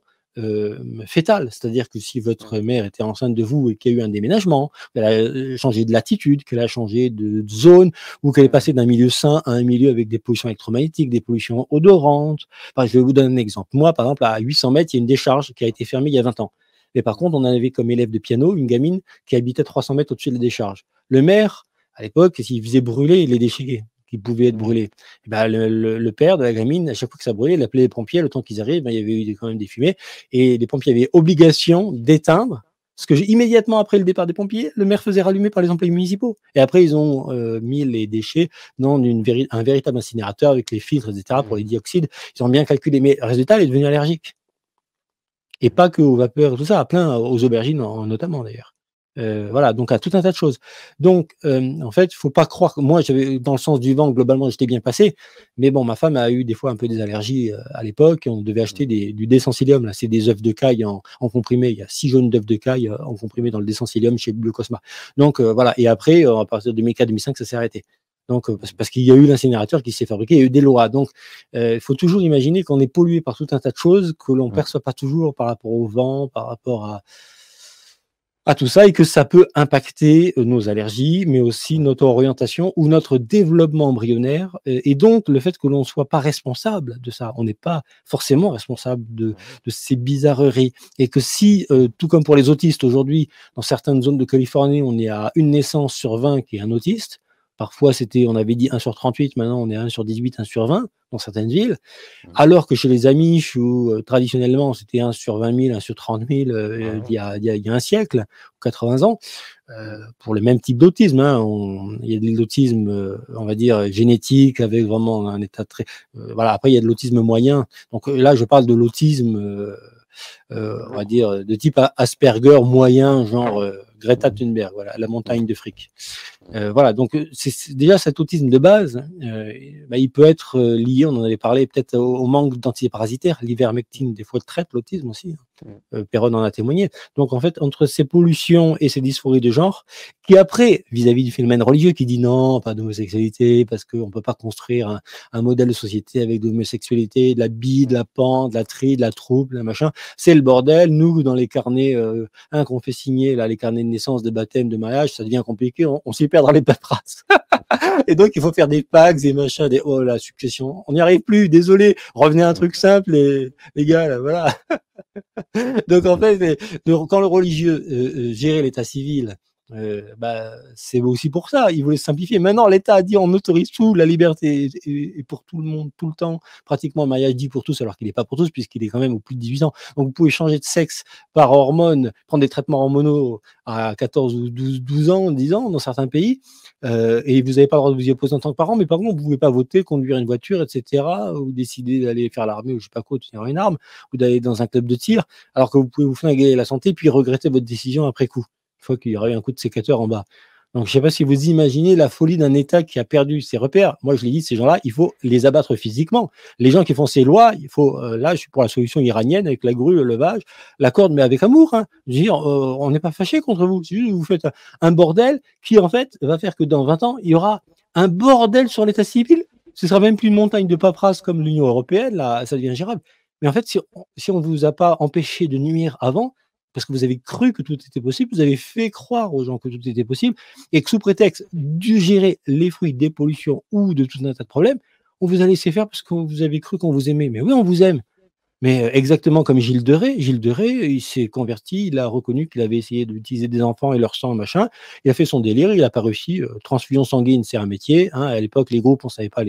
fétales. C'est-à-dire que si votre mère était enceinte de vous et qu'il y a eu un déménagement, qu'elle a changé de latitude, qu'elle a changé de zone, ou qu'elle est passée d'un milieu sain à un milieu avec des pollutions électromagnétiques, des pollutions odorantes. Enfin, je vais vous donner un exemple. Moi, par exemple, à 800 mètres, il y a une décharge qui a été fermée il y a 20 ans. Mais par contre, on en avait comme élève de piano une gamine qui habitait 300 mètres au-dessus de la décharge. Le maire, à l'époque, s'il faisait brûler les déchets qui pouvaient être brûlés, et ben le père de la gamine, à chaque fois que ça brûlait, il appelait les pompiers. Le temps qu'ils arrivent, ben, il y avait eu quand même des fumées. Et les pompiers avaient obligation d'éteindre. Parce que immédiatement après le départ des pompiers, le maire faisait rallumer par les employés municipaux. Et après, ils ont mis les déchets dans un véritable incinérateur avec les filtres, etc., pour les dioxydes. Ils ont bien calculé. Mais le résultat, il est devenu allergique. Et pas que aux vapeurs, tout ça, à plein, aux aubergines notamment d'ailleurs. Voilà, donc à tout un tas de choses. Donc, en fait, il faut pas croire que moi, j'avais dans le sens du vent, globalement, j'étais bien passé. Mais bon, ma femme a eu des fois un peu des allergies à l'époque. Et on devait acheter du désensium. Là, c'est des œufs de caille en comprimé. Il y a 6 jaunes d'œufs de caille en comprimé dans le désensium chez Biocosma. Donc, voilà. Et après, à partir de 2004-2005, ça s'est arrêté. Donc, parce qu'il y a eu l'incinérateur qui s'est fabriqué, il y a eu des lois. Donc, il faut toujours imaginer qu'on est pollué par tout un tas de choses que l'on ne perçoit pas toujours par rapport au vent, par rapport à tout ça, et que ça peut impacter nos allergies, mais aussi notre orientation ou notre développement embryonnaire, et donc le fait que l'on ne soit pas responsable de ça. On n'est pas forcément responsable de ces bizarreries. Et que si, tout comme pour les autistes aujourd'hui, dans certaines zones de Californie, on est à une naissance sur 20 qui est un autiste. Parfois, on avait dit 1 sur 38, maintenant on est à 1 sur 18, 1 sur 20 dans certaines villes. Alors que chez les Amish, où traditionnellement c'était 1 sur 20 000, 1 sur 30 000 il y a un siècle, 80 ans, pour le même type d'autisme. Il y a de l'autisme, on va dire, génétique, avec vraiment un état très... voilà. Après, il y a de l'autisme moyen. Donc là, je parle de l'autisme... on va dire, de type Asperger moyen, genre Greta Thunberg, voilà, la montagne de fric. Voilà, donc c'est déjà cet autisme de base, bah, il peut être lié, on en avait parlé, peut-être au manque d'antiparasitaires. L'ivermectine, des fois, traite l'autisme aussi. Perron en a témoigné. Donc, en fait, entre ces pollutions et ces dysphories de genre, qui après, vis-à-vis du phénomène religieux, qui dit non, pas d'homosexualité, parce qu'on ne peut pas construire un modèle de société avec de l'homosexualité, de la bille, de la pente, de la tri, de la troupe, de machin, c'est le bordel. Nous, dans les carnets qu'on fait signer, là, les carnets de naissance, de baptême, de mariage, ça devient compliqué, on s'y perd dans les paperasses. Et donc, il faut faire des packs, des machins, oh, la succession, on n'y arrive plus, désolé, revenez à un truc simple, les gars, là, voilà. Donc en fait, quand le religieux gérait l'état civil, bah, c'est aussi pour ça. Il voulait simplifier. Maintenant, l'État a dit on autorise tout, la liberté est pour tout le monde, tout le temps. Pratiquement, le mariage dit pour tous, alors qu'il n'est pas pour tous, puisqu'il est quand même au plus de 18 ans. Donc vous pouvez changer de sexe par hormones, prendre des traitements hormonaux à 14 ou 12 ans, 10 ans dans certains pays, et vous n'avez pas le droit de vous y opposer en tant que parent, mais par contre, vous ne pouvez pas voter, conduire une voiture, etc., ou décider d'aller faire l'armée, ou je ne sais pas quoi, tenir une arme, ou d'aller dans un club de tir, alors que vous pouvez vous flinguer la santé, puis regretter votre décision après coup, une fois qu'il y aura eu un coup de sécateur en bas. Donc, je ne sais pas si vous imaginez la folie d'un État qui a perdu ses repères. Moi, je l'ai dit, ces gens-là, il faut les abattre physiquement. Les gens qui font ces lois, il faut, là, je suis pour la solution iranienne avec la grue, le levage, la corde, mais avec amour. Hein. Je veux dire, on n'est pas fâché contre vous. C'est juste que vous faites un bordel qui, en fait, va faire que dans 20 ans, il y aura un bordel sur l'État civil. Ce sera même plus une montagne de paperasse comme l'Union européenne. Là, ça devient gérable. Mais en fait, si on ne vous a pas empêché de nuire avant, parce que vous avez cru que tout était possible, vous avez fait croire aux gens que tout était possible, et que sous prétexte de gérer les fruits des pollutions ou de tout un tas de problèmes, on vous a laissé faire parce que vous avez cru qu'on vous aimait. Mais oui, on vous aime. Mais exactement comme Gilles de Rais, il s'est converti, il a reconnu qu'il avait essayé d'utiliser des enfants et leur sang, machin. Il a fait son délire, il n'a pas réussi. Transfusion sanguine, c'est un métier. Hein. À l'époque, les groupes, on ne savait pas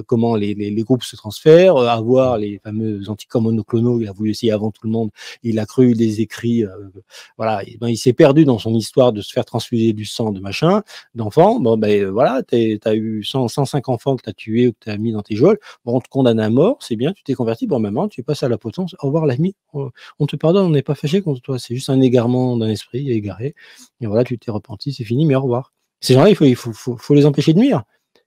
comment les groupes se transfèrent. Avoir les fameux anticorps monoclonaux, il a voulu essayer avant tout le monde. Il a cru des écrits. Voilà, il s'est perdu dans son histoire de se faire transfuser du sang de machin, d'enfants. Bon, voilà, tu as eu 105 enfants que tu as tués ou que tu as mis dans tes geôles. Bon, on te condamne à mort, c'est bien, tu t'es converti. Bon, maman, tu passes à la potence. Au revoir, l'ami. On te pardonne, on n'est pas fâché contre toi. C'est juste un égarement d'un esprit égaré. Et voilà, tu t'es repenti, c'est fini, mais au revoir. Ces gens-là, il faut les empêcher de nuire.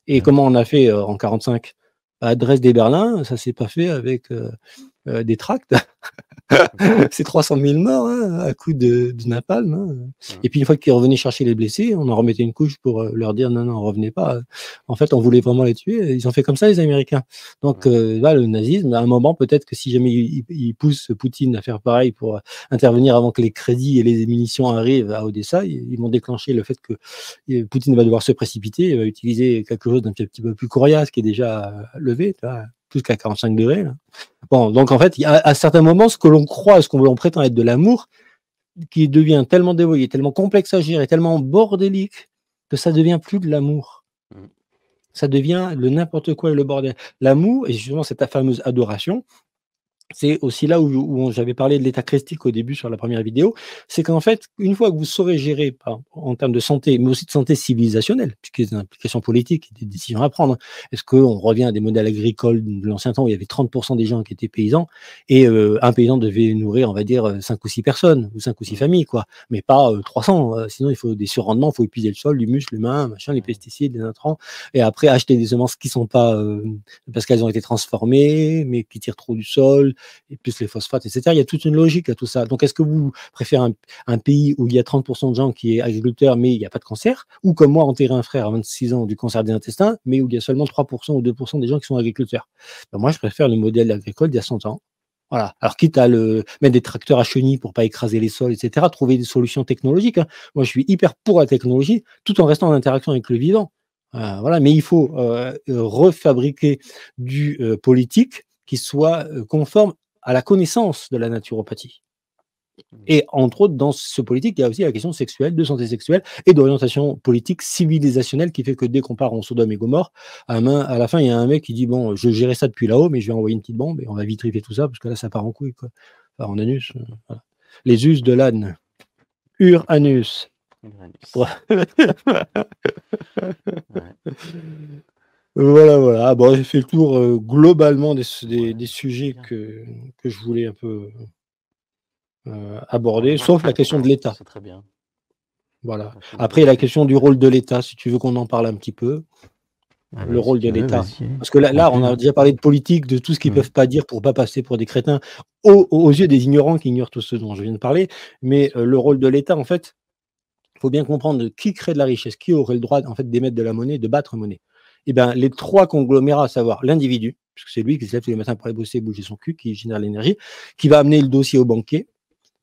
Et comment on a fait en 45 à Dresde et Berlin, ça s'est pas fait avec des tracts. C'est 300 000 morts hein, à coup de napalm. Hein. Et puis une fois qu'ils revenaient chercher les blessés, on en remettait une couche pour leur dire non, revenez pas. En fait, on voulait vraiment les tuer. Ils ont fait comme ça, les Américains. Donc là, le nazisme, à un moment, peut-être que si jamais ils poussent Poutine à faire pareil pour intervenir avant que les crédits et les munitions arrivent à Odessa, ils vont déclencher le fait que Poutine va devoir se précipiter, il va utiliser quelque chose d'un petit peu plus coriace qui est déjà levé, plus qu'à 45 degrés. Là. Bon, donc en fait, il y a à certains moments, ce que l'on croit, ce qu'on prétend être de l'amour, qui devient tellement dévoyé, tellement complexe à gérer, tellement bordélique, que ça devient plus de l'amour. Ça devient le n'importe quoi et le bordel. L'amour, et justement cette fameuse adoration, c'est aussi là où j'avais parlé de l'état christique au début sur la première vidéo, c'est qu'en fait, une fois que vous saurez gérer en termes de santé, mais aussi de santé civilisationnelle, puisqu'il y a des implications politiques, des décisions à prendre, est-ce qu'on revient à des modèles agricoles de l'ancien temps où il y avait 30% des gens qui étaient paysans, et un paysan devait nourrir, on va dire, 5 ou 6 personnes, ou 5 ou 6 familles, quoi, mais pas 300, sinon il faut des surrendements, il faut épuiser le sol, l'humus, l'humain, machin, les pesticides, les intrants, et après acheter des semences qui sont pas, parce qu'elles ont été transformées, mais qui tirent trop du sol, et plus les phosphates, etc. Il y a toute une logique à tout ça. Donc, est-ce que vous préférez un pays où il y a 30% de gens qui est agriculteurs, mais il n'y a pas de cancer, ou comme moi, enterrer un frère à 26 ans du cancer des intestins, mais où il y a seulement 3% ou 2% des gens qui sont agriculteurs? Ben, moi, je préfère le modèle agricole d'il y a 100 ans. Voilà. Alors, quitte à mettre des tracteurs à chenilles pour pas écraser les sols, etc., trouver des solutions technologiques. Hein. Moi, je suis hyper pour la technologie, tout en restant en interaction avec le vivant. Voilà. Mais il faut refabriquer du politique qui soit conforme à la connaissance de la naturopathie. Et entre autres, dans ce politique, il y a aussi la question sexuelle, de santé sexuelle et d'orientation politique civilisationnelle qui fait que dès qu'on part en Sodome et Gomorre, à la fin, il y a un mec qui dit bon, je gérais ça depuis là-haut, mais je vais envoyer une petite bombe et on va vitrifier tout ça parce que là, ça part en couille, quoi. Enfin, en anus. Voilà. Les us de l'âne. Uranus. Voilà. Bon, j'ai fait le tour globalement des sujets que je voulais un peu aborder, sauf la question de l'État. C'est très bien. Voilà. Après, il y a la question du rôle de l'État, si tu veux qu'on en parle un petit peu. Le rôle de l'État. Parce que là, on a déjà parlé de politique, de tout ce qu'ils ne peuvent pas dire pour ne pas passer pour des crétins, aux yeux des ignorants qui ignorent tout ce dont je viens de parler. Mais le rôle de l'État, en fait, il faut bien comprendre qui crée de la richesse, qui aurait le droit en fait, d'émettre de la monnaie, de battre monnaie. Eh bien, les trois conglomérats, à savoir l'individu, puisque c'est lui qui se lève tous les matins pour aller bosser, bouger son cul, qui génère l'énergie, qui va amener le dossier au banquier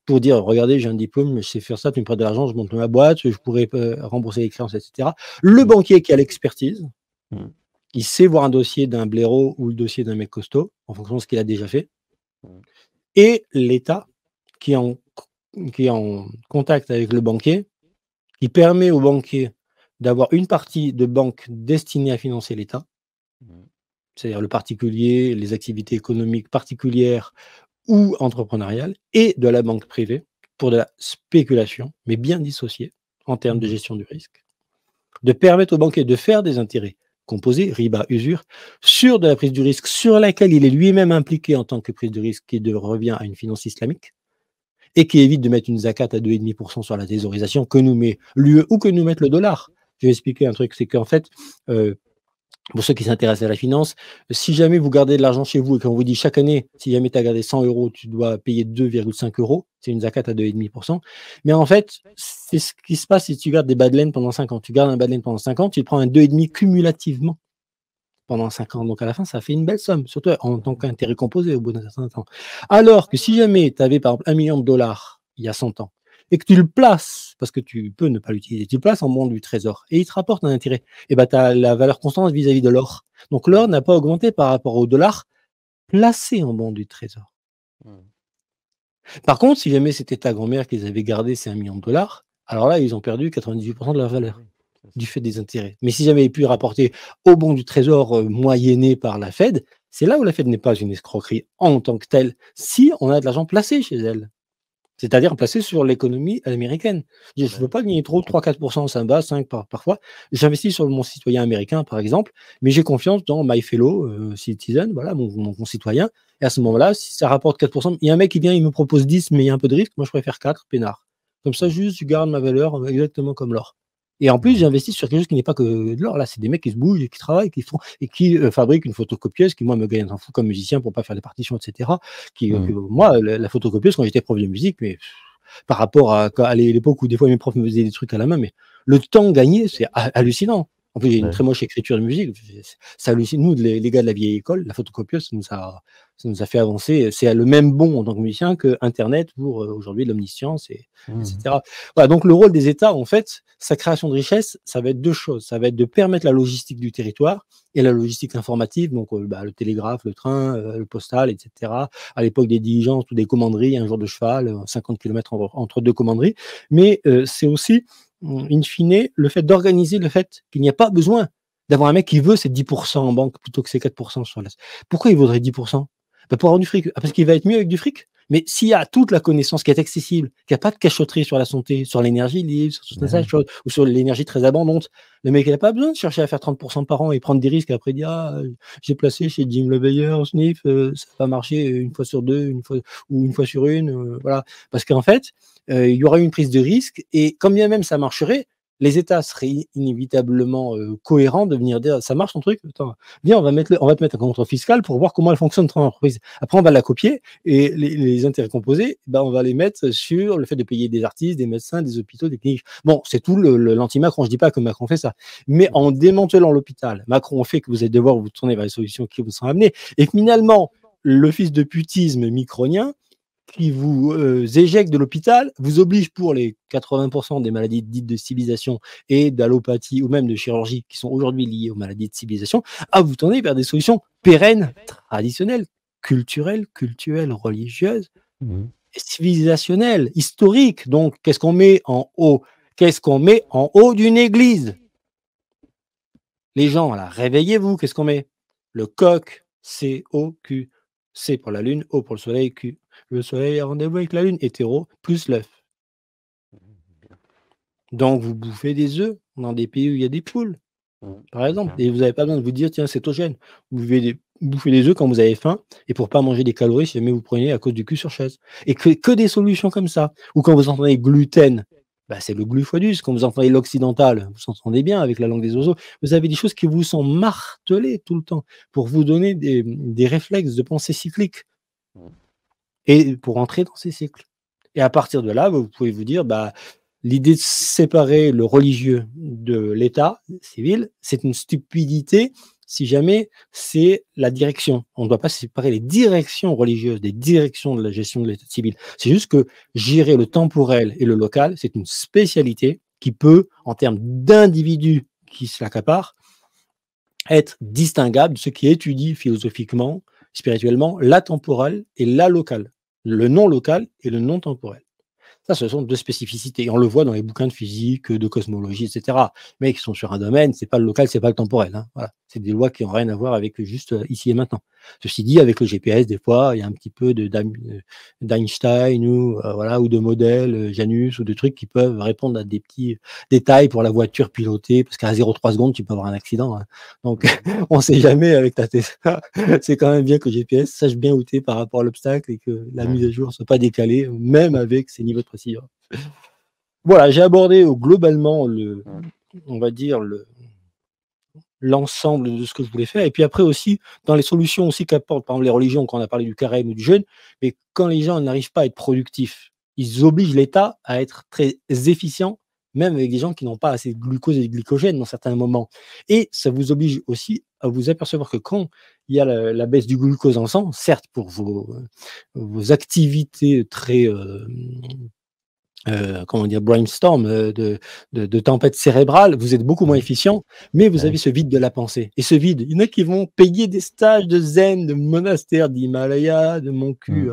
pour dire, regardez, j'ai un diplôme, je sais faire ça, tu me prêtes de l'argent, je monte ma boîte, je pourrais rembourser les créances, etc. Le banquier qui a l'expertise, il sait voir un dossier d'un blaireau ou le dossier d'un mec costaud, en fonction de ce qu'il a déjà fait. Et l'État, qui est en contact avec le banquier, qui permet au banquier d'avoir une partie de banque destinée à financer l'État, c'est-à-dire le particulier, les activités économiques particulières ou entrepreneuriales, et de la banque privée pour de la spéculation, mais bien dissociée en termes de gestion du risque, de permettre au banquier de faire des intérêts composés, riba, usure, sur de la prise du risque sur laquelle il est lui-même impliqué en tant que prise de risque qui revient à une finance islamique, et qui évite de mettre une zakat à 2,5% sur la thésaurisation que nous met l'UE ou que nous mette le dollar. Je vais expliquer un truc, c'est qu'en fait, pour ceux qui s'intéressent à la finance, si jamais vous gardez de l'argent chez vous et qu'on vous dit chaque année, si jamais tu as gardé 100 €, tu dois payer 2,5 €, c'est une zakat à 2,5%. Mais en fait, c'est ce qui se passe si tu gardes des badlaines pendant 5 ans. Tu gardes un badlaine pendant 5 ans, tu prends un 2,5 cumulativement pendant 5 ans. Donc à la fin, ça fait une belle somme, surtout en tant qu'intérêt composé au bout d'un certain temps. Alors que si jamais tu avais par exemple $1 million il y a 100 ans, et que tu le places, parce que tu peux ne pas l'utiliser, tu le places en bon du trésor, et il te rapporte un intérêt, et ben tu as la valeur constante vis-à-vis de l'or. Donc l'or n'a pas augmenté par rapport au dollar placé en bon du trésor. Par contre, si jamais c'était ta grand-mère qu'ils avaient gardé ces $1 million, alors là, ils ont perdu 98% de leur valeur du fait des intérêts. Mais si jamais ils pu rapporter au bon du trésor moyenné par la Fed, c'est là où la Fed n'est pas une escroquerie en tant que telle, si on a de l'argent placé chez elle. C'est-à-dire placé sur l'économie américaine. Je ne veux pas gagner trop, 3-4%, ça me bat, 5 parfois. J'investis sur mon citoyen américain, par exemple, mais j'ai confiance dans my fellow citizen, voilà, mon concitoyen. Et à ce moment-là, si ça rapporte 4%, il y a un mec qui vient, il me propose 10, mais il y a un peu de risque, moi je préfère 4, peinard. Comme ça, juste, je garde ma valeur exactement comme l'or. Et en plus, j'investis sur quelque chose qui n'est pas que de l'or. Là, c'est des mecs qui se bougent et qui travaillent, qui font et qui fabriquent une photocopieuse qui, moi, me gagne un fou comme musicien pour pas faire des partitions, etc. Moi, la photocopieuse, quand j'étais prof de musique, mais par rapport à l'époque où des fois mes profs me faisaient des trucs à la main, mais le temps gagné, c'est hallucinant. En plus, il y a une très moche écriture de musique. Ça hallucine. Nous, les gars de la vieille école, la photocopieuse, ça nous a fait avancer. C'est le même bon en tant que musicien que Internet pour aujourd'hui l'omniscience, etc. Voilà, donc le rôle des États, en fait, sa création de richesse, ça va être deux choses. Ça va être de permettre la logistique du territoire et la logistique informative, donc le télégraphe, le train, le postal, etc. À l'époque des diligences ou des commanderies, un jour de cheval, 50 km entre deux commanderies. Mais c'est aussi in fine, le fait d'organiser le fait qu'il n'y a pas besoin d'avoir un mec qui veut ces 10% en banque plutôt que ces 4% sur la... Pourquoi il vaudrait 10%? Pour avoir du fric. Parce qu'il va être mieux avec du fric. Mais s'il y a toute la connaissance qui est accessible, qu'il n'y a pas de cachotterie sur la santé, sur l'énergie libre, sur toutes ces choses, ou sur l'énergie très abondante, le mec, il n'a pas besoin de chercher à faire 30% par an et prendre des risques et après dire, j'ai placé chez Jim Leveilleur, Sniff, ça va marcher une fois sur deux, ou une fois sur une, voilà. Parce qu'en fait, il y aura une prise de risque et quand bien même ça marcherait, les États seraient inévitablement cohérents de venir dire ça marche ton truc, attends, viens on va te mettre un contrôle fiscal pour voir comment elle fonctionne ton entreprise. Après on va la copier et les intérêts composés, on va les mettre sur le fait de payer des artistes, des médecins, des hôpitaux, des cliniques. Bon, c'est tout l'anti-Macron. Je dis pas que Macron fait ça, mais en démantelant l'hôpital, Macron fait que vous allez devoir vous tourner vers les solutions qui vous sont amenées et finalement le fils de putisme micronien qui vous éjecte de l'hôpital, vous oblige pour les 80% des maladies dites de civilisation et d'allopathie ou même de chirurgie qui sont aujourd'hui liées aux maladies de civilisation, à vous tourner vers des solutions pérennes, traditionnelles, culturelles, religieuses, et civilisationnelles, historiques. Donc, qu'est-ce qu'on met en haut? Qu'est-ce qu'on met en haut d'une église? Les gens, là, réveillez-vous, qu'est-ce qu'on met? Le coq, C-O-Q. C pour la lune, O pour le soleil, Q. Le soleil a rendez-vous avec la lune, hétéro, plus l'œuf. Donc, vous bouffez des œufs dans des pays où il y a des poules, par exemple. Et vous n'avez pas besoin de vous dire, tiens, c'est cétogène. Vous bouffez des œufs quand vous avez faim et pour pas manger des calories si jamais vous prenez à cause du cul sur chaise. Et que des solutions comme ça. Ou quand vous entendez gluten, c'est le gluphonus. Quand vous entendez l'occidental, vous entendez bien avec la langue des oiseaux. Vous avez des choses qui vous sont martelées tout le temps pour vous donner des réflexes de pensée cyclique et pour entrer dans ces cycles. Et à partir de là, vous pouvez vous dire, l'idée de séparer le religieux de l'État civil, c'est une stupidité si jamais c'est la direction. On ne doit pas séparer les directions religieuses des directions de la gestion de l'État civil. C'est juste que gérer le temporel et le local, c'est une spécialité qui peut, en termes d'individus qui se l'accaparent, être distinguable de ce qui étudie philosophiquement, spirituellement, la temporelle et la locale. Le non local et le non temporel. Ça, ce sont deux spécificités. On le voit dans les bouquins de physique, de cosmologie, etc. Mais qui sont sur un domaine, c'est pas le local, c'est pas le temporel. Hein. Voilà. C'est des lois qui n'ont rien à voir avec juste ici et maintenant. Ceci dit, avec le GPS, des fois, il y a un petit peu d'Einstein ou de modèles Janus ou de trucs qui peuvent répondre à des petits détails pour la voiture pilotée, parce qu'à 0,3 secondes, tu peux avoir un accident. Hein. Donc, on ne sait jamais avec ta Tesla. C'est quand même bien que le GPS sache bien où tu es par rapport à l'obstacle et que la mise à jour ne soit pas décalée, même avec ces niveaux de précision. Voilà, j'ai abordé globalement on va dire l'ensemble de ce que je voulais faire. Et puis après aussi, dans les solutions aussi qu'apportent, par exemple, les religions, quand on a parlé du carême ou du jeûne, mais quand les gens n'arrivent pas à être productifs, ils obligent l'État à être très efficient, même avec des gens qui n'ont pas assez de glucose et de glycogène dans certains moments. Et ça vous oblige aussi à vous apercevoir que quand il y a la baisse du glucose dans le sang, certes pour vos activités très brainstorm, de tempête cérébrale, vous êtes beaucoup moins efficient, mais vous avez ce vide de la pensée. Et ce vide, il y en a qui vont payer des stages de zen, de monastères d'Himalaya, de mon cul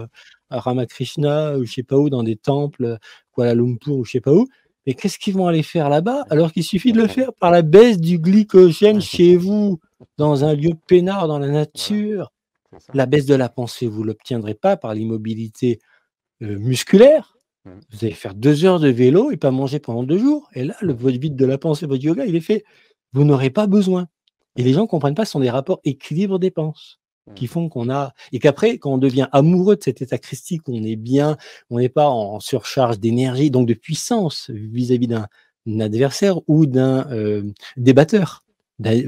à Ramakrishna, ou je sais pas où, dans des temples, Kuala Lumpur, ou je sais pas où. Mais qu'est-ce qu'ils vont aller faire là-bas, alors qu'il suffit de le faire par la baisse du glycogène chez vous, dans un lieu peinard, dans la nature. La baisse de la pensée, vous ne l'obtiendrez pas par l'immobilité musculaire. Vous allez faire 2 heures de vélo et pas manger pendant 2 jours. Et là, votre vide de la pensée, votre yoga, il est fait. Vous n'aurez pas besoin. Et les gens ne comprennent pas, ce sont des rapports équilibre-dépenses qui font qu'on a... Et qu'après, quand on devient amoureux de cet état christique, on est bien, on n'est pas en surcharge d'énergie, donc de puissance vis-à-vis d'un adversaire ou d'un débatteur.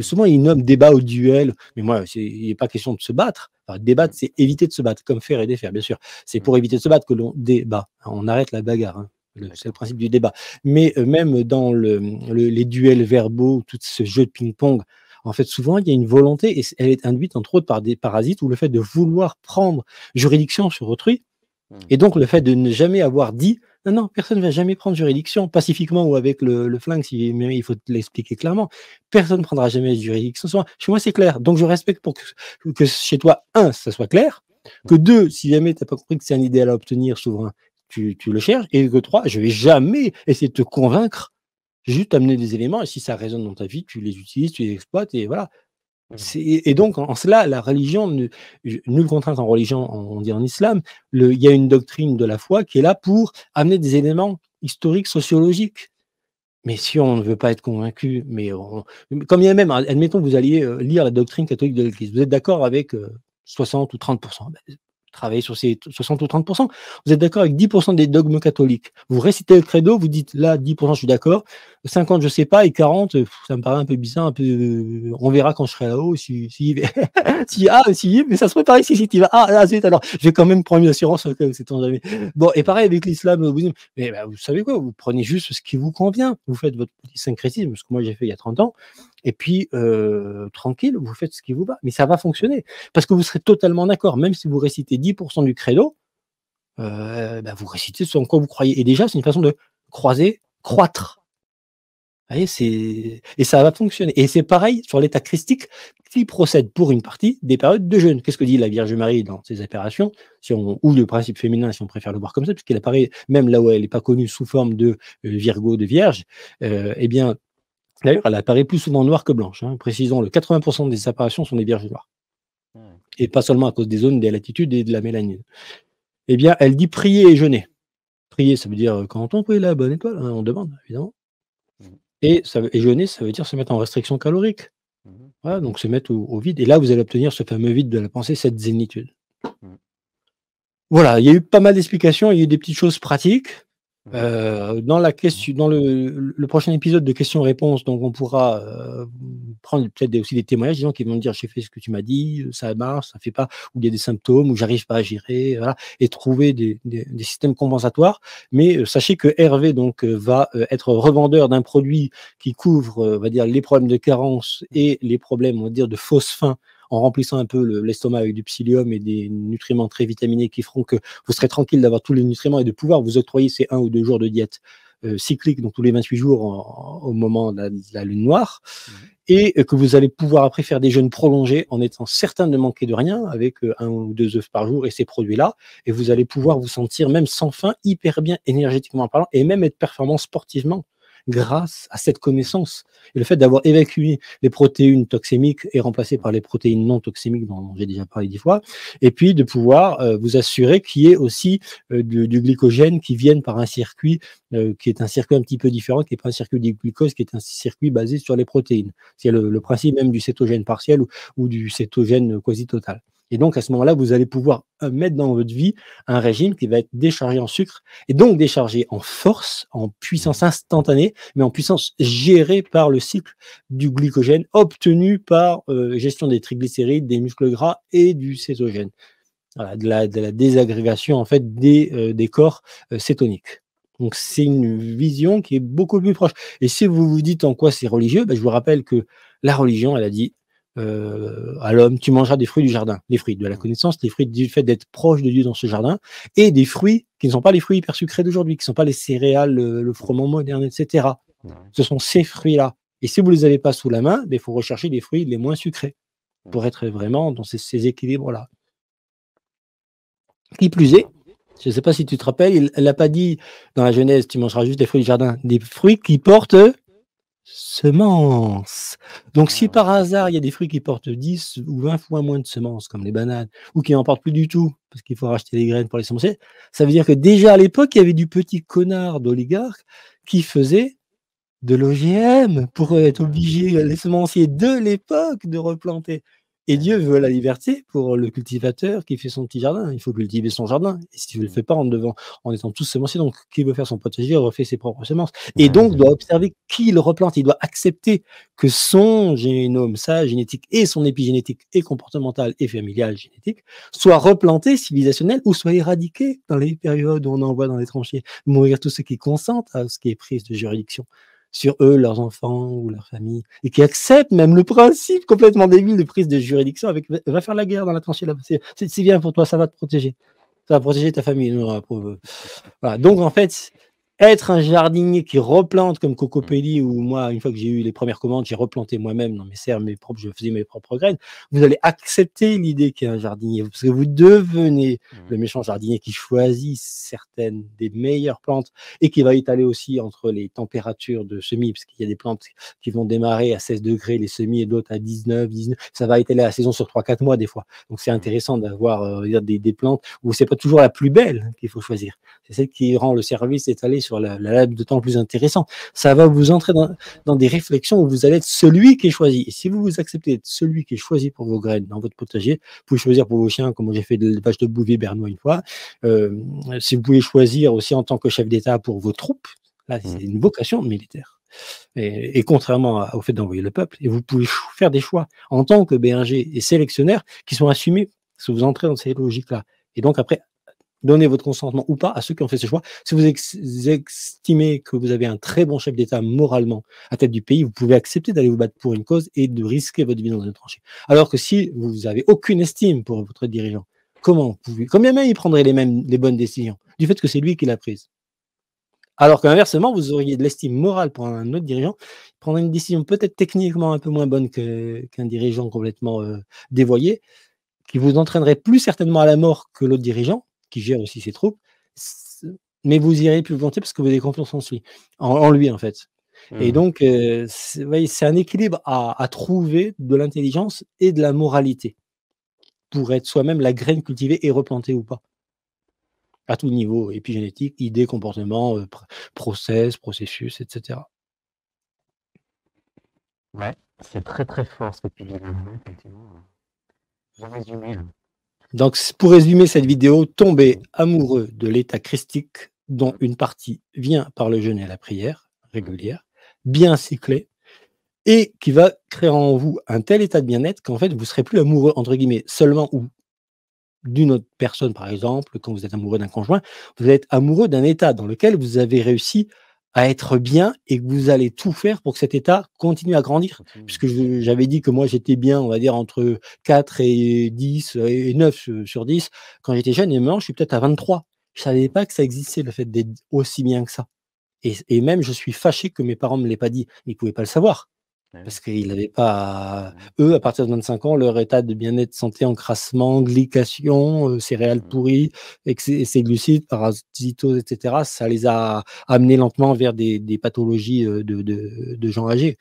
Souvent, ils nomment débat ou duel, mais moi, il n'est pas question de se battre. Enfin, débattre, c'est éviter de se battre, comme faire et défaire, bien sûr. C'est pour éviter de se battre que l'on débat. On arrête la bagarre. Hein. C'est le principe du débat. Mais même dans les duels verbaux, tout ce jeu de ping-pong, en fait, souvent, il y a une volonté, et elle est induite, entre autres, par des parasites, ou le fait de vouloir prendre juridiction sur autrui. Et donc, le fait de ne jamais avoir dit « Non, non, personne ne va jamais prendre juridiction, pacifiquement ou avec le flingue, mais il faut l'expliquer clairement. Personne ne prendra jamais juridiction. Chez moi, c'est clair. Donc, je respecte pour que chez toi, un, ça soit clair, que deux, si jamais tu n'as pas compris que c'est un idéal à obtenir souverain, tu le cherches, et que trois, je ne vais jamais essayer de te convaincre, juste t'amener des éléments, et si ça résonne dans ta vie, tu les utilises, tu les exploites, et voilà. Et donc, en cela, la religion, nulle contrainte en religion, on dit en islam, il y a une doctrine de la foi qui est là pour amener des éléments historiques, sociologiques. Mais si on ne veut pas être convaincu, comme il y a même, admettons que vous alliez lire la doctrine catholique de l'Église, vous êtes d'accord avec 60 ou 30%, travaillez sur ces 60 ou 30%, vous êtes d'accord avec 10% des dogmes catholiques. Vous récitez le credo, vous dites là 10% je suis d'accord, 50 je sais pas, et 40 ça me paraît un peu bizarre, un peu on verra quand je serai là-haut si mais ça se prépare ici si tu vas. Zut, alors je vais quand même prendre une assurance, c'est on jamais. Bon, et pareil avec l'islam, mais vous savez quoi, vous prenez juste ce qui vous convient, vous faites votre petit syncrétisme, ce que moi j'ai fait il y a 30 ans, et puis tranquille, vous faites ce qui vous va, mais ça va fonctionner, parce que vous serez totalement d'accord, même si vous récitez 10% du credo, vous récitez ce en quoi vous croyez, et déjà c'est une façon de croître. Vous voyez, et ça va fonctionner. Et c'est pareil sur l'état christique qui procède pour une partie des périodes de jeûne. Qu'est-ce que dit la Vierge Marie dans ses apparitions, ou le principe féminin, si on préfère le voir comme ça, puisqu'elle apparaît même là où elle n'est pas connue sous forme de Virgo, de Vierge, eh bien, d'ailleurs, elle apparaît plus souvent noire que blanche. Hein. Précisons, le 80% des apparitions sont des vierges noires. Et pas seulement à cause des zones, des latitudes et de la mélanine. Eh bien, elle dit prier et jeûner. Prier, ça veut dire quand on prie la bonne étoile, hein, on demande, évidemment. Et jeûner, ça veut dire se mettre en restriction calorique. Voilà, donc se mettre au vide. Et là, vous allez obtenir ce fameux vide de la pensée, cette zénitude. Voilà, il y a eu pas mal d'explications, il y a eu des petites choses pratiques. Dans le prochain épisode de questions-réponses, donc on pourra prendre peut-être aussi des témoignages, des gens qui vont me dire j'ai fait ce que tu m'as dit, ça marche, ça fait pas, ou il y a des symptômes, ou j'arrive pas à gérer, voilà, et trouver des systèmes compensatoires. Mais sachez que Hervé donc va être revendeur d'un produit qui couvre, on va dire, les problèmes de carence et les problèmes, on va dire, de fausse faim, en remplissant un peu l'estomac avec du psyllium et des nutriments très vitaminés qui feront que vous serez tranquille d'avoir tous les nutriments et de pouvoir vous octroyer ces 1 ou 2 jours de diète cyclique, donc tous les 28 jours au moment de la lune noire, et que vous allez pouvoir après faire des jeûnes prolongés en étant certain de ne manquer de rien, avec 1 ou 2 œufs par jour et ces produits-là, et vous allez pouvoir vous sentir même sans faim, hyper bien énergétiquement parlant, et même être performant sportivement grâce à cette connaissance. Et le fait d'avoir évacué les protéines toxémiques et remplacé par les protéines non toxémiques dont j'ai déjà parlé 10 fois, et puis de pouvoir vous assurer qu'il y ait aussi du glycogène qui vienne par un circuit qui est un circuit un petit peu différent, qui n'est pas un circuit du glucose, qui est un circuit basé sur les protéines. C'est le principe même du cétogène partiel ou du cétogène quasi total. Et donc, à ce moment-là, vous allez pouvoir mettre dans votre vie un régime qui va être déchargé en sucre et donc déchargé en force, en puissance instantanée, mais en puissance gérée par le cycle du glycogène obtenu par gestion des triglycérides, des muscles gras et du cétogène. Voilà, de la désagrégation en fait des corps cétoniques. Donc, c'est une vision qui est beaucoup plus proche. Et si vous vous dites en quoi c'est religieux, je vous rappelle que la religion, elle a dit à l'homme, tu mangeras des fruits du jardin, les fruits de la connaissance, les fruits du fait d'être proche de Dieu dans ce jardin, et des fruits qui ne sont pas les fruits hyper sucrés d'aujourd'hui, qui ne sont pas les céréales, le froment moderne, etc. Ce sont ces fruits-là. Et si vous ne les avez pas sous la main, il faut rechercher les fruits les moins sucrés pour être vraiment dans ces équilibres-là. Qui plus est, je ne sais pas si tu te rappelles, elle n'a pas dit dans la Genèse, tu mangeras juste des fruits du jardin, des fruits qui portent semences. Donc, si par hasard, il y a des fruits qui portent 10 ou 20 fois moins de semences, comme les bananes, ou qui n'en portent plus du tout, parce qu'il faut racheter les graines pour les semencer, ça veut dire que déjà à l'époque, il y avait du petit connard d'oligarque qui faisait de l'OGM pour être obligé, les semenciers de l'époque, de replanter. Et Dieu veut la liberté pour le cultivateur qui fait son petit jardin. Il faut cultiver son jardin. Et si tu ne le fais pas en étant tous semenciers, donc qui veut faire son potager refait ses propres semences. Et donc doit observer qui le replante. Il doit accepter que son génome, sa génétique et son épigénétique et comportementale et familiale génétique soit replanté, civilisationnel, ou soit éradiqué dans les périodes où on envoie dans les tranchées mourir tous ceux qui consentent à ce qui est prise de juridiction sur eux, leurs enfants ou leur famille, et qui acceptent même le principe complètement débile de prise de juridiction avec « va faire la guerre dans la tranchée, là, c'est bien pour toi, ça va te protéger, ça va protéger ta famille ». Voilà. Donc en fait, être un jardinier qui replante comme Cocopelli, ou moi, une fois que j'ai eu les premières commandes, j'ai replanté moi-même dans mes serres, je faisais mes propres graines. Vous allez accepter l'idée qu'il y a un jardinier, parce que vous devenez le méchant jardinier qui choisit certaines des meilleures plantes et qui va étaler aussi entre les températures de semis, parce qu'il y a des plantes qui vont démarrer à 16 degrés, les semis, et d'autres à 19. Ça va étaler la saison sur 3-4 mois des fois. Donc c'est intéressant d'avoir des plantes où c'est pas toujours la plus belle qu'il faut choisir. C'est celle qui rend le service étalé sur la laps de temps plus intéressant. Ça va vous entrer dans des réflexions où vous allez être celui qui est choisi. Et si vous acceptez d'être celui qui est choisi pour vos graines dans votre potager, vous pouvez choisir pour vos chiens, comme j'ai fait de l'élevage de bouvier bernois une fois. Si vous pouvez choisir aussi en tant que chef d'État pour vos troupes, là, c'est une vocation militaire. Et contrairement au fait d'envoyer le peuple, et vous pouvez faire des choix en tant que berger et sélectionneur qui sont assumés, si vous entrez dans ces logiques-là. Et donc après, donnez votre consentement ou pas à ceux qui ont fait ce choix. Si vous estimez que vous avez un très bon chef d'État moralement à tête du pays, vous pouvez accepter d'aller vous battre pour une cause et de risquer votre vie dans une tranchée. Alors que si vous n'avez aucune estime pour votre dirigeant, combien même il prendrait les bonnes décisions du fait que c'est lui qui l'a prise? Alors qu'inversement, vous auriez de l'estime morale pour un autre dirigeant, il prendrait une décision peut-être techniquement un peu moins bonne qu'un dirigeant complètement dévoyé, qui vous entraînerait plus certainement à la mort que l'autre dirigeant, qui gère aussi ses troupes, mais vous irez plus volontiers parce que vous avez confiance en lui, en fait. Et donc, c'est un équilibre à trouver de l'intelligence et de la moralité pour être soi-même la graine cultivée et replantée ou pas. À tout niveau, épigénétique, idées, comportement, processus, etc. Ouais, c'est très très fort ce que tu dis, effectivement. Bien résumé, là. Donc, pour résumer cette vidéo, tomber amoureux de l'état christique dont une partie vient par le jeûne et la prière régulière, bien cyclée, et qui va créer en vous un tel état de bien-être qu'en fait, vous ne serez plus amoureux, entre guillemets, seulement ou d'une autre personne, par exemple, quand vous êtes amoureux d'un conjoint, vous êtes amoureux d'un état dans lequel vous avez réussi à être bien et que vous allez tout faire pour que cet état continue à grandir. Puisque j'avais dit que moi, j'étais bien, on va dire, entre 4 et 10 et 9 sur 10 quand j'étais jeune, et maintenant, je suis peut-être à 23. Je ne savais pas que ça existait, le fait d'être aussi bien que ça. Et même, je suis fâché que mes parents ne me l'aient pas dit. Ils ne pouvaient pas le savoir. Parce qu'ils n'avaient pas, eux, à partir de 25 ans, leur état de bien-être, santé, encrassement, glycation, céréales pourries, excès glucides, parasitose, etc., ça les a amenés lentement vers des pathologies de gens âgés.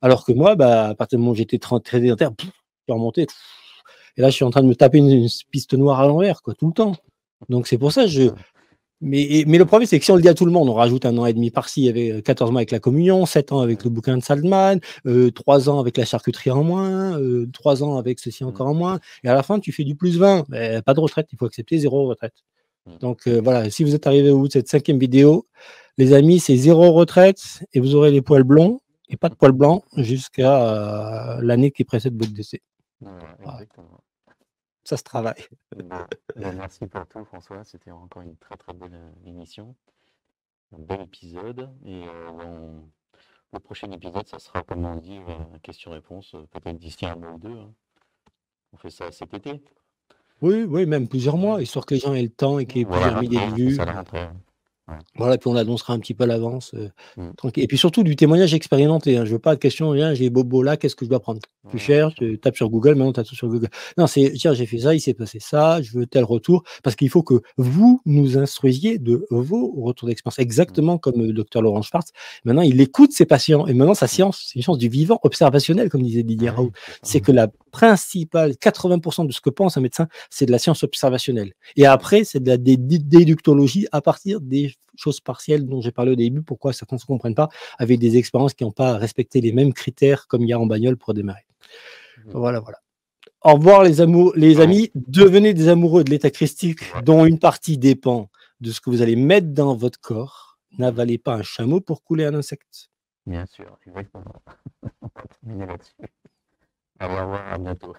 Alors que moi, à partir du moment où j'étais très sédentaire, je suis remonté. Et là, je suis en train de me taper une piste noire à l'envers, tout le temps. Donc, c'est pour ça que Mais le problème, c'est que si on le dit à tout le monde, on rajoute 1 an et demi par-ci, avec 14 mois avec la communion, 7 ans avec le bouquin de Salman, 3 ans avec la charcuterie en moins, 3 ans avec ceci encore en moins, et à la fin, tu fais du plus 20. Pas de retraite, il faut accepter 0 retraite. Donc voilà, si vous êtes arrivé au bout de cette 5e vidéo, les amis, c'est 0 retraite, et vous aurez les poils blonds, et pas de poils blancs, jusqu'à l'année qui précède votre décès. Voilà. Ça se travaille. Merci pour tout, François. C'était encore une très très belle émission, un bel épisode. Et le prochain épisode, ça sera, comme on dit, question-réponse, peut-être d'ici un mois ou 2. Hein. On fait ça cet été. Oui, même plusieurs mois, histoire que les gens aient le temps et qu'il y ait plusieurs milliers de vues. Voilà, puis on l'annoncera un petit peu à l'avance, tranquille. Et puis surtout du témoignage expérimenté. Je ne veux pas de questions, rien, j'ai Bobo là, qu'est-ce que je dois prendre? Plus cher, tu tapes sur Google, maintenant tu as tout sur Google. Non, c'est tiens, j'ai fait ça, il s'est passé ça, je veux tel retour, parce qu'il faut que vous nous instruisiez de vos retours d'expérience, exactement comme le docteur Laurent Schwartz. Maintenant, il écoute ses patients, et maintenant sa science, c'est une science du vivant observationnel, comme disait Didier Raoult. C'est que la principale, 80% de ce que pense un médecin, c'est de la science observationnelle. Et après, c'est de la déductologie à partir des choses partielles dont j'ai parlé au début, pourquoi certains ne se comprennent pas, avec des expériences qui n'ont pas respecté les mêmes critères comme il y a en bagnole pour démarrer. Voilà. Au revoir les amis, devenez des amoureux de l'état christique dont une partie dépend de ce que vous allez mettre dans votre corps. N'avalez pas un chameau pour couler un insecte. Bien sûr, exactement. On va terminer là-dessus. Au revoir, à bientôt.